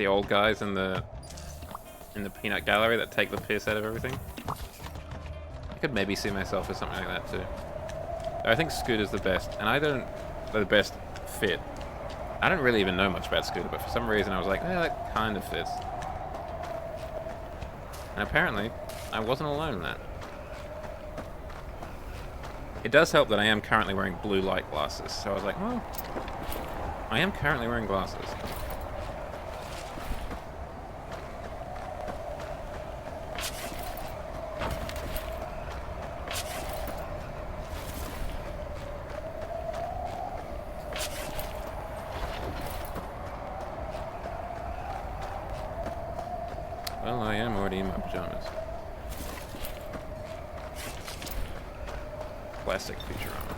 old guys in the peanut gallery that take the piss out of everything? I could maybe see myself as something like that too. I think Scooter's the best, and the best fit. I don't really even know much about Scooter, but for some reason I was like, that kind of fits. And apparently, I wasn't alone in that. It does help that I am currently wearing blue light glasses, so I was like, well, I am currently wearing glasses. Well, I am already in my pajamas. Classic Futurama.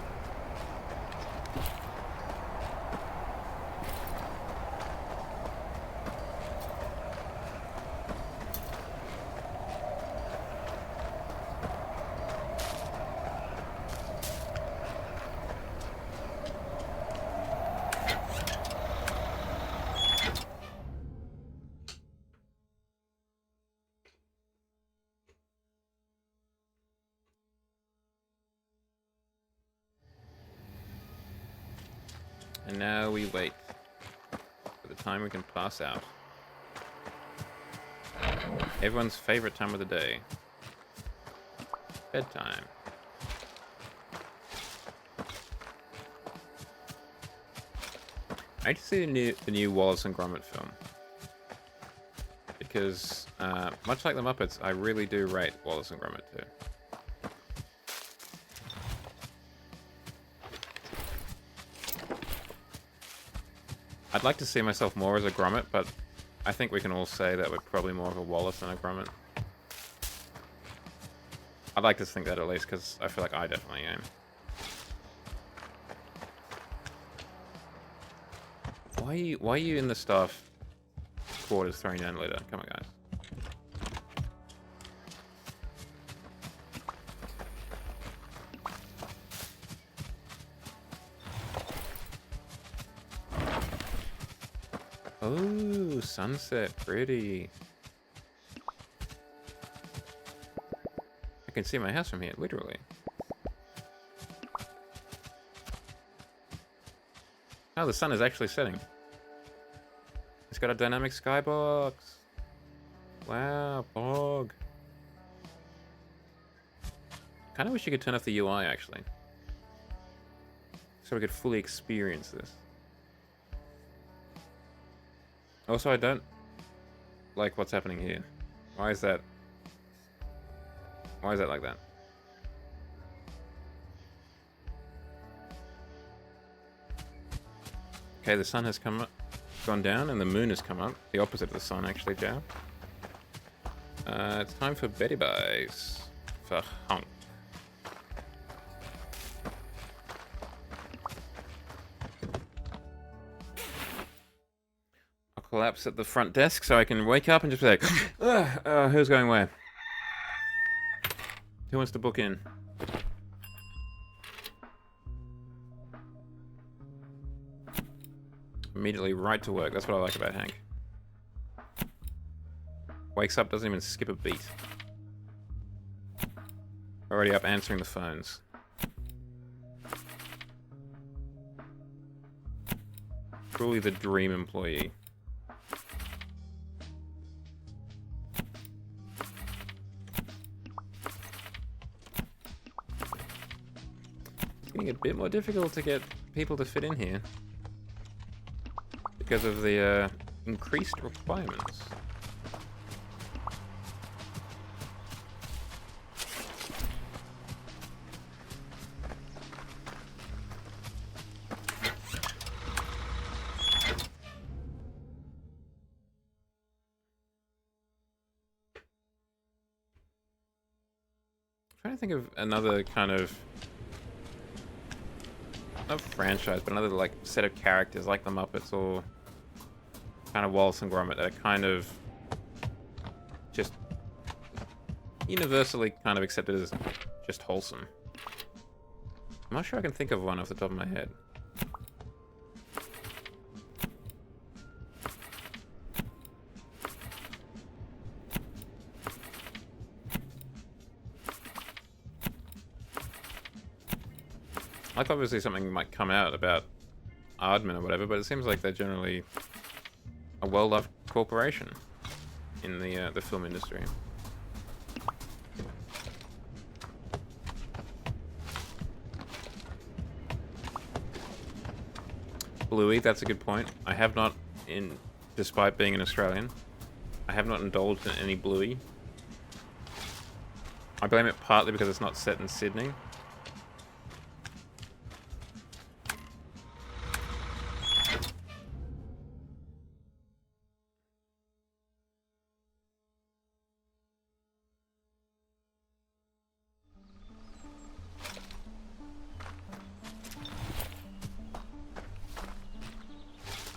And now we wait for the time we can pass out. Everyone's favorite time of the day. Bedtime. I need to see the new Wallace and Gromit film. Because, much like the Muppets, I really do rate Wallace and Gromit too. I'd like to see myself more as a Gromit, but I think we can all say that we're probably more of a Wallace than a Gromit. I'd like to think that at least, because I feel like I definitely am. Why are you in the staff quarters throwing down litter? Come on, guys. Oh, sunset, pretty. I can see my house from here, literally. Oh, the sun is actually setting. It's got a dynamic skybox. Wow, bog. Kinda wish you could turn off the UI, actually. So we could fully experience this. Also, I don't like what's happening here. Why is that? Why is that like that? Okay, the sun has gone down, and the moon has come up. The opposite of the sun, actually, Jow. It's time for Betty Buys. For Honk. I'll collapse at the front desk so I can wake up and just be like, who's going where? Who wants to book in? Immediately right to work. That's what I like about Hank. Wakes up, doesn't even skip a beat. Already up answering the phones. Truly the dream employee. It's getting a bit more difficult to get people to fit in here because of the increased requirements. I'm trying to think of another kind of, not franchise, but another like set of characters like the Muppets or kind of Wallace and Gromit that are kind of just universally kind of accepted as just wholesome. I'm not sure I can think of one off the top of my head. Like, obviously something might come out about Aardman or whatever, but it seems like they're generally a well-loved corporation in the film industry. Bluey, that's a good point. I have not, despite being an Australian, I have not indulged in any Bluey. I blame it partly because it's not set in Sydney.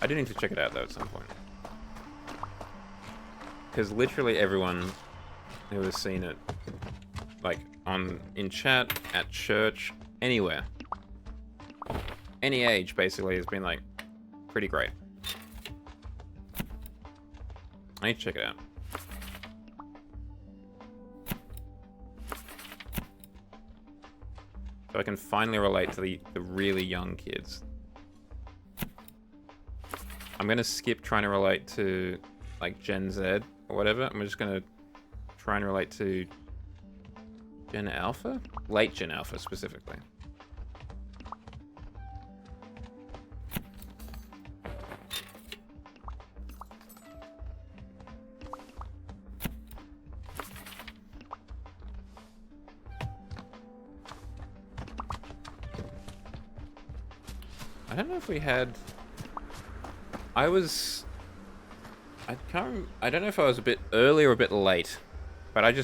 I do need to check it out though at some point. Because literally everyone who has seen it, like in chat, at church, anywhere, any age basically, has been like pretty great. I need to check it out. So I can finally relate to the really young kids. I'm gonna skip trying to relate to like Gen Z or whatever. I'm just gonna try and relate to Gen Alpha? Late Gen Alpha specifically. I don't know if we had... I don't know if I was a bit early or a bit late, but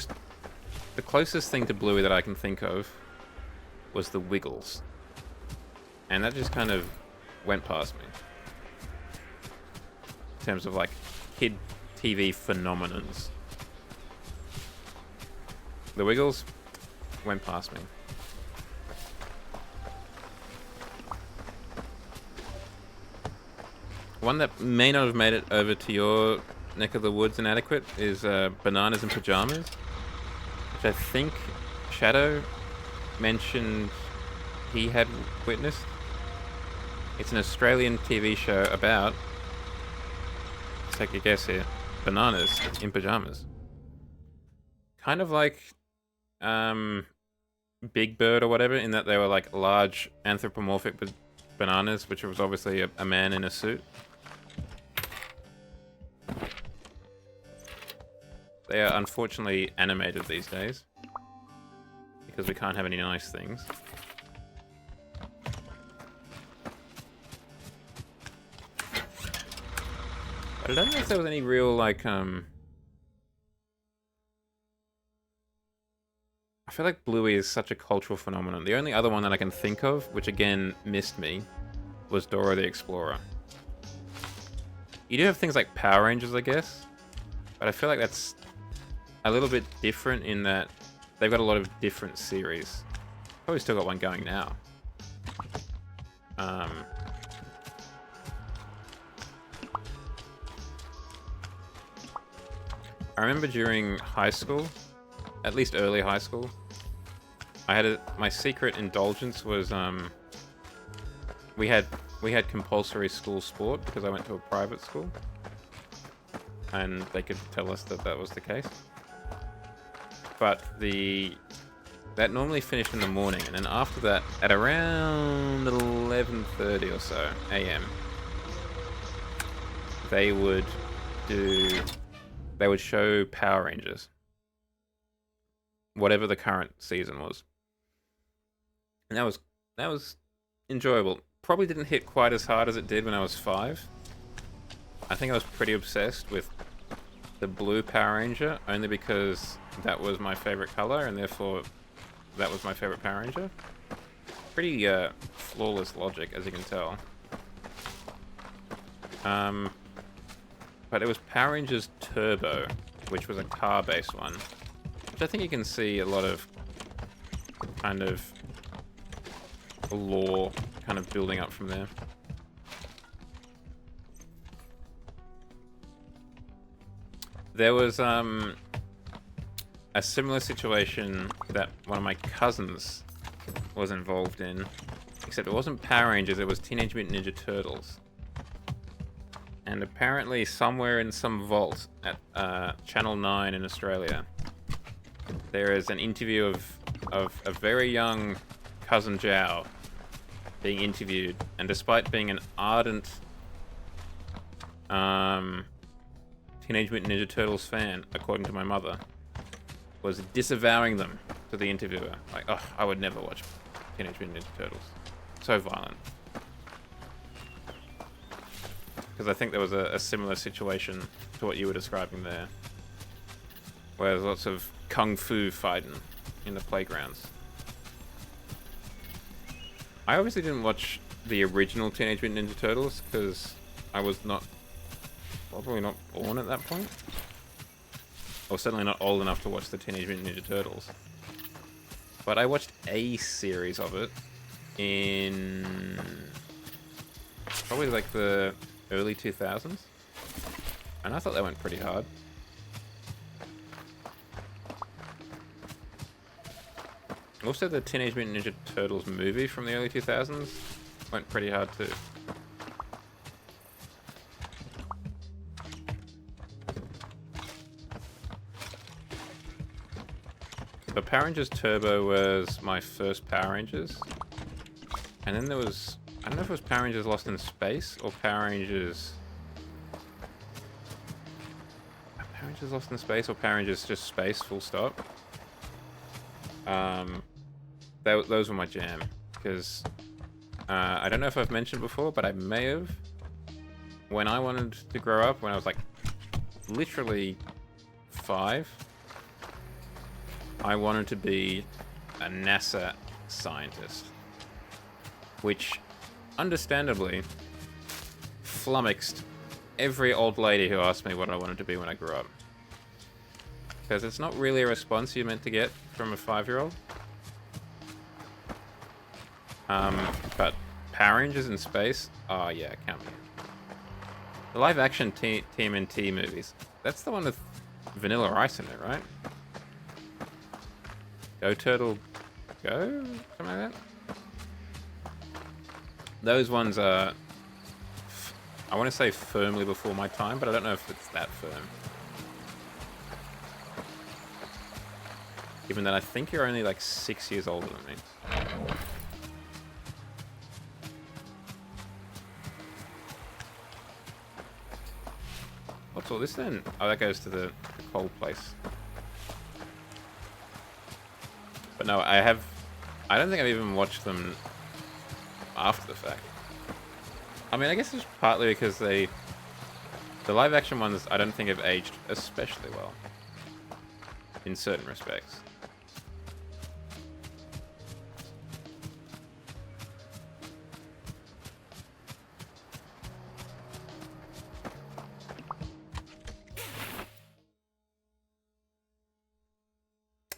the closest thing to Bluey that I can think of was the Wiggles. And that just kind of went past me. In terms of like kid TV phenomenons. The Wiggles went past me. One that may not have made it over to your neck of the woods inadequate is Bananas in Pajamas, which I think Shadow mentioned he had witnessed. It's an Australian TV show about, let's take a guess here, bananas in pajamas. Kind of like Big Bird or whatever, in that they were like large anthropomorphic bananas, which was obviously a man in a suit. They are unfortunately animated these days, because we can't have any nice things. But I don't know if there was any real, like, I feel like Bluey is such a cultural phenomenon. The only other one that I can think of, which again missed me, was Dora the Explorer. You do have things like Power Rangers, I guess, but I feel like that's a little bit different in that they've got a lot of different series. Probably still got one going now. I remember during high school, at least early high school, I had my secret indulgence was we had we had compulsory school sport because I went to a private school. And they could tell us that that was the case. But that normally finished in the morning, and then after that, at around 11:30 or so a.m., they would show Power Rangers, whatever the current season was, and that was enjoyable. Probably didn't hit quite as hard as it did when I was 5. I think I was pretty obsessed with the blue Power Ranger, only because that was my favorite color, and therefore that was my favorite Power Ranger. Pretty flawless logic, as you can tell. But it was Power Rangers Turbo, which was a car-based one, which I think you can see a lot of kind of lore kind of building up from there. There was a similar situation that one of my cousins was involved in, except it wasn't Power Rangers, it was Teenage Mutant Ninja Turtles. And apparently somewhere in some vault at Channel 9 in Australia, there is an interview of a very young cousin Zhao being interviewed, and despite being an ardent Teenage Mutant Ninja Turtles fan, according to my mother, was disavowing them to the interviewer. Like, oh, I would never watch Teenage Mutant Ninja Turtles. So violent. Because I think there was a similar situation to what you were describing there, where there's lots of kung fu fighting in the playgrounds. I obviously didn't watch the original Teenage Mutant Ninja Turtles because I was probably not born at that point. Or certainly not old enough to watch the Teenage Mutant Ninja Turtles. But I watched a series of it in probably like the early 2000s. And I thought that went pretty hard. Also, the Teenage Mutant Ninja Turtles movie from the early 2000s went pretty hard too. But Power Rangers Turbo was my first Power Rangers. And then there was, I don't know if it was Power Rangers Lost in Space or Power Rangers Lost in Space or Power Rangers just Space, full stop. Those were my jam, because I don't know if I've mentioned before, but I may have. When I wanted to grow up, when I was like literally 5, I wanted to be a NASA scientist, which understandably flummoxed every old lady who asked me what I wanted to be when I grew up. Because it's not really a response you're meant to get from a 5-year-old. But Power Rangers in space? Oh yeah, count me in. The live-action TMNT movies. That's the one with Vanilla Ice in it, right? Go Turtle, Go? Something like that? Those ones are, I want to say firmly before my time, but I don't know if it's that firm. Given that I think you're only like 6 years older than me. What's all this then? Oh, that goes to the cold place. But no, I don't think I've even watched them after the fact. I mean, I guess it's partly because the live action ones I don't think have aged especially well. In certain respects.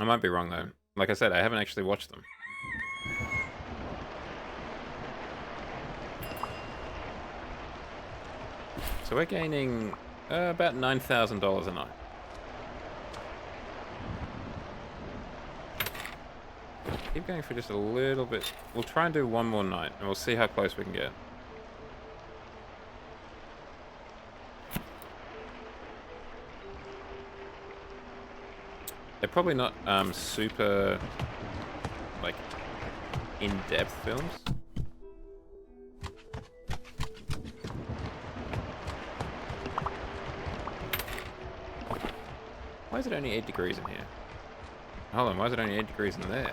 I might be wrong though. Like I said, I haven't actually watched them. So we're gaining about $9,000 a night. Keep going for just a little bit. We'll try and do one more night, and we'll see how close we can get. They're probably not super like in-depth films. Why is it only 8 degrees in here? Hold on, why is it only 8 degrees in there?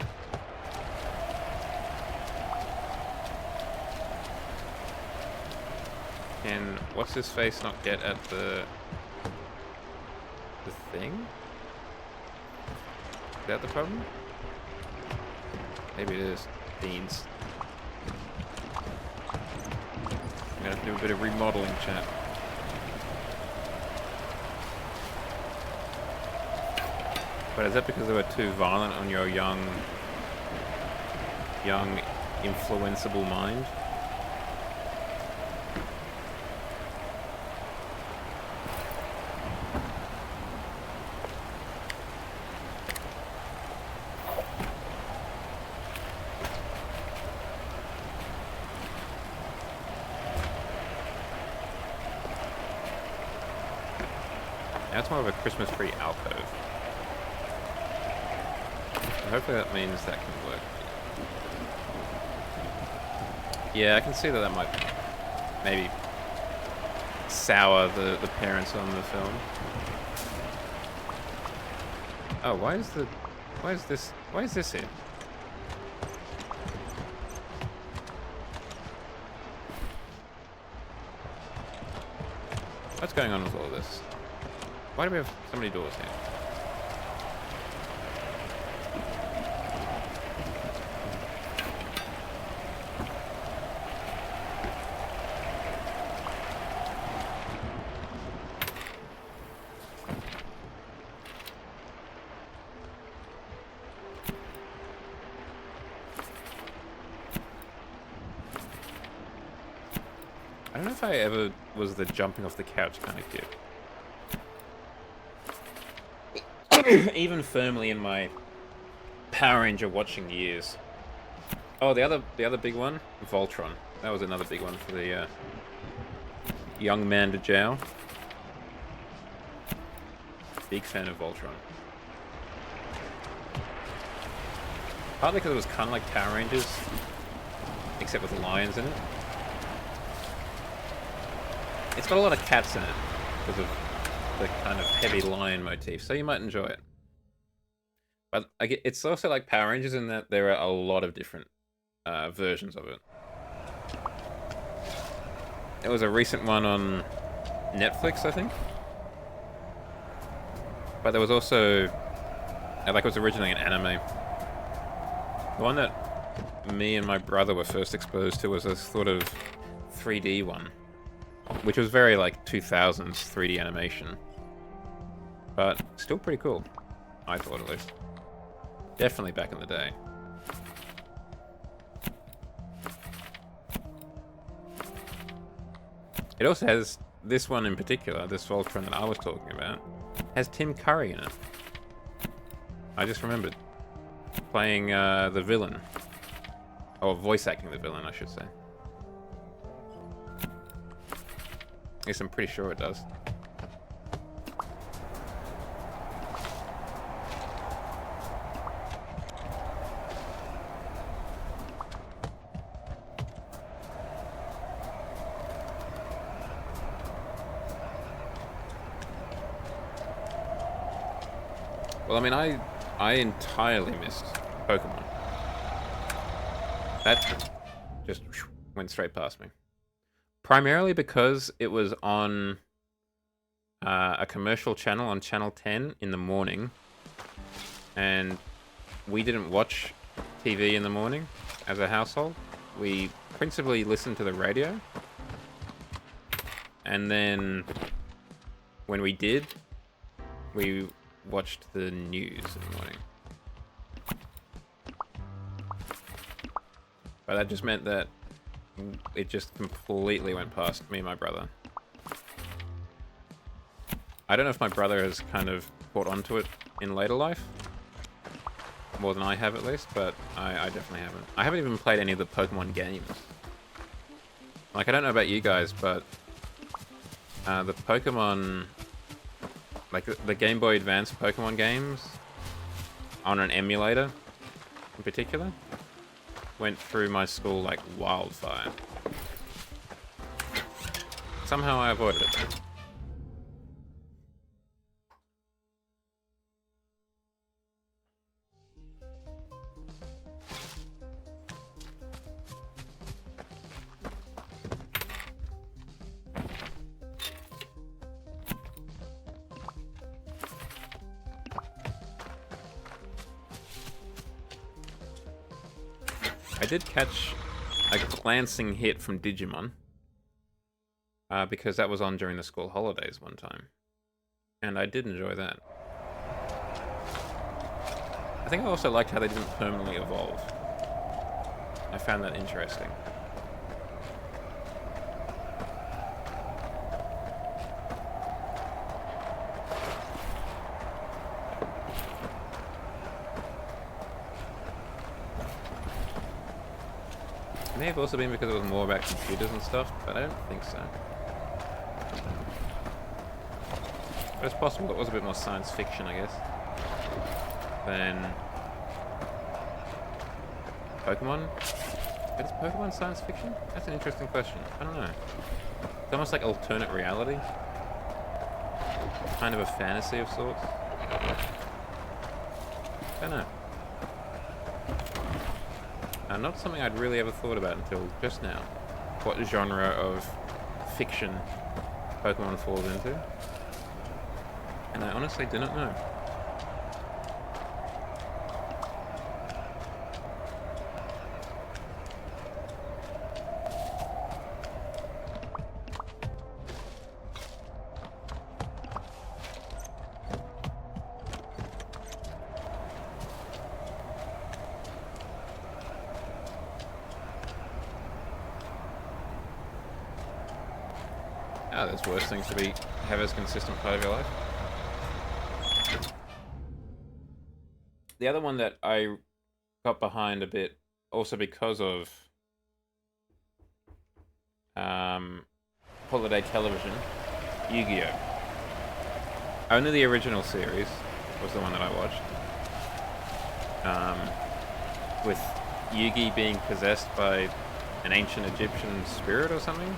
Can what's his face not get at the thing? Is that the problem? Maybe it is. Beans. I'm gonna have to do a bit of remodeling, chat. But is that because they were too violent on your young, influenceable mind? That's more of a Christmas tree alcove. So hopefully that means that can work. Yeah, I can see that that might maybe sour the parents on the film. Oh, why is this here? What's going on with all this? Why do we have so many doors here? I don't know if I ever was the jumping off the couch kind of kid. Even firmly in my Power Ranger watching years. Oh, the other big one, Voltron. That was another big one for the young man to Jow. Big fan of Voltron. Partly because it was kind of like Power Rangers, except with lions in it. It's got a lot of cats in it because of the kind of heavy lion motif, so you might enjoy it. But it's also like Power Rangers in that there are a lot of different versions of it. There was a recent one on Netflix, I think. But there was also, like, it was originally an anime. The one that me and my brother were first exposed to was a sort of 3D one, which was very, like, 2000s 3D animation. But still pretty cool, I thought at least. Definitely back in the day. It also has, this one in particular, this Voltron that I was talking about, has Tim Curry in it. I just remembered. Playing the villain. Or voice acting the villain, I should say. At least I'm pretty sure it does. Well, I mean, I entirely missed Pokemon. That just went straight past me. Primarily because it was on a commercial channel on Channel 10 in the morning. And we didn't watch TV in the morning as a household. We principally listened to the radio. And then when we did, we watched the news in the morning. But that just meant that it just completely went past me and my brother. I don't know if my brother has kind of caught onto it in later life. More than I have, at least, but I definitely haven't. I haven't even played any of the Pokemon games. Like, I don't know about you guys, but the Pokemon... Like, the Game Boy Advance Pokemon games on an emulator, in particular, went through my school like wildfire. Somehow I avoided it though. I did catch a glancing hit from Digimon. Because that was on during the school holidays one time. And I did enjoy that. I think I also liked how they didn't permanently evolve. I found that interesting. It may have also been because it was more about computers and stuff, but I don't think so. But it's possible it was a bit more science fiction, I guess, than Pokemon. Is Pokemon science fiction? That's an interesting question. I don't know. It's almost like alternate reality. Kind of a fantasy of sorts. I don't know. Not something I'd really ever thought about until just now. What genre of fiction Pokemon falls into. And I honestly do not know. There's worse things to have as a consistent part of your life. The other one that I got behind a bit, also because of holiday television, Yu-Gi-Oh! Only the original series was the one that I watched. With Yugi being possessed by an ancient Egyptian spirit or something.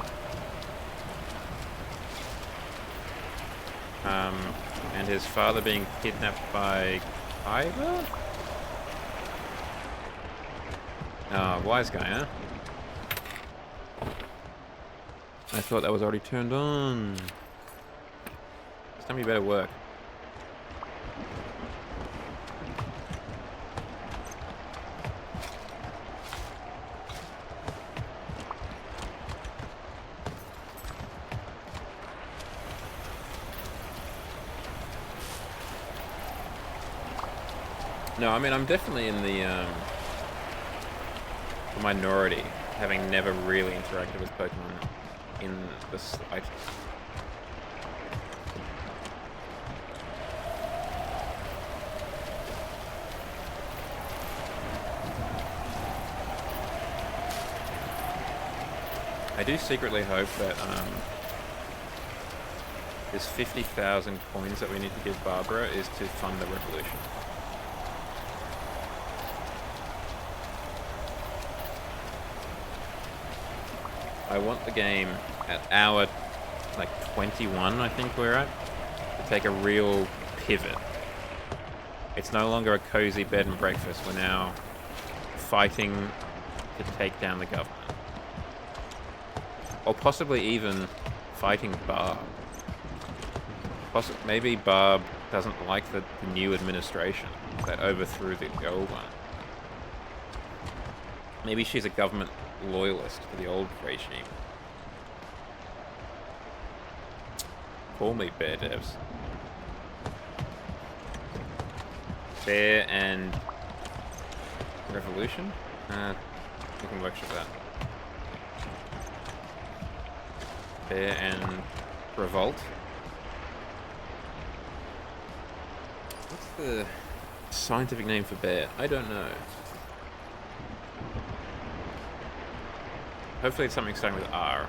And his father being kidnapped by Kaiba? Oh, wise guy, huh? I thought that was already turned on. This time you better work. No, I mean, I'm definitely in the minority, having never really interacted with Pokemon in the slightest. I do secretly hope that this 50,000 coins that we need to give Barbara is to fund the revolution. I want the game at hour, like, 21, I think we're at, to take a real pivot. It's no longer a cozy bed and breakfast. We're now fighting to take down the government. Or possibly even fighting Barb. Maybe Barb doesn't like the new administration that overthrew the old one. Maybe she's a government loyalist to the old regime. Call me Bear Devs. Bear and Revolution? We can workshop that. Bear and Revolt. What's the scientific name for bear? I don't know. Hopefully it's something starting with R.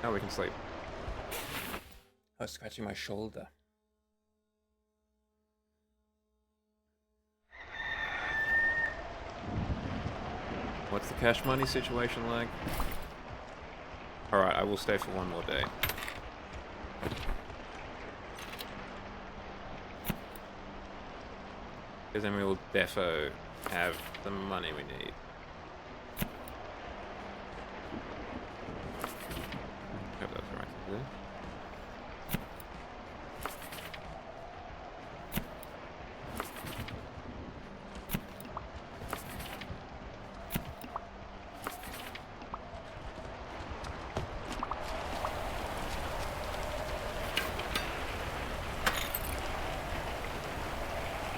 Oh, we can sleep. I was scratching my shoulder. What's the cash money situation like? Alright, I will stay for one more day. Because then we will defo have the money we need. Hope that's the right thing to do.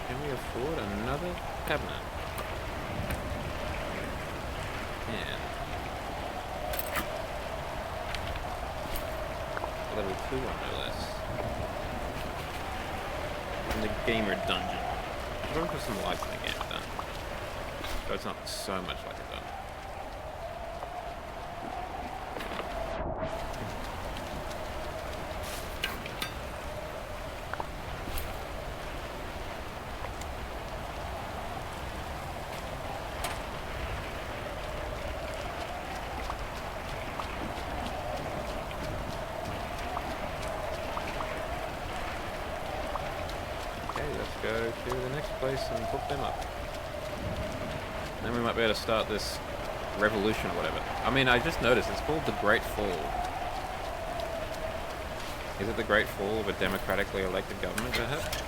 Can we afford another cabinet? And level 2 one, no less. In the gamer dungeon. I'm going to put some lights in the game then. So it's not so much like a dungeon. Go to the next place and hook them up. Then we might be able to start this revolution or whatever. I mean, I just noticed it's called the Great Fall. Is it the Great Fall of a democratically elected government, perhaps?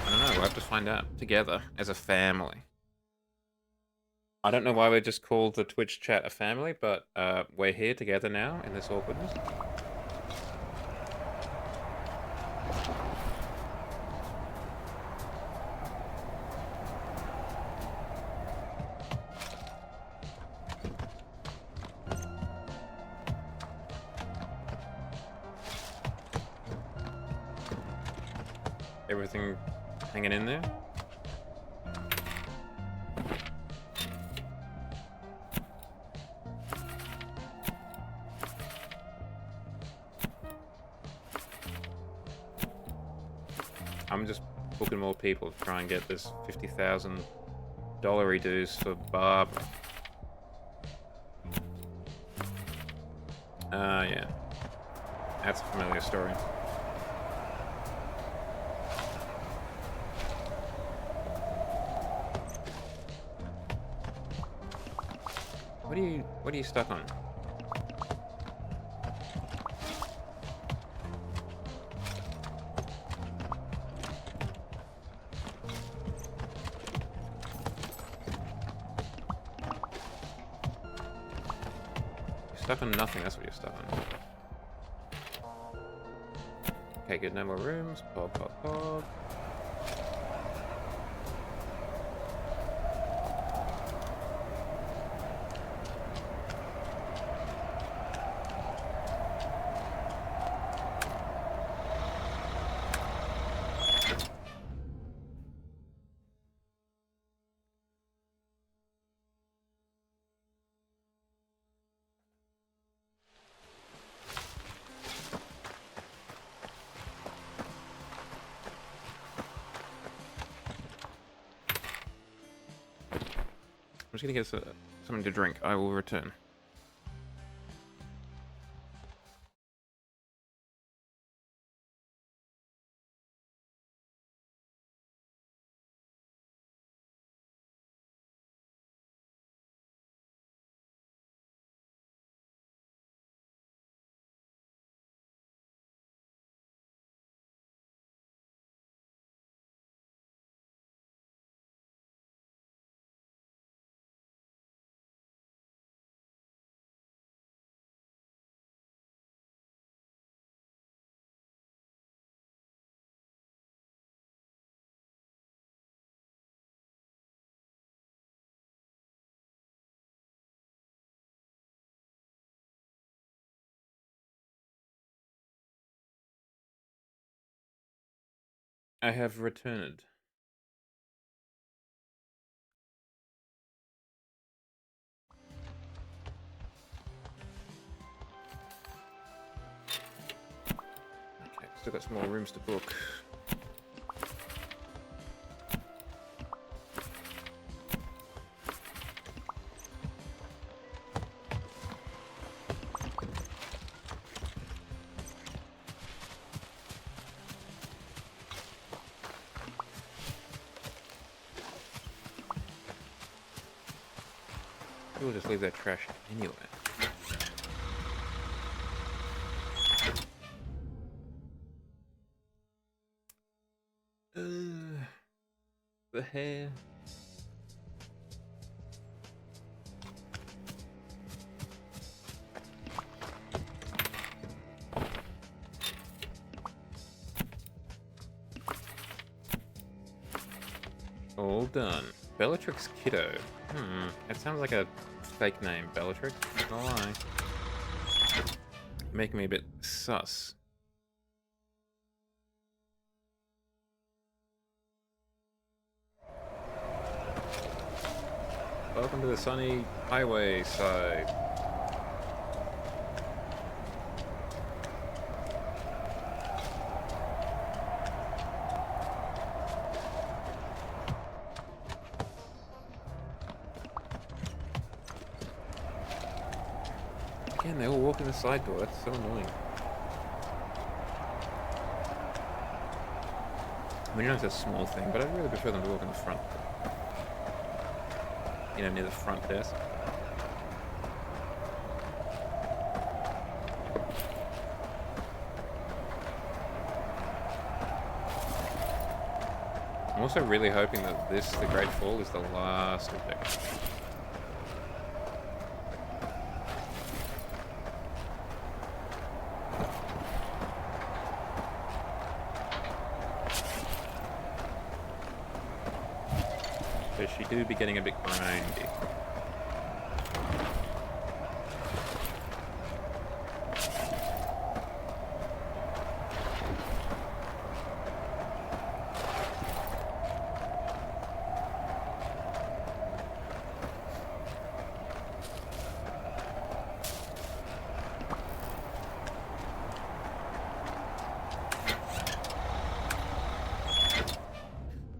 I don't know, we'll have to find out together as a family. I don't know why we're just called the Twitch chat a family, but we're here together now in this awkwardness. Everything hanging in there? I'm just booking more people to try and get this $50,000 dues for Barbara. Yeah. That's a familiar story. What are you stuck on? You're stuck on nothing, that's what you're stuck on. Okay, good, no more rooms. Pog, pog, pog. I'm just gonna get something to drink. I will return. I have returned. Still got some more rooms to book. We'll just leave that trash anywhere. The hair. All done. Bellatrix Kiddo. It sounds like a fake name, Bellatrix. Not gonna lie. Making me a bit sus. Welcome to the sunny highway side. Again, they all walk in the side door. That's so annoying. I mean, you know it's a small thing, but I'd really prefer them to walk in the front. You know, near the front desk. I'm also really hoping that this, the Great Fall, is the last objective. So she do be getting a bit grindy.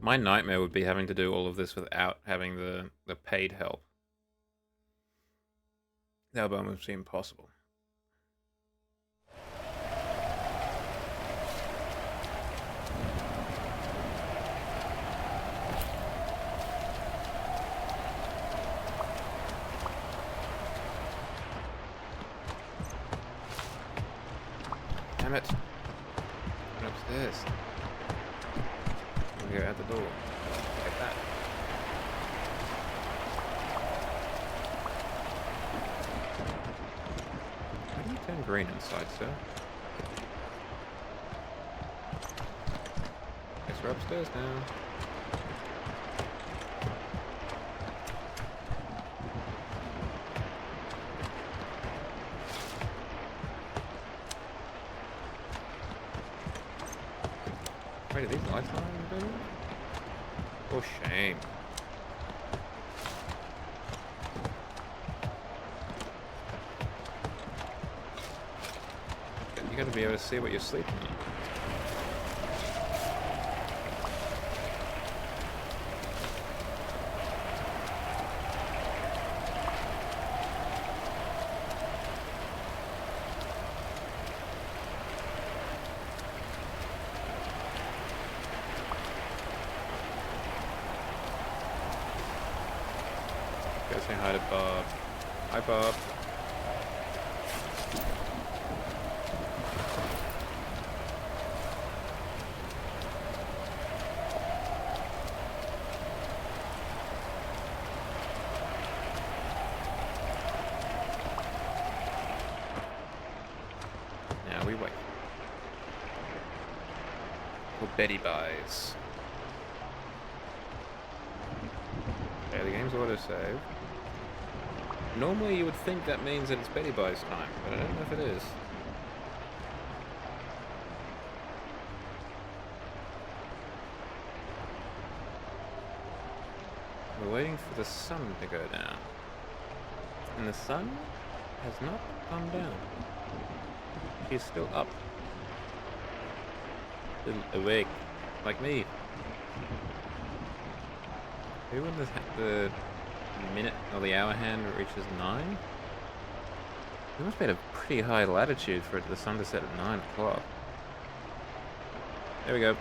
My nightmare would be having to do all of this without having the paid help. That would almost seem impossible. Damn it. Get upstairs. Go out the door. Look at that. How do you turn green inside, sir? Guess we're upstairs now. Wait, are these lights on in the bedroom? Oh, shame. You gotta be able to see what you're sleeping on. Go say hi to Bob. Hi, Bob. Now we wait. For Betty buys. Okay, the game's autosave. Normally you would think that means that it's Betty Buy's time, but I don't know if it is. We're waiting for the sun to go down. And the sun has not come down. She's still up. Still awake. Like me. Who when the minute or the hour hand reaches 9? We must be at a pretty high latitude for the sun to set at 9 o'clock. There we go.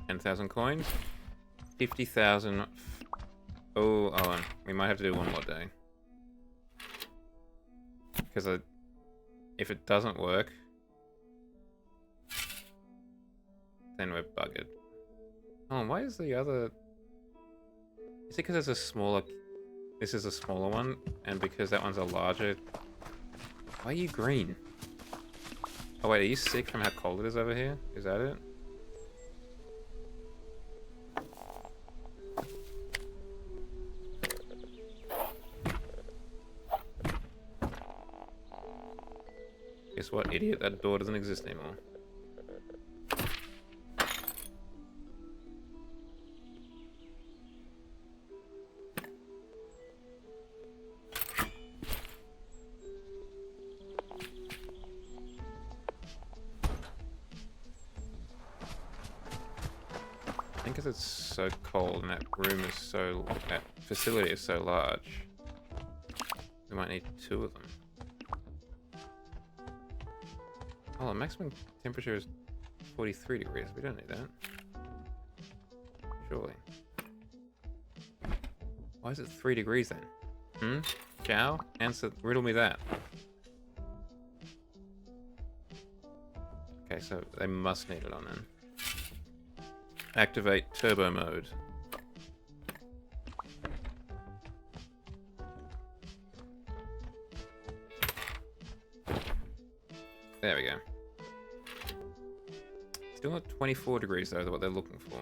$10,000 coins. 50,000. Oh, hold on. We might have to do one more day. Because if it doesn't work, then we're buggered. Oh, why is the other... Is it because it's a smaller... This is a smaller one, and because that one's a larger... Why are you green? Oh wait, are you sick from how cold it is over here? Is that it? Guess what, idiot? That door doesn't exist anymore. I think because it's so cold and that room is so... that facility is so large, we might need 2 of them. Oh, the maximum temperature is 43 degrees. We don't need that. Surely. Why is it 3 degrees then? Hmm? Chow? Answer, riddle me that. Okay, so they must need it on then. Activate turbo mode. There we go. Still not 24 degrees though, what they're looking for.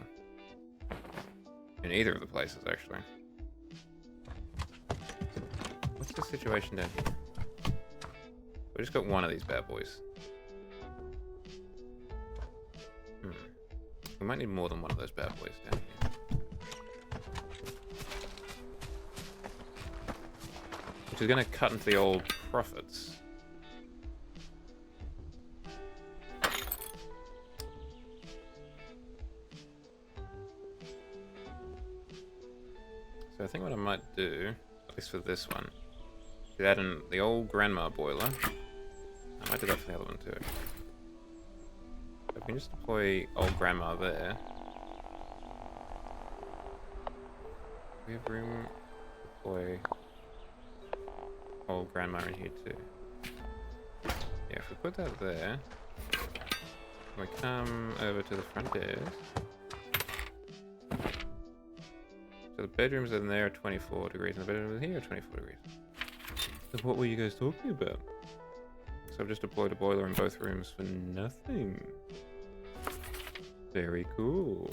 In either of the places, actually. What's the situation down here? We just got one of these bad boys. We might need more than one of those bad boys down here. Which is going to cut into the old profits. So I think what I might do, at least for this one, is add in the old grandma boiler. I might do that for the other one too. So we can just deploy old grandma there. We have room to deploy old grandma in here too. Yeah, if we put that there, we come over to the front stairs. So the bedrooms in there are 24 degrees, and the bedrooms in here are 24 degrees. So what were you guys talking about? So I've just deployed a boiler in both rooms for nothing. Very cool.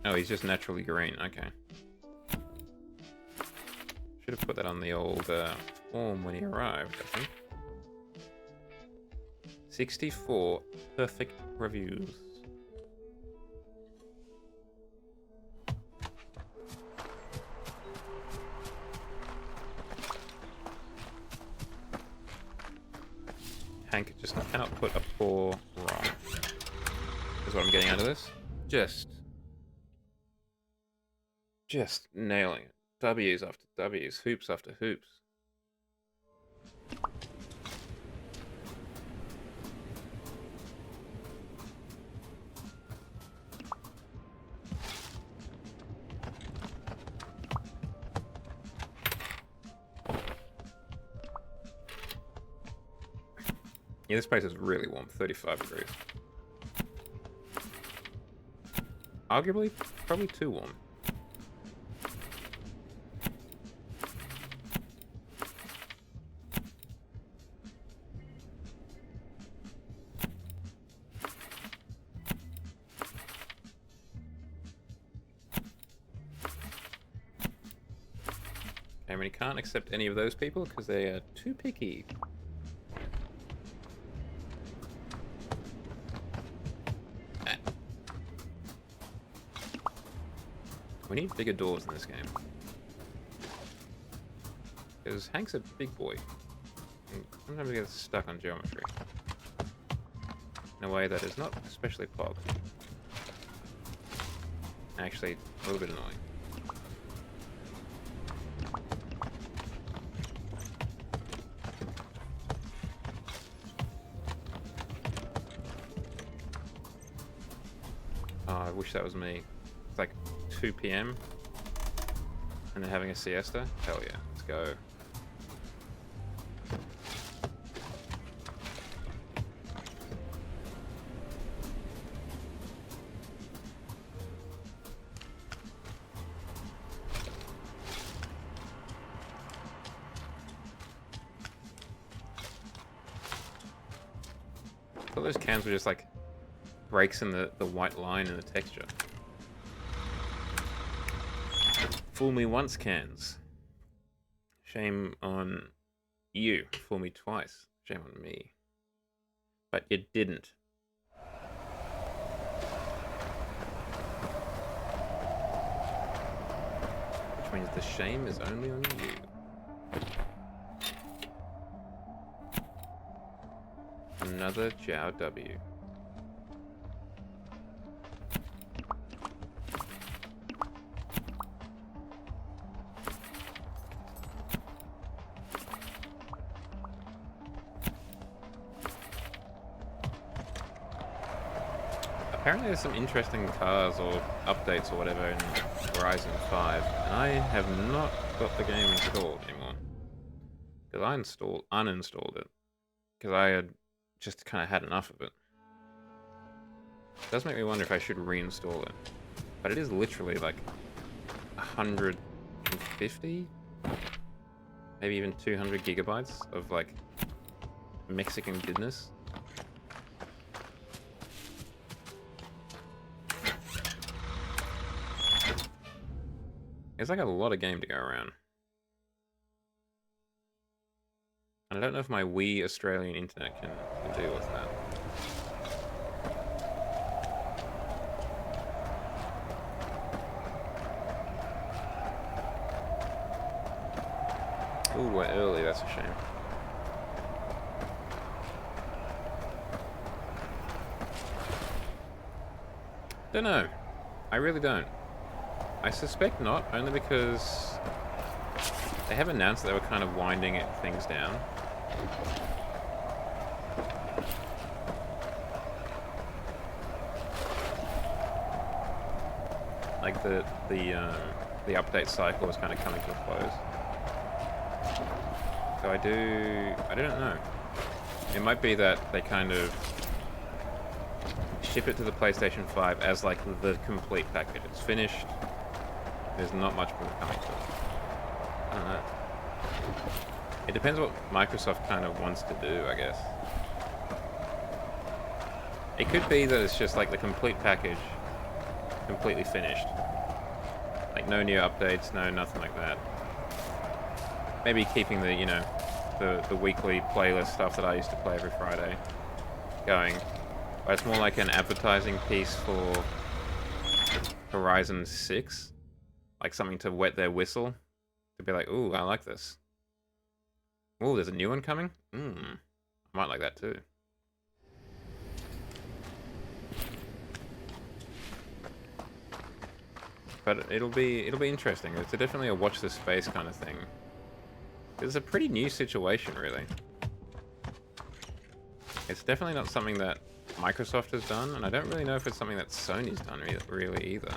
Oh, he's just naturally green. Okay. Should have put that on the old form when he arrived, I think. 64 perfect reviews. Hank just cannot put a paw wrong. Is what I'm getting out of this. Just nailing it. W's after W's, hoops after hoops. Yeah, this place is really warm, 35 degrees. Arguably, probably too warm. And we can't accept any of those people because they are too picky. We need bigger doors in this game. Because Hank's a big boy. And sometimes he gets stuck on geometry. In a way that is not especially pog. Actually, a little bit annoying. Oh, I wish that was me. It's like 2 PM. And then having a siesta? Hell yeah, let's go. I thought those cans were just like breaks in the white line and the texture. Fool me once, cans. Shame on you. Fool me twice. Shame on me. But you didn't. Which means the shame is only on you. Another Jow W. Apparently there's some interesting cars or updates or whatever in Horizon 5, and I have not got the game installed anymore. Because I uninstalled it. Because I had just kind of had enough of it. It does make me wonder if I should reinstall it. But it is literally like 150? Maybe even 200 gigabytes of like Mexican goodness. It's like a lot of game to go around. And I don't know if my Wii Australian internet can deal with that. Ooh, we're early, that's a shame. Don't know. I really don't. I suspect not, only because they have announced that they were kind of winding things down. Like the update cycle is kind of coming to a close. So I don't know. It might be that they kind of ship it to the PlayStation 5 as like the complete package. It's finished. There's not much more coming to it. I don't know. It depends what Microsoft kind of wants to do, I guess. It could be that it's just like the complete package, completely finished. Like no new updates, no nothing like that. Maybe keeping the, you know, the weekly playlist stuff that I used to play every Friday going. But it's more like an advertising piece for Horizon 6. Like something to wet their whistle. To be like, ooh, I like this. Ooh, there's a new one coming? I might like that too. But it'll be interesting. It's definitely a watch this space kind of thing. It's a pretty new situation, really. It's definitely not something that Microsoft has done, and I don't really know if it's something that Sony's done really either.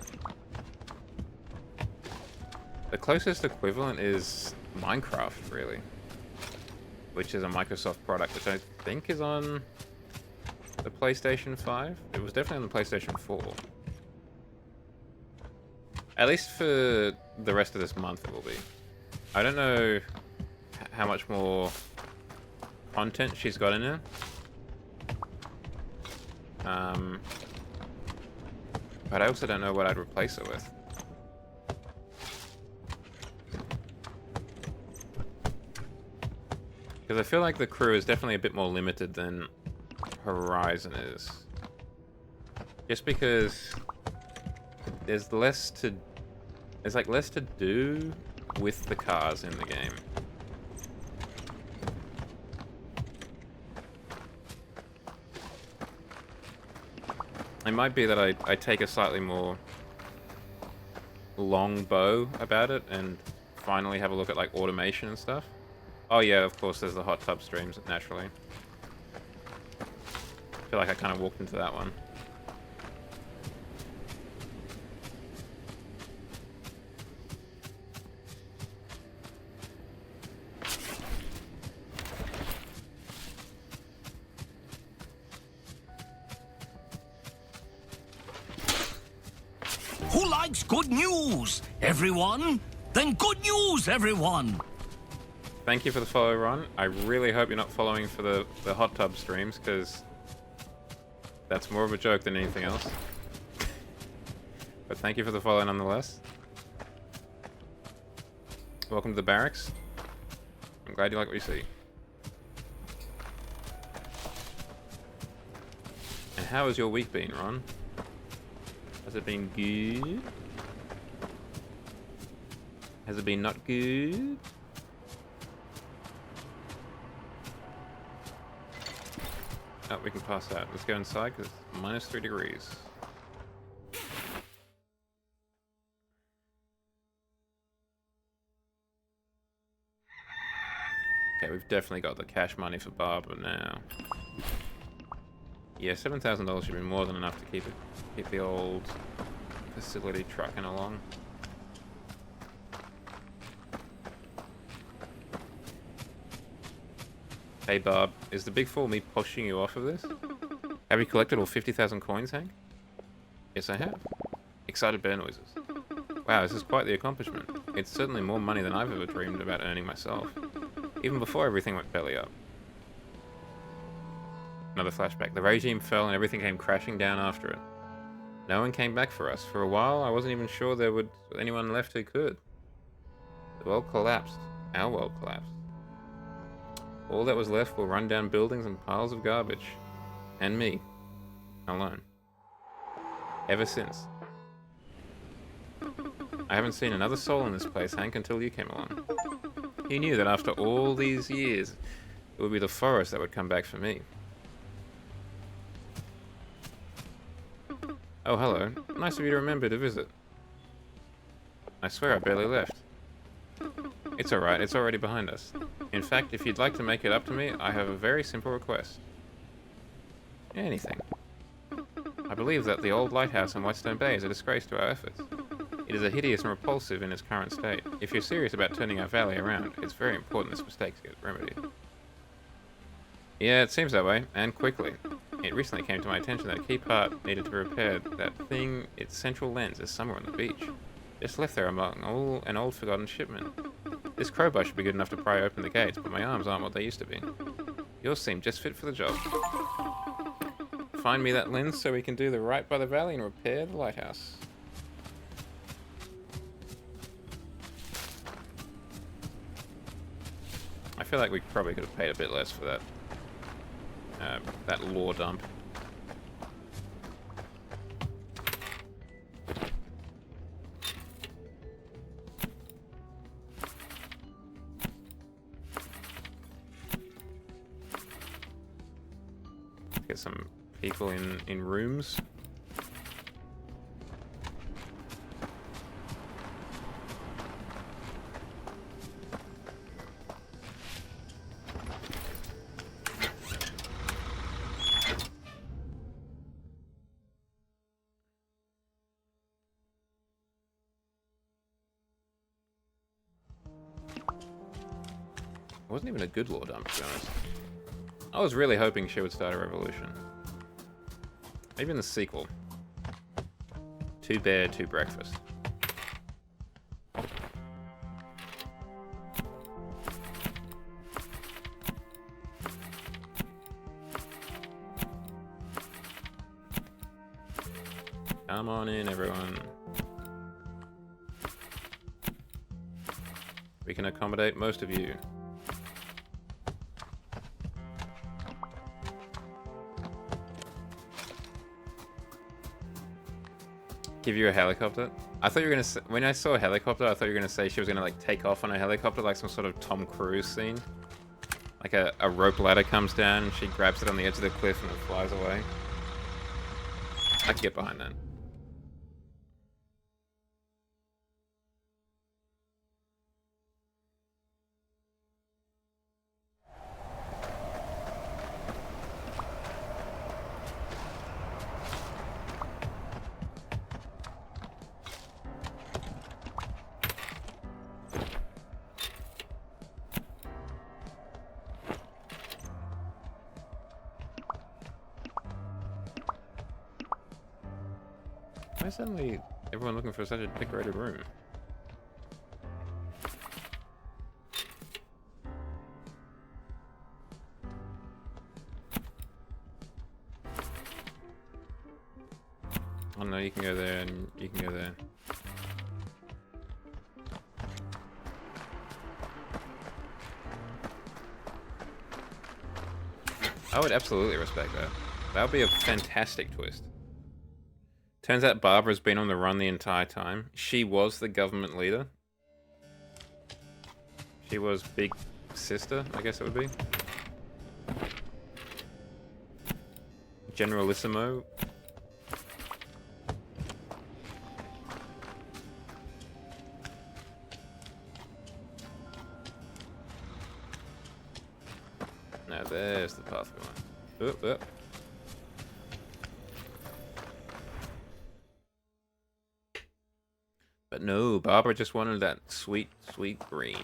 The closest equivalent is Minecraft, really. Which is a Microsoft product, which I think is on the PlayStation 5. It was definitely on the PlayStation 4. At least for the rest of this month it will be. I don't know how much more content she's got in it. But I also don't know what I'd replace it with. Because I feel like the crew is definitely a bit more limited than Horizon is. Just because there's less to There's like less to do with the cars in the game. It might be that I take a slightly more long bow about it and finally have a look at like automation and stuff. Oh yeah, of course there's the hot tub streams naturally. I feel like I kind of walked into that one. Who likes good news, everyone? Then good news, everyone! Thank you for the follow, Ron. I really hope you're not following for the hot tub streams, because that's more of a joke than anything else. But thank you for the follow nonetheless. Welcome to the barracks. I'm glad you like what you see. And how has your week been, Ron? Has it been good? Has it been not good? Oh, we can pass that. Let's go inside because it's minus 3 degrees. Okay, we've definitely got the cash money for Barbara now. Yeah, $7,000 should be more than enough to keep the old facility trucking along. Hey Barb, is the big fool me pushing you off of this? Have you collected all 50,000 coins, Hank? Yes, I have. Excited bear noises. Wow, this is quite the accomplishment. It's certainly more money than I've ever dreamed about earning myself. Even before everything went belly up. Another flashback. The regime fell and everything came crashing down after it. No one came back for us. For a while, I wasn't even sure there was anyone left who could. The world collapsed. Our world collapsed. All that was left were run-down buildings and piles of garbage. And me. Alone. Ever since. I haven't seen another soul in this place, Hank, until you came along. He knew that after all these years, it would be the forest that would come back for me. Oh, hello. Nice of you to remember to visit. I swear I barely left. It's alright, it's already behind us. In fact, if you'd like to make it up to me, I have a very simple request. Anything. I believe that the old lighthouse in Whitestone Bay is a disgrace to our efforts. It is hideous and repulsive in its current state. If you're serious about turning our valley around, it's very important this mistake gets remedied. Yeah, it seems that way, and quickly. It recently came to my attention that a key part needed to be repaired. That thing, its central lens, is somewhere on the beach. Just left there among an old forgotten shipment. This crowbar should be good enough to pry open the gates, but my arms aren't what they used to be. Yours seem just fit for the job. Find me that lens so we can do the right by the valley and repair the lighthouse. I feel like we probably could have paid a bit less for that lore dump. Get some people in rooms. It wasn't even a good lore dump, to be honest. I was really hoping she would start a revolution. Maybe in the sequel. 2 bear, 2 breakfast. Come on in, everyone. We can accommodate most of you. Give you a helicopter? I thought you were gonna say, when I saw a helicopter, I thought you were gonna say she was gonna like take off on a helicopter, like some sort of Tom Cruise scene. Like a rope ladder comes down and she grabs it on the edge of the cliff and it flies away. I can get behind that. Why is suddenly everyone looking for such a decorated room? Oh no, you can go there and you can go there. I would absolutely respect that. That would be a fantastic twist. Turns out Barbara's been on the run the entire time. She was the government leader. She was Big Sister, I guess it would be. Generalissimo. Now there's the path we want. Oop, oop. But no, Barbara just wanted that sweet, sweet green.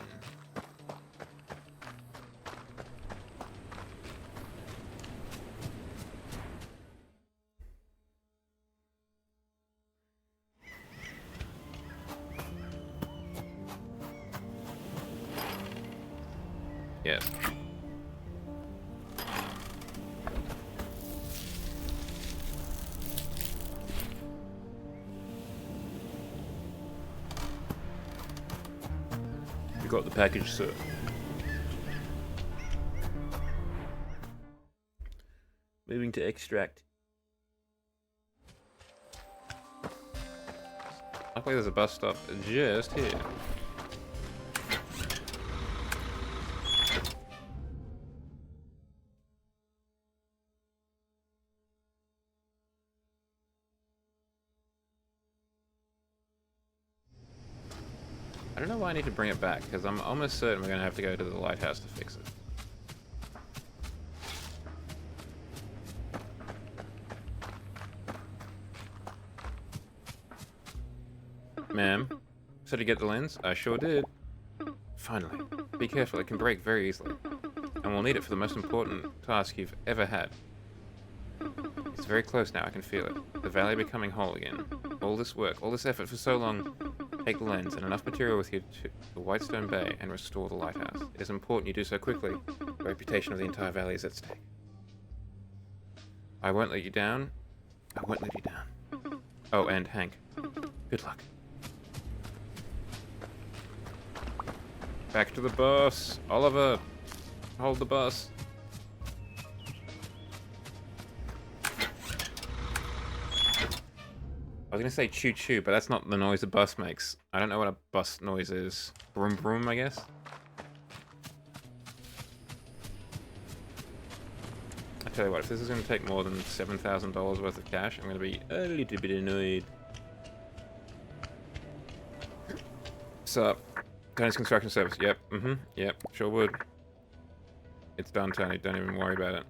Yes. You got the package, sir. Moving to extract. Luckily there's a bus stop just here. I don't know why I need to bring it back, because I'm almost certain we're going to have to go to the lighthouse to fix it. Ma'am, so to get the lens? I sure did. Finally. Be careful, it can break very easily. And we'll need it for the most important task you've ever had. It's very close now, I can feel it. The valley becoming whole again. All this work, all this effort for so long. Take the lens and enough material with you to Whitestone Bay and restore the lighthouse. It is important you do so quickly. The reputation of the entire valley is at stake. I won't let you down. I won't let you down. Oh, and Hank. Good luck. Back to the bus. Oliver, hold the bus. I was gonna say choo choo, but that's not the noise a bus makes. I don't know what a bus noise is. Broom broom, I guess? I tell you what, if this is gonna take more than $7,000 worth of cash, I'm gonna be a little bit annoyed. Sup? Tony's construction service. Yep, yep, sure would. It's done, Tony, don't even worry about it.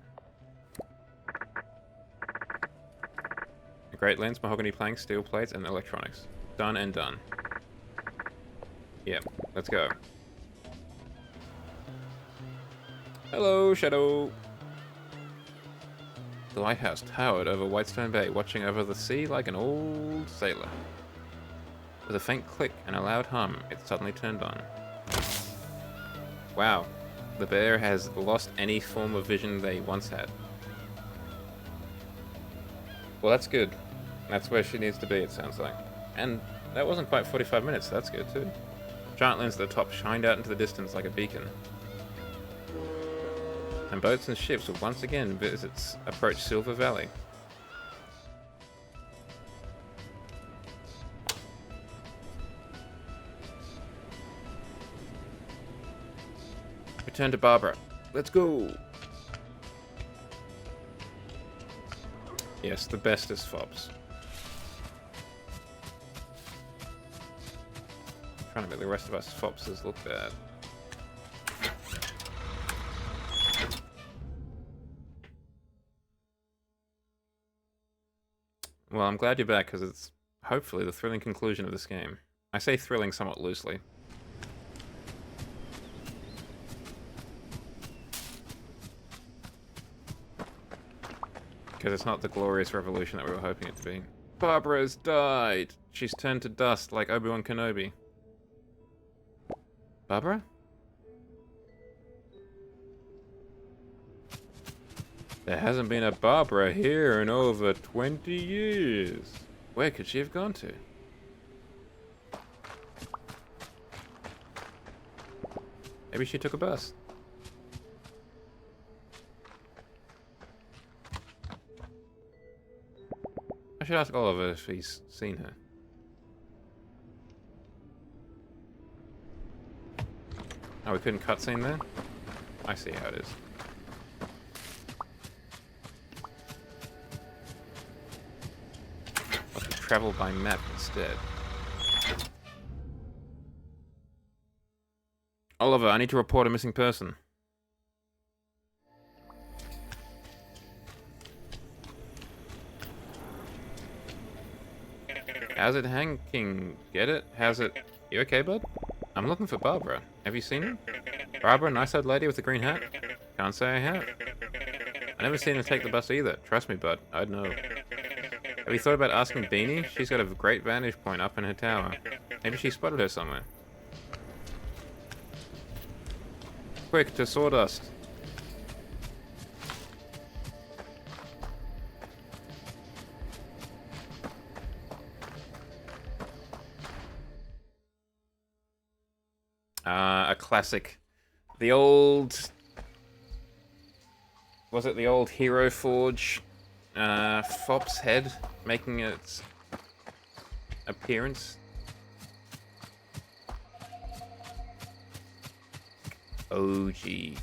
Great lens, mahogany planks, steel plates, and electronics. Done and done. Yep, let's go. Hello, Shadow. The lighthouse towered over Whitestone Bay, watching over the sea like an old sailor. With a faint click and a loud hum, it suddenly turned on. Wow, the bear has lost any form of vision they once had. Well, that's good. That's where she needs to be, it sounds like. And that wasn't quite 45 minutes, so that's good too. Giant lens at the top shined out into the distance like a beacon. And boats and ships would once again approach Silver Valley. Return to Barbara. Let's go. Yes, the best is fops. Trying to make the rest of us fopses look bad. Well, I'm glad you're back, because it's hopefully the thrilling conclusion of this game. I say thrilling somewhat loosely. Because it's not the glorious revolution that we were hoping it to be. Barbara's died! She's turned to dust like Obi-Wan Kenobi. Barbara? There hasn't been a Barbara here in over 20 years. Where could she have gone to? Maybe she took a bus. I should ask Oliver if he's seen her. Oh, we couldn't cutscene there? I see how it is. Let's travel by map instead. Oliver, I need to report a missing person. How's it hanging? Get it? How's it? You okay, bud? I'm looking for Barbara. Have you seen her? Barbara, nice-eyed lady with the green hat? Can't say I have. I never seen her take the bus either. Trust me, bud. I'd know. Have you thought about asking Beanie? She's got a great vantage point up in her tower. Maybe she spotted her somewhere. Quick, to Sawdust. A classic. The old... Was it the old Hero Forge? Fop's head making its appearance. OG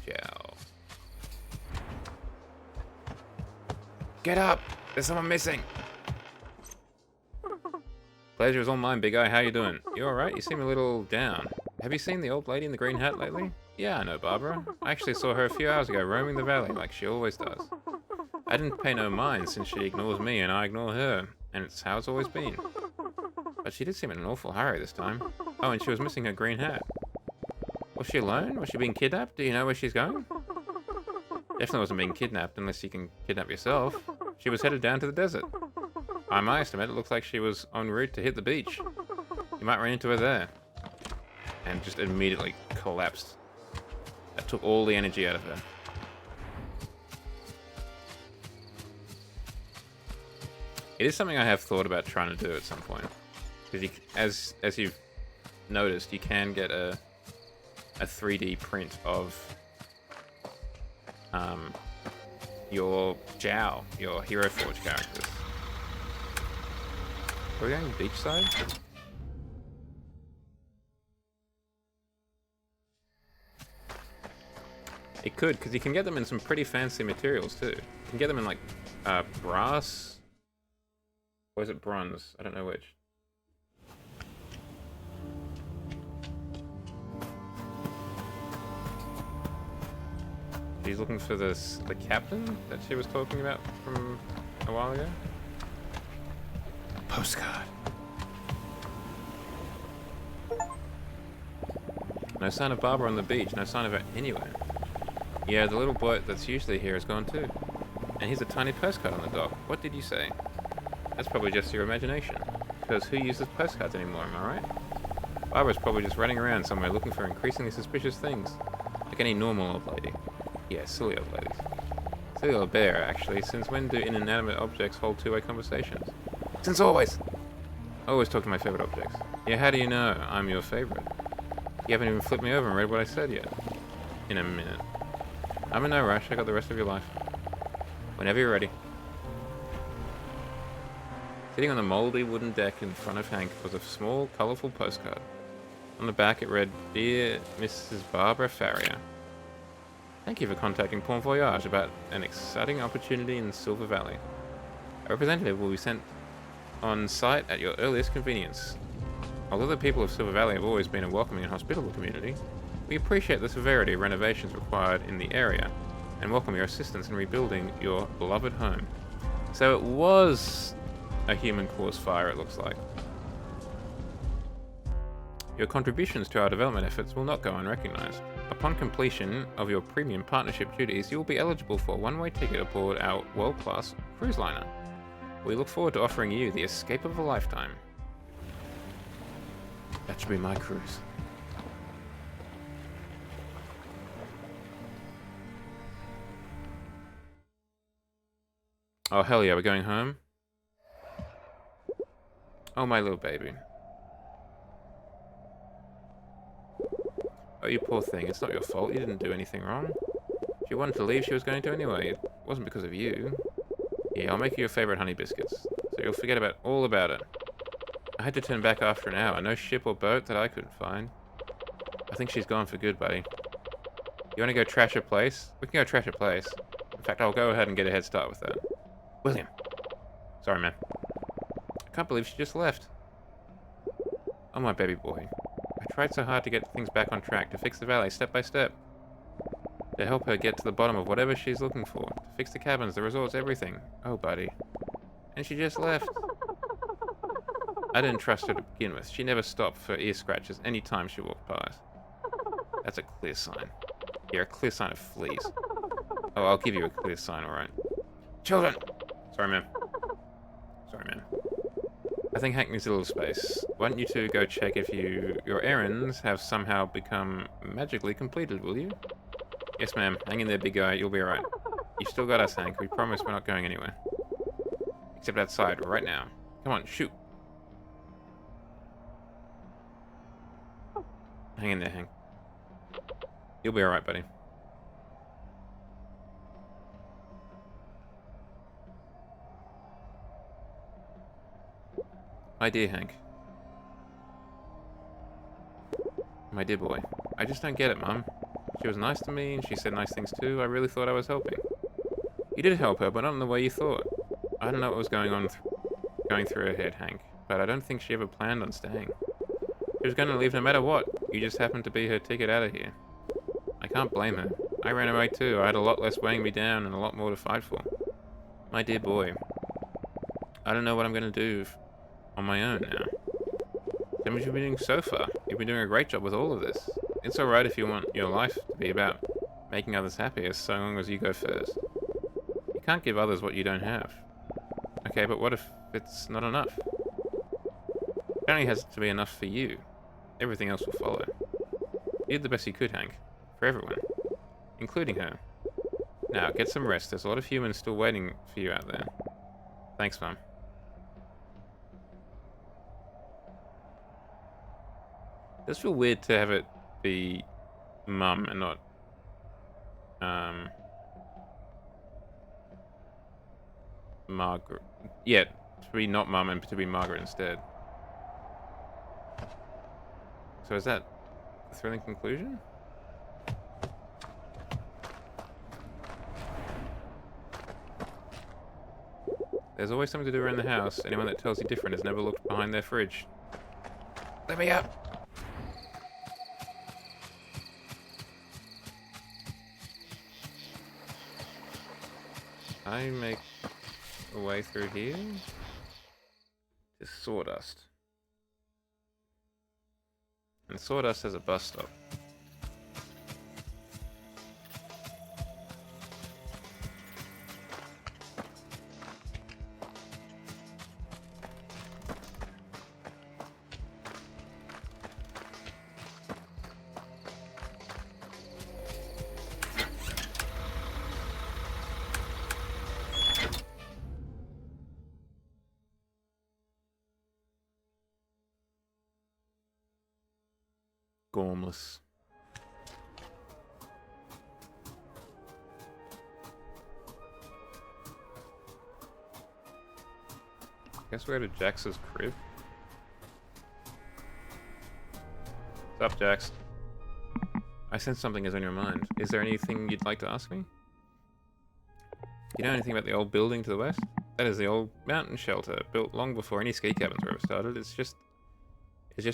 Jow. Get up! There's someone missing! Pleasure is all mine, big guy. How you doing? You alright? You seem a little down. Have you seen the old lady in the green hat lately? Yeah, I know Barbara. I actually saw her a few hours ago roaming the valley like she always does. I didn't pay no mind since she ignores me and I ignore her, and it's how it's always been. But she did seem in an awful hurry this time. Oh, and she was missing her green hat. Was she alone? Was she being kidnapped? Do you know where she's going? Definitely wasn't being kidnapped unless you can kidnap yourself. She was headed down to the desert. By my estimate, it looks like she was en route to hit the beach. You might run into her there. And just immediately collapsed. That took all the energy out of her. It is something I have thought about trying to do at some point. Because as you've noticed, you can get a 3D print of your Jow, your Hero Forge characters. Are we going beachside? It could, because you can get them in some pretty fancy materials too. You can get them in like brass, or is it bronze? I don't know which. She's looking for the captain that she was talking about from a while ago. Postcard. No sign of Barbara on the beach. No sign of her anywhere. Yeah, the little boat that's usually here is gone too. And here's a tiny postcard on the dock. What did you say? That's probably just your imagination. Because who uses postcards anymore, am I right? Barbara's probably just running around somewhere looking for increasingly suspicious things. Like any normal old lady. Yeah, silly old ladies. Silly old bear, actually. Since when do inanimate objects hold two-way conversations? Since always! I always talk to my favorite objects. Yeah, how do you know I'm your favorite? You haven't even flipped me over and read what I said yet. In a minute. I'm in no rush, I got the rest of your life. Whenever you're ready. Sitting on the mouldy wooden deck in front of Hank was a small, colourful postcard. On the back it read, Dear Mrs. Barbara Farrier. Thank you for contacting Point Voyage about an exciting opportunity in Silver Valley. A representative will be sent on site at your earliest convenience. Although the people of Silver Valley have always been a welcoming and hospitable community, we appreciate the severity of renovations required in the area and welcome your assistance in rebuilding your beloved home. So it was a human-caused fire, it looks like. Your contributions to our development efforts will not go unrecognized. Upon completion of your premium partnership duties, you will be eligible for a one-way ticket aboard our world-class cruise liner. We look forward to offering you the escape of a lifetime. That should be my cruise. Oh, hell yeah, we're going home? Oh, my little baby. Oh, you poor thing, it's not your fault, you didn't do anything wrong. If she wanted to leave, she was going to anyway. It wasn't because of you. Yeah, I'll make you your favorite honey biscuits, so you'll forget all about it. I had to turn back after an hour, no ship or boat that I couldn't find. I think she's gone for good, buddy. You want to go trash her place? We can go trash her place. In fact, I'll go ahead and get a head start with that. William. Sorry, man. I can't believe she just left. Oh, my baby boy. I tried so hard to get things back on track, to fix the valley step by step. To help her get to the bottom of whatever she's looking for. To fix the cabins, the resorts, everything. Oh, buddy. And she just left. I didn't trust her to begin with. She never stopped for ear scratches any time she walked past. That's a clear sign. Yeah, a clear sign of fleas. Oh, I'll give you a clear sign, alright. Children! Sorry, man. Sorry, man. I think Hank needs a little space. Why don't you two go check if your errands have somehow become magically completed, will you? Yes, ma'am. Hang in there, big guy. You'll be alright. You still got us, Hank. We promise we're not going anywhere. Except outside, right now. Come on, shoot. Hang in there, Hank. You'll be alright, buddy. My dear Hank. My dear boy. I just don't get it, Mum. She was nice to me, and she said nice things too. I really thought I was helping. You did help her, but not in the way you thought. I don't know what was going through her head, Hank, but I don't think she ever planned on staying. She was going to leave no matter what. You just happened to be her ticket out of here. I can't blame her. I ran away too. I had a lot less weighing me down and a lot more to fight for. My dear boy. I don't know what I'm going to do on my own now. Tell me what you've been doing so far. You've been doing a great job with all of this. It's alright if you want your life to be about making others happy, as so long as you go first. You can't give others what you don't have. Okay, but what if it's not enough? It only has to be enough for you. Everything else will follow. You did the best you could, Hank. For everyone. Including her. Now, get some rest. There's a lot of humans still waiting for you out there. Thanks, Mum. It does feel weird to have it be Mum and not Margaret. Yeah, to be not Mum and to be Margaret instead. So is that a thrilling conclusion? There's always something to do around the house. Anyone that tells you different has never looked behind their fridge. Let me up! I make a way through here to Sawdust. And Sawdust has a bus stop. Gormless. Guess we're at Jax's crib. What's up, Jax? I sense something is on your mind. Is there anything you'd like to ask me? You know anything about the old building to the west? That is the old mountain shelter, built long before any ski cabins were ever started. It's just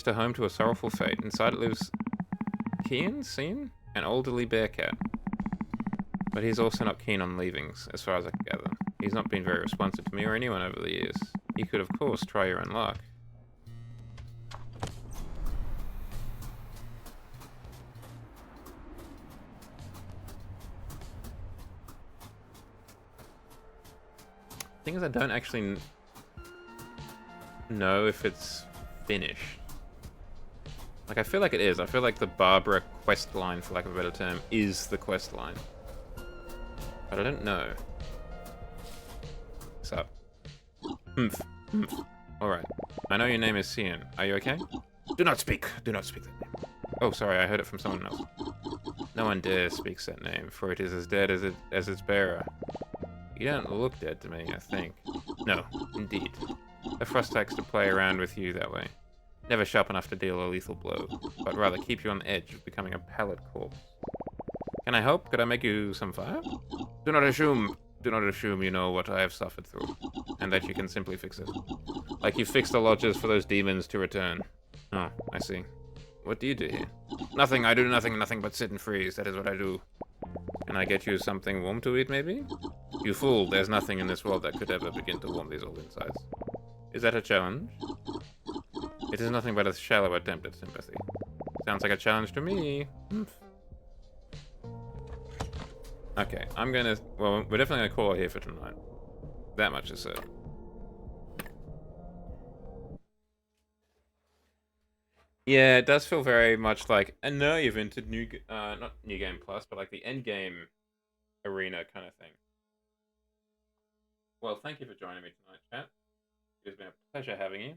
a home to a sorrowful fate. Inside it lives Cian, an elderly bear cat. But he's also not keen on leaving, as far as I can gather. He's not been very responsive to me or anyone over the years. You could, of course, try your own luck. Thing is, I don't actually know if it's finished. Like, I feel like it is. I feel like the Barbara quest line, for lack of a better term, is the quest line. But I don't know. What's up? Humph. Alright. I know your name is Cian. Are you okay? Do not speak. Do not speak that name. Oh, sorry. I heard it from someone else. No one dares speak that name, for it is as dead as its bearer. You don't look dead to me, I think. No, indeed. The frost likes to play around with you that way. Never sharp enough to deal a lethal blow, but rather keep you on the edge of becoming a pallid corpse. Can I help? Could I make you some fire? Do not assume you know what I have suffered through, and that you can simply fix it. Like you fixed the lodges for those demons to return. Oh, I see. What do you do here? Nothing, I do nothing but sit and freeze. That is what I do. Can I get you something warm to eat, maybe? You fool, there's nothing in this world that could ever begin to warm these old insides. Is that a challenge? It is nothing but a shallow attempt at sympathy. Sounds like a challenge to me. Okay, well, we're definitely gonna call it here for tonight. That much is certain. Yeah, it does feel very much like, and now you've entered not New Game Plus, but like the end game arena kind of thing. Well, thank you for joining me tonight, chat. It has been a pleasure having you,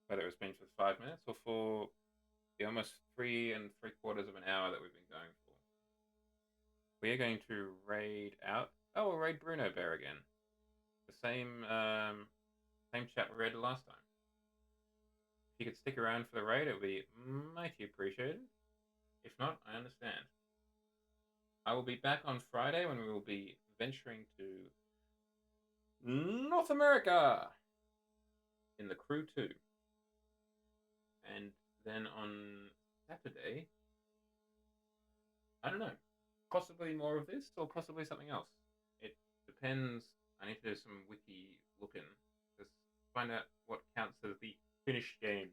whether it's been for 5 minutes or for the almost 3 3/4 of an hour that we've been going for. We are going to raid out. Oh, we'll raid Bruno Bear again. The same chat we raided last time. If you could stick around for the raid, it would be mighty appreciated. If not, I understand. I will be back on Friday when we will be venturing to North America in the Crew 2. And then on Saturday, I don't know, possibly more of this or possibly something else. It depends. I need to do some wiki looking to find out what counts as the finished game.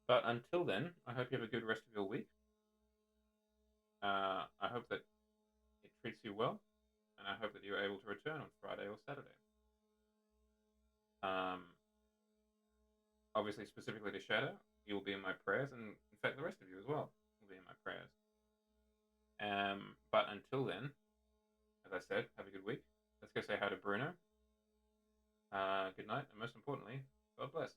But until then, I hope you have a good rest of your week. I hope that it treats you well, and I hope that you're able to return on Friday or Saturday. Obviously, specifically to Shadow, you will be in my prayers, and in fact, the rest of you as well will be in my prayers. But until then, as I said, have a good week. Let's go say hi to Bruno. Good night, and most importantly, God bless.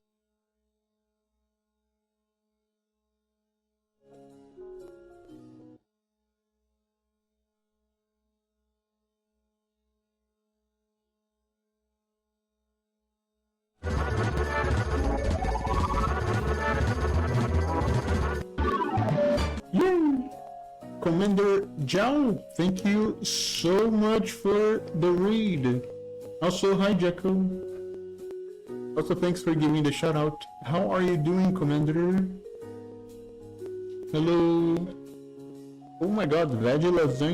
Commander Zhao, thank you so much for the read. Also, hi Jacko. Also, thanks for giving the shout out. How are you doing, Commander? Hello. Oh my god, veggie lasagna.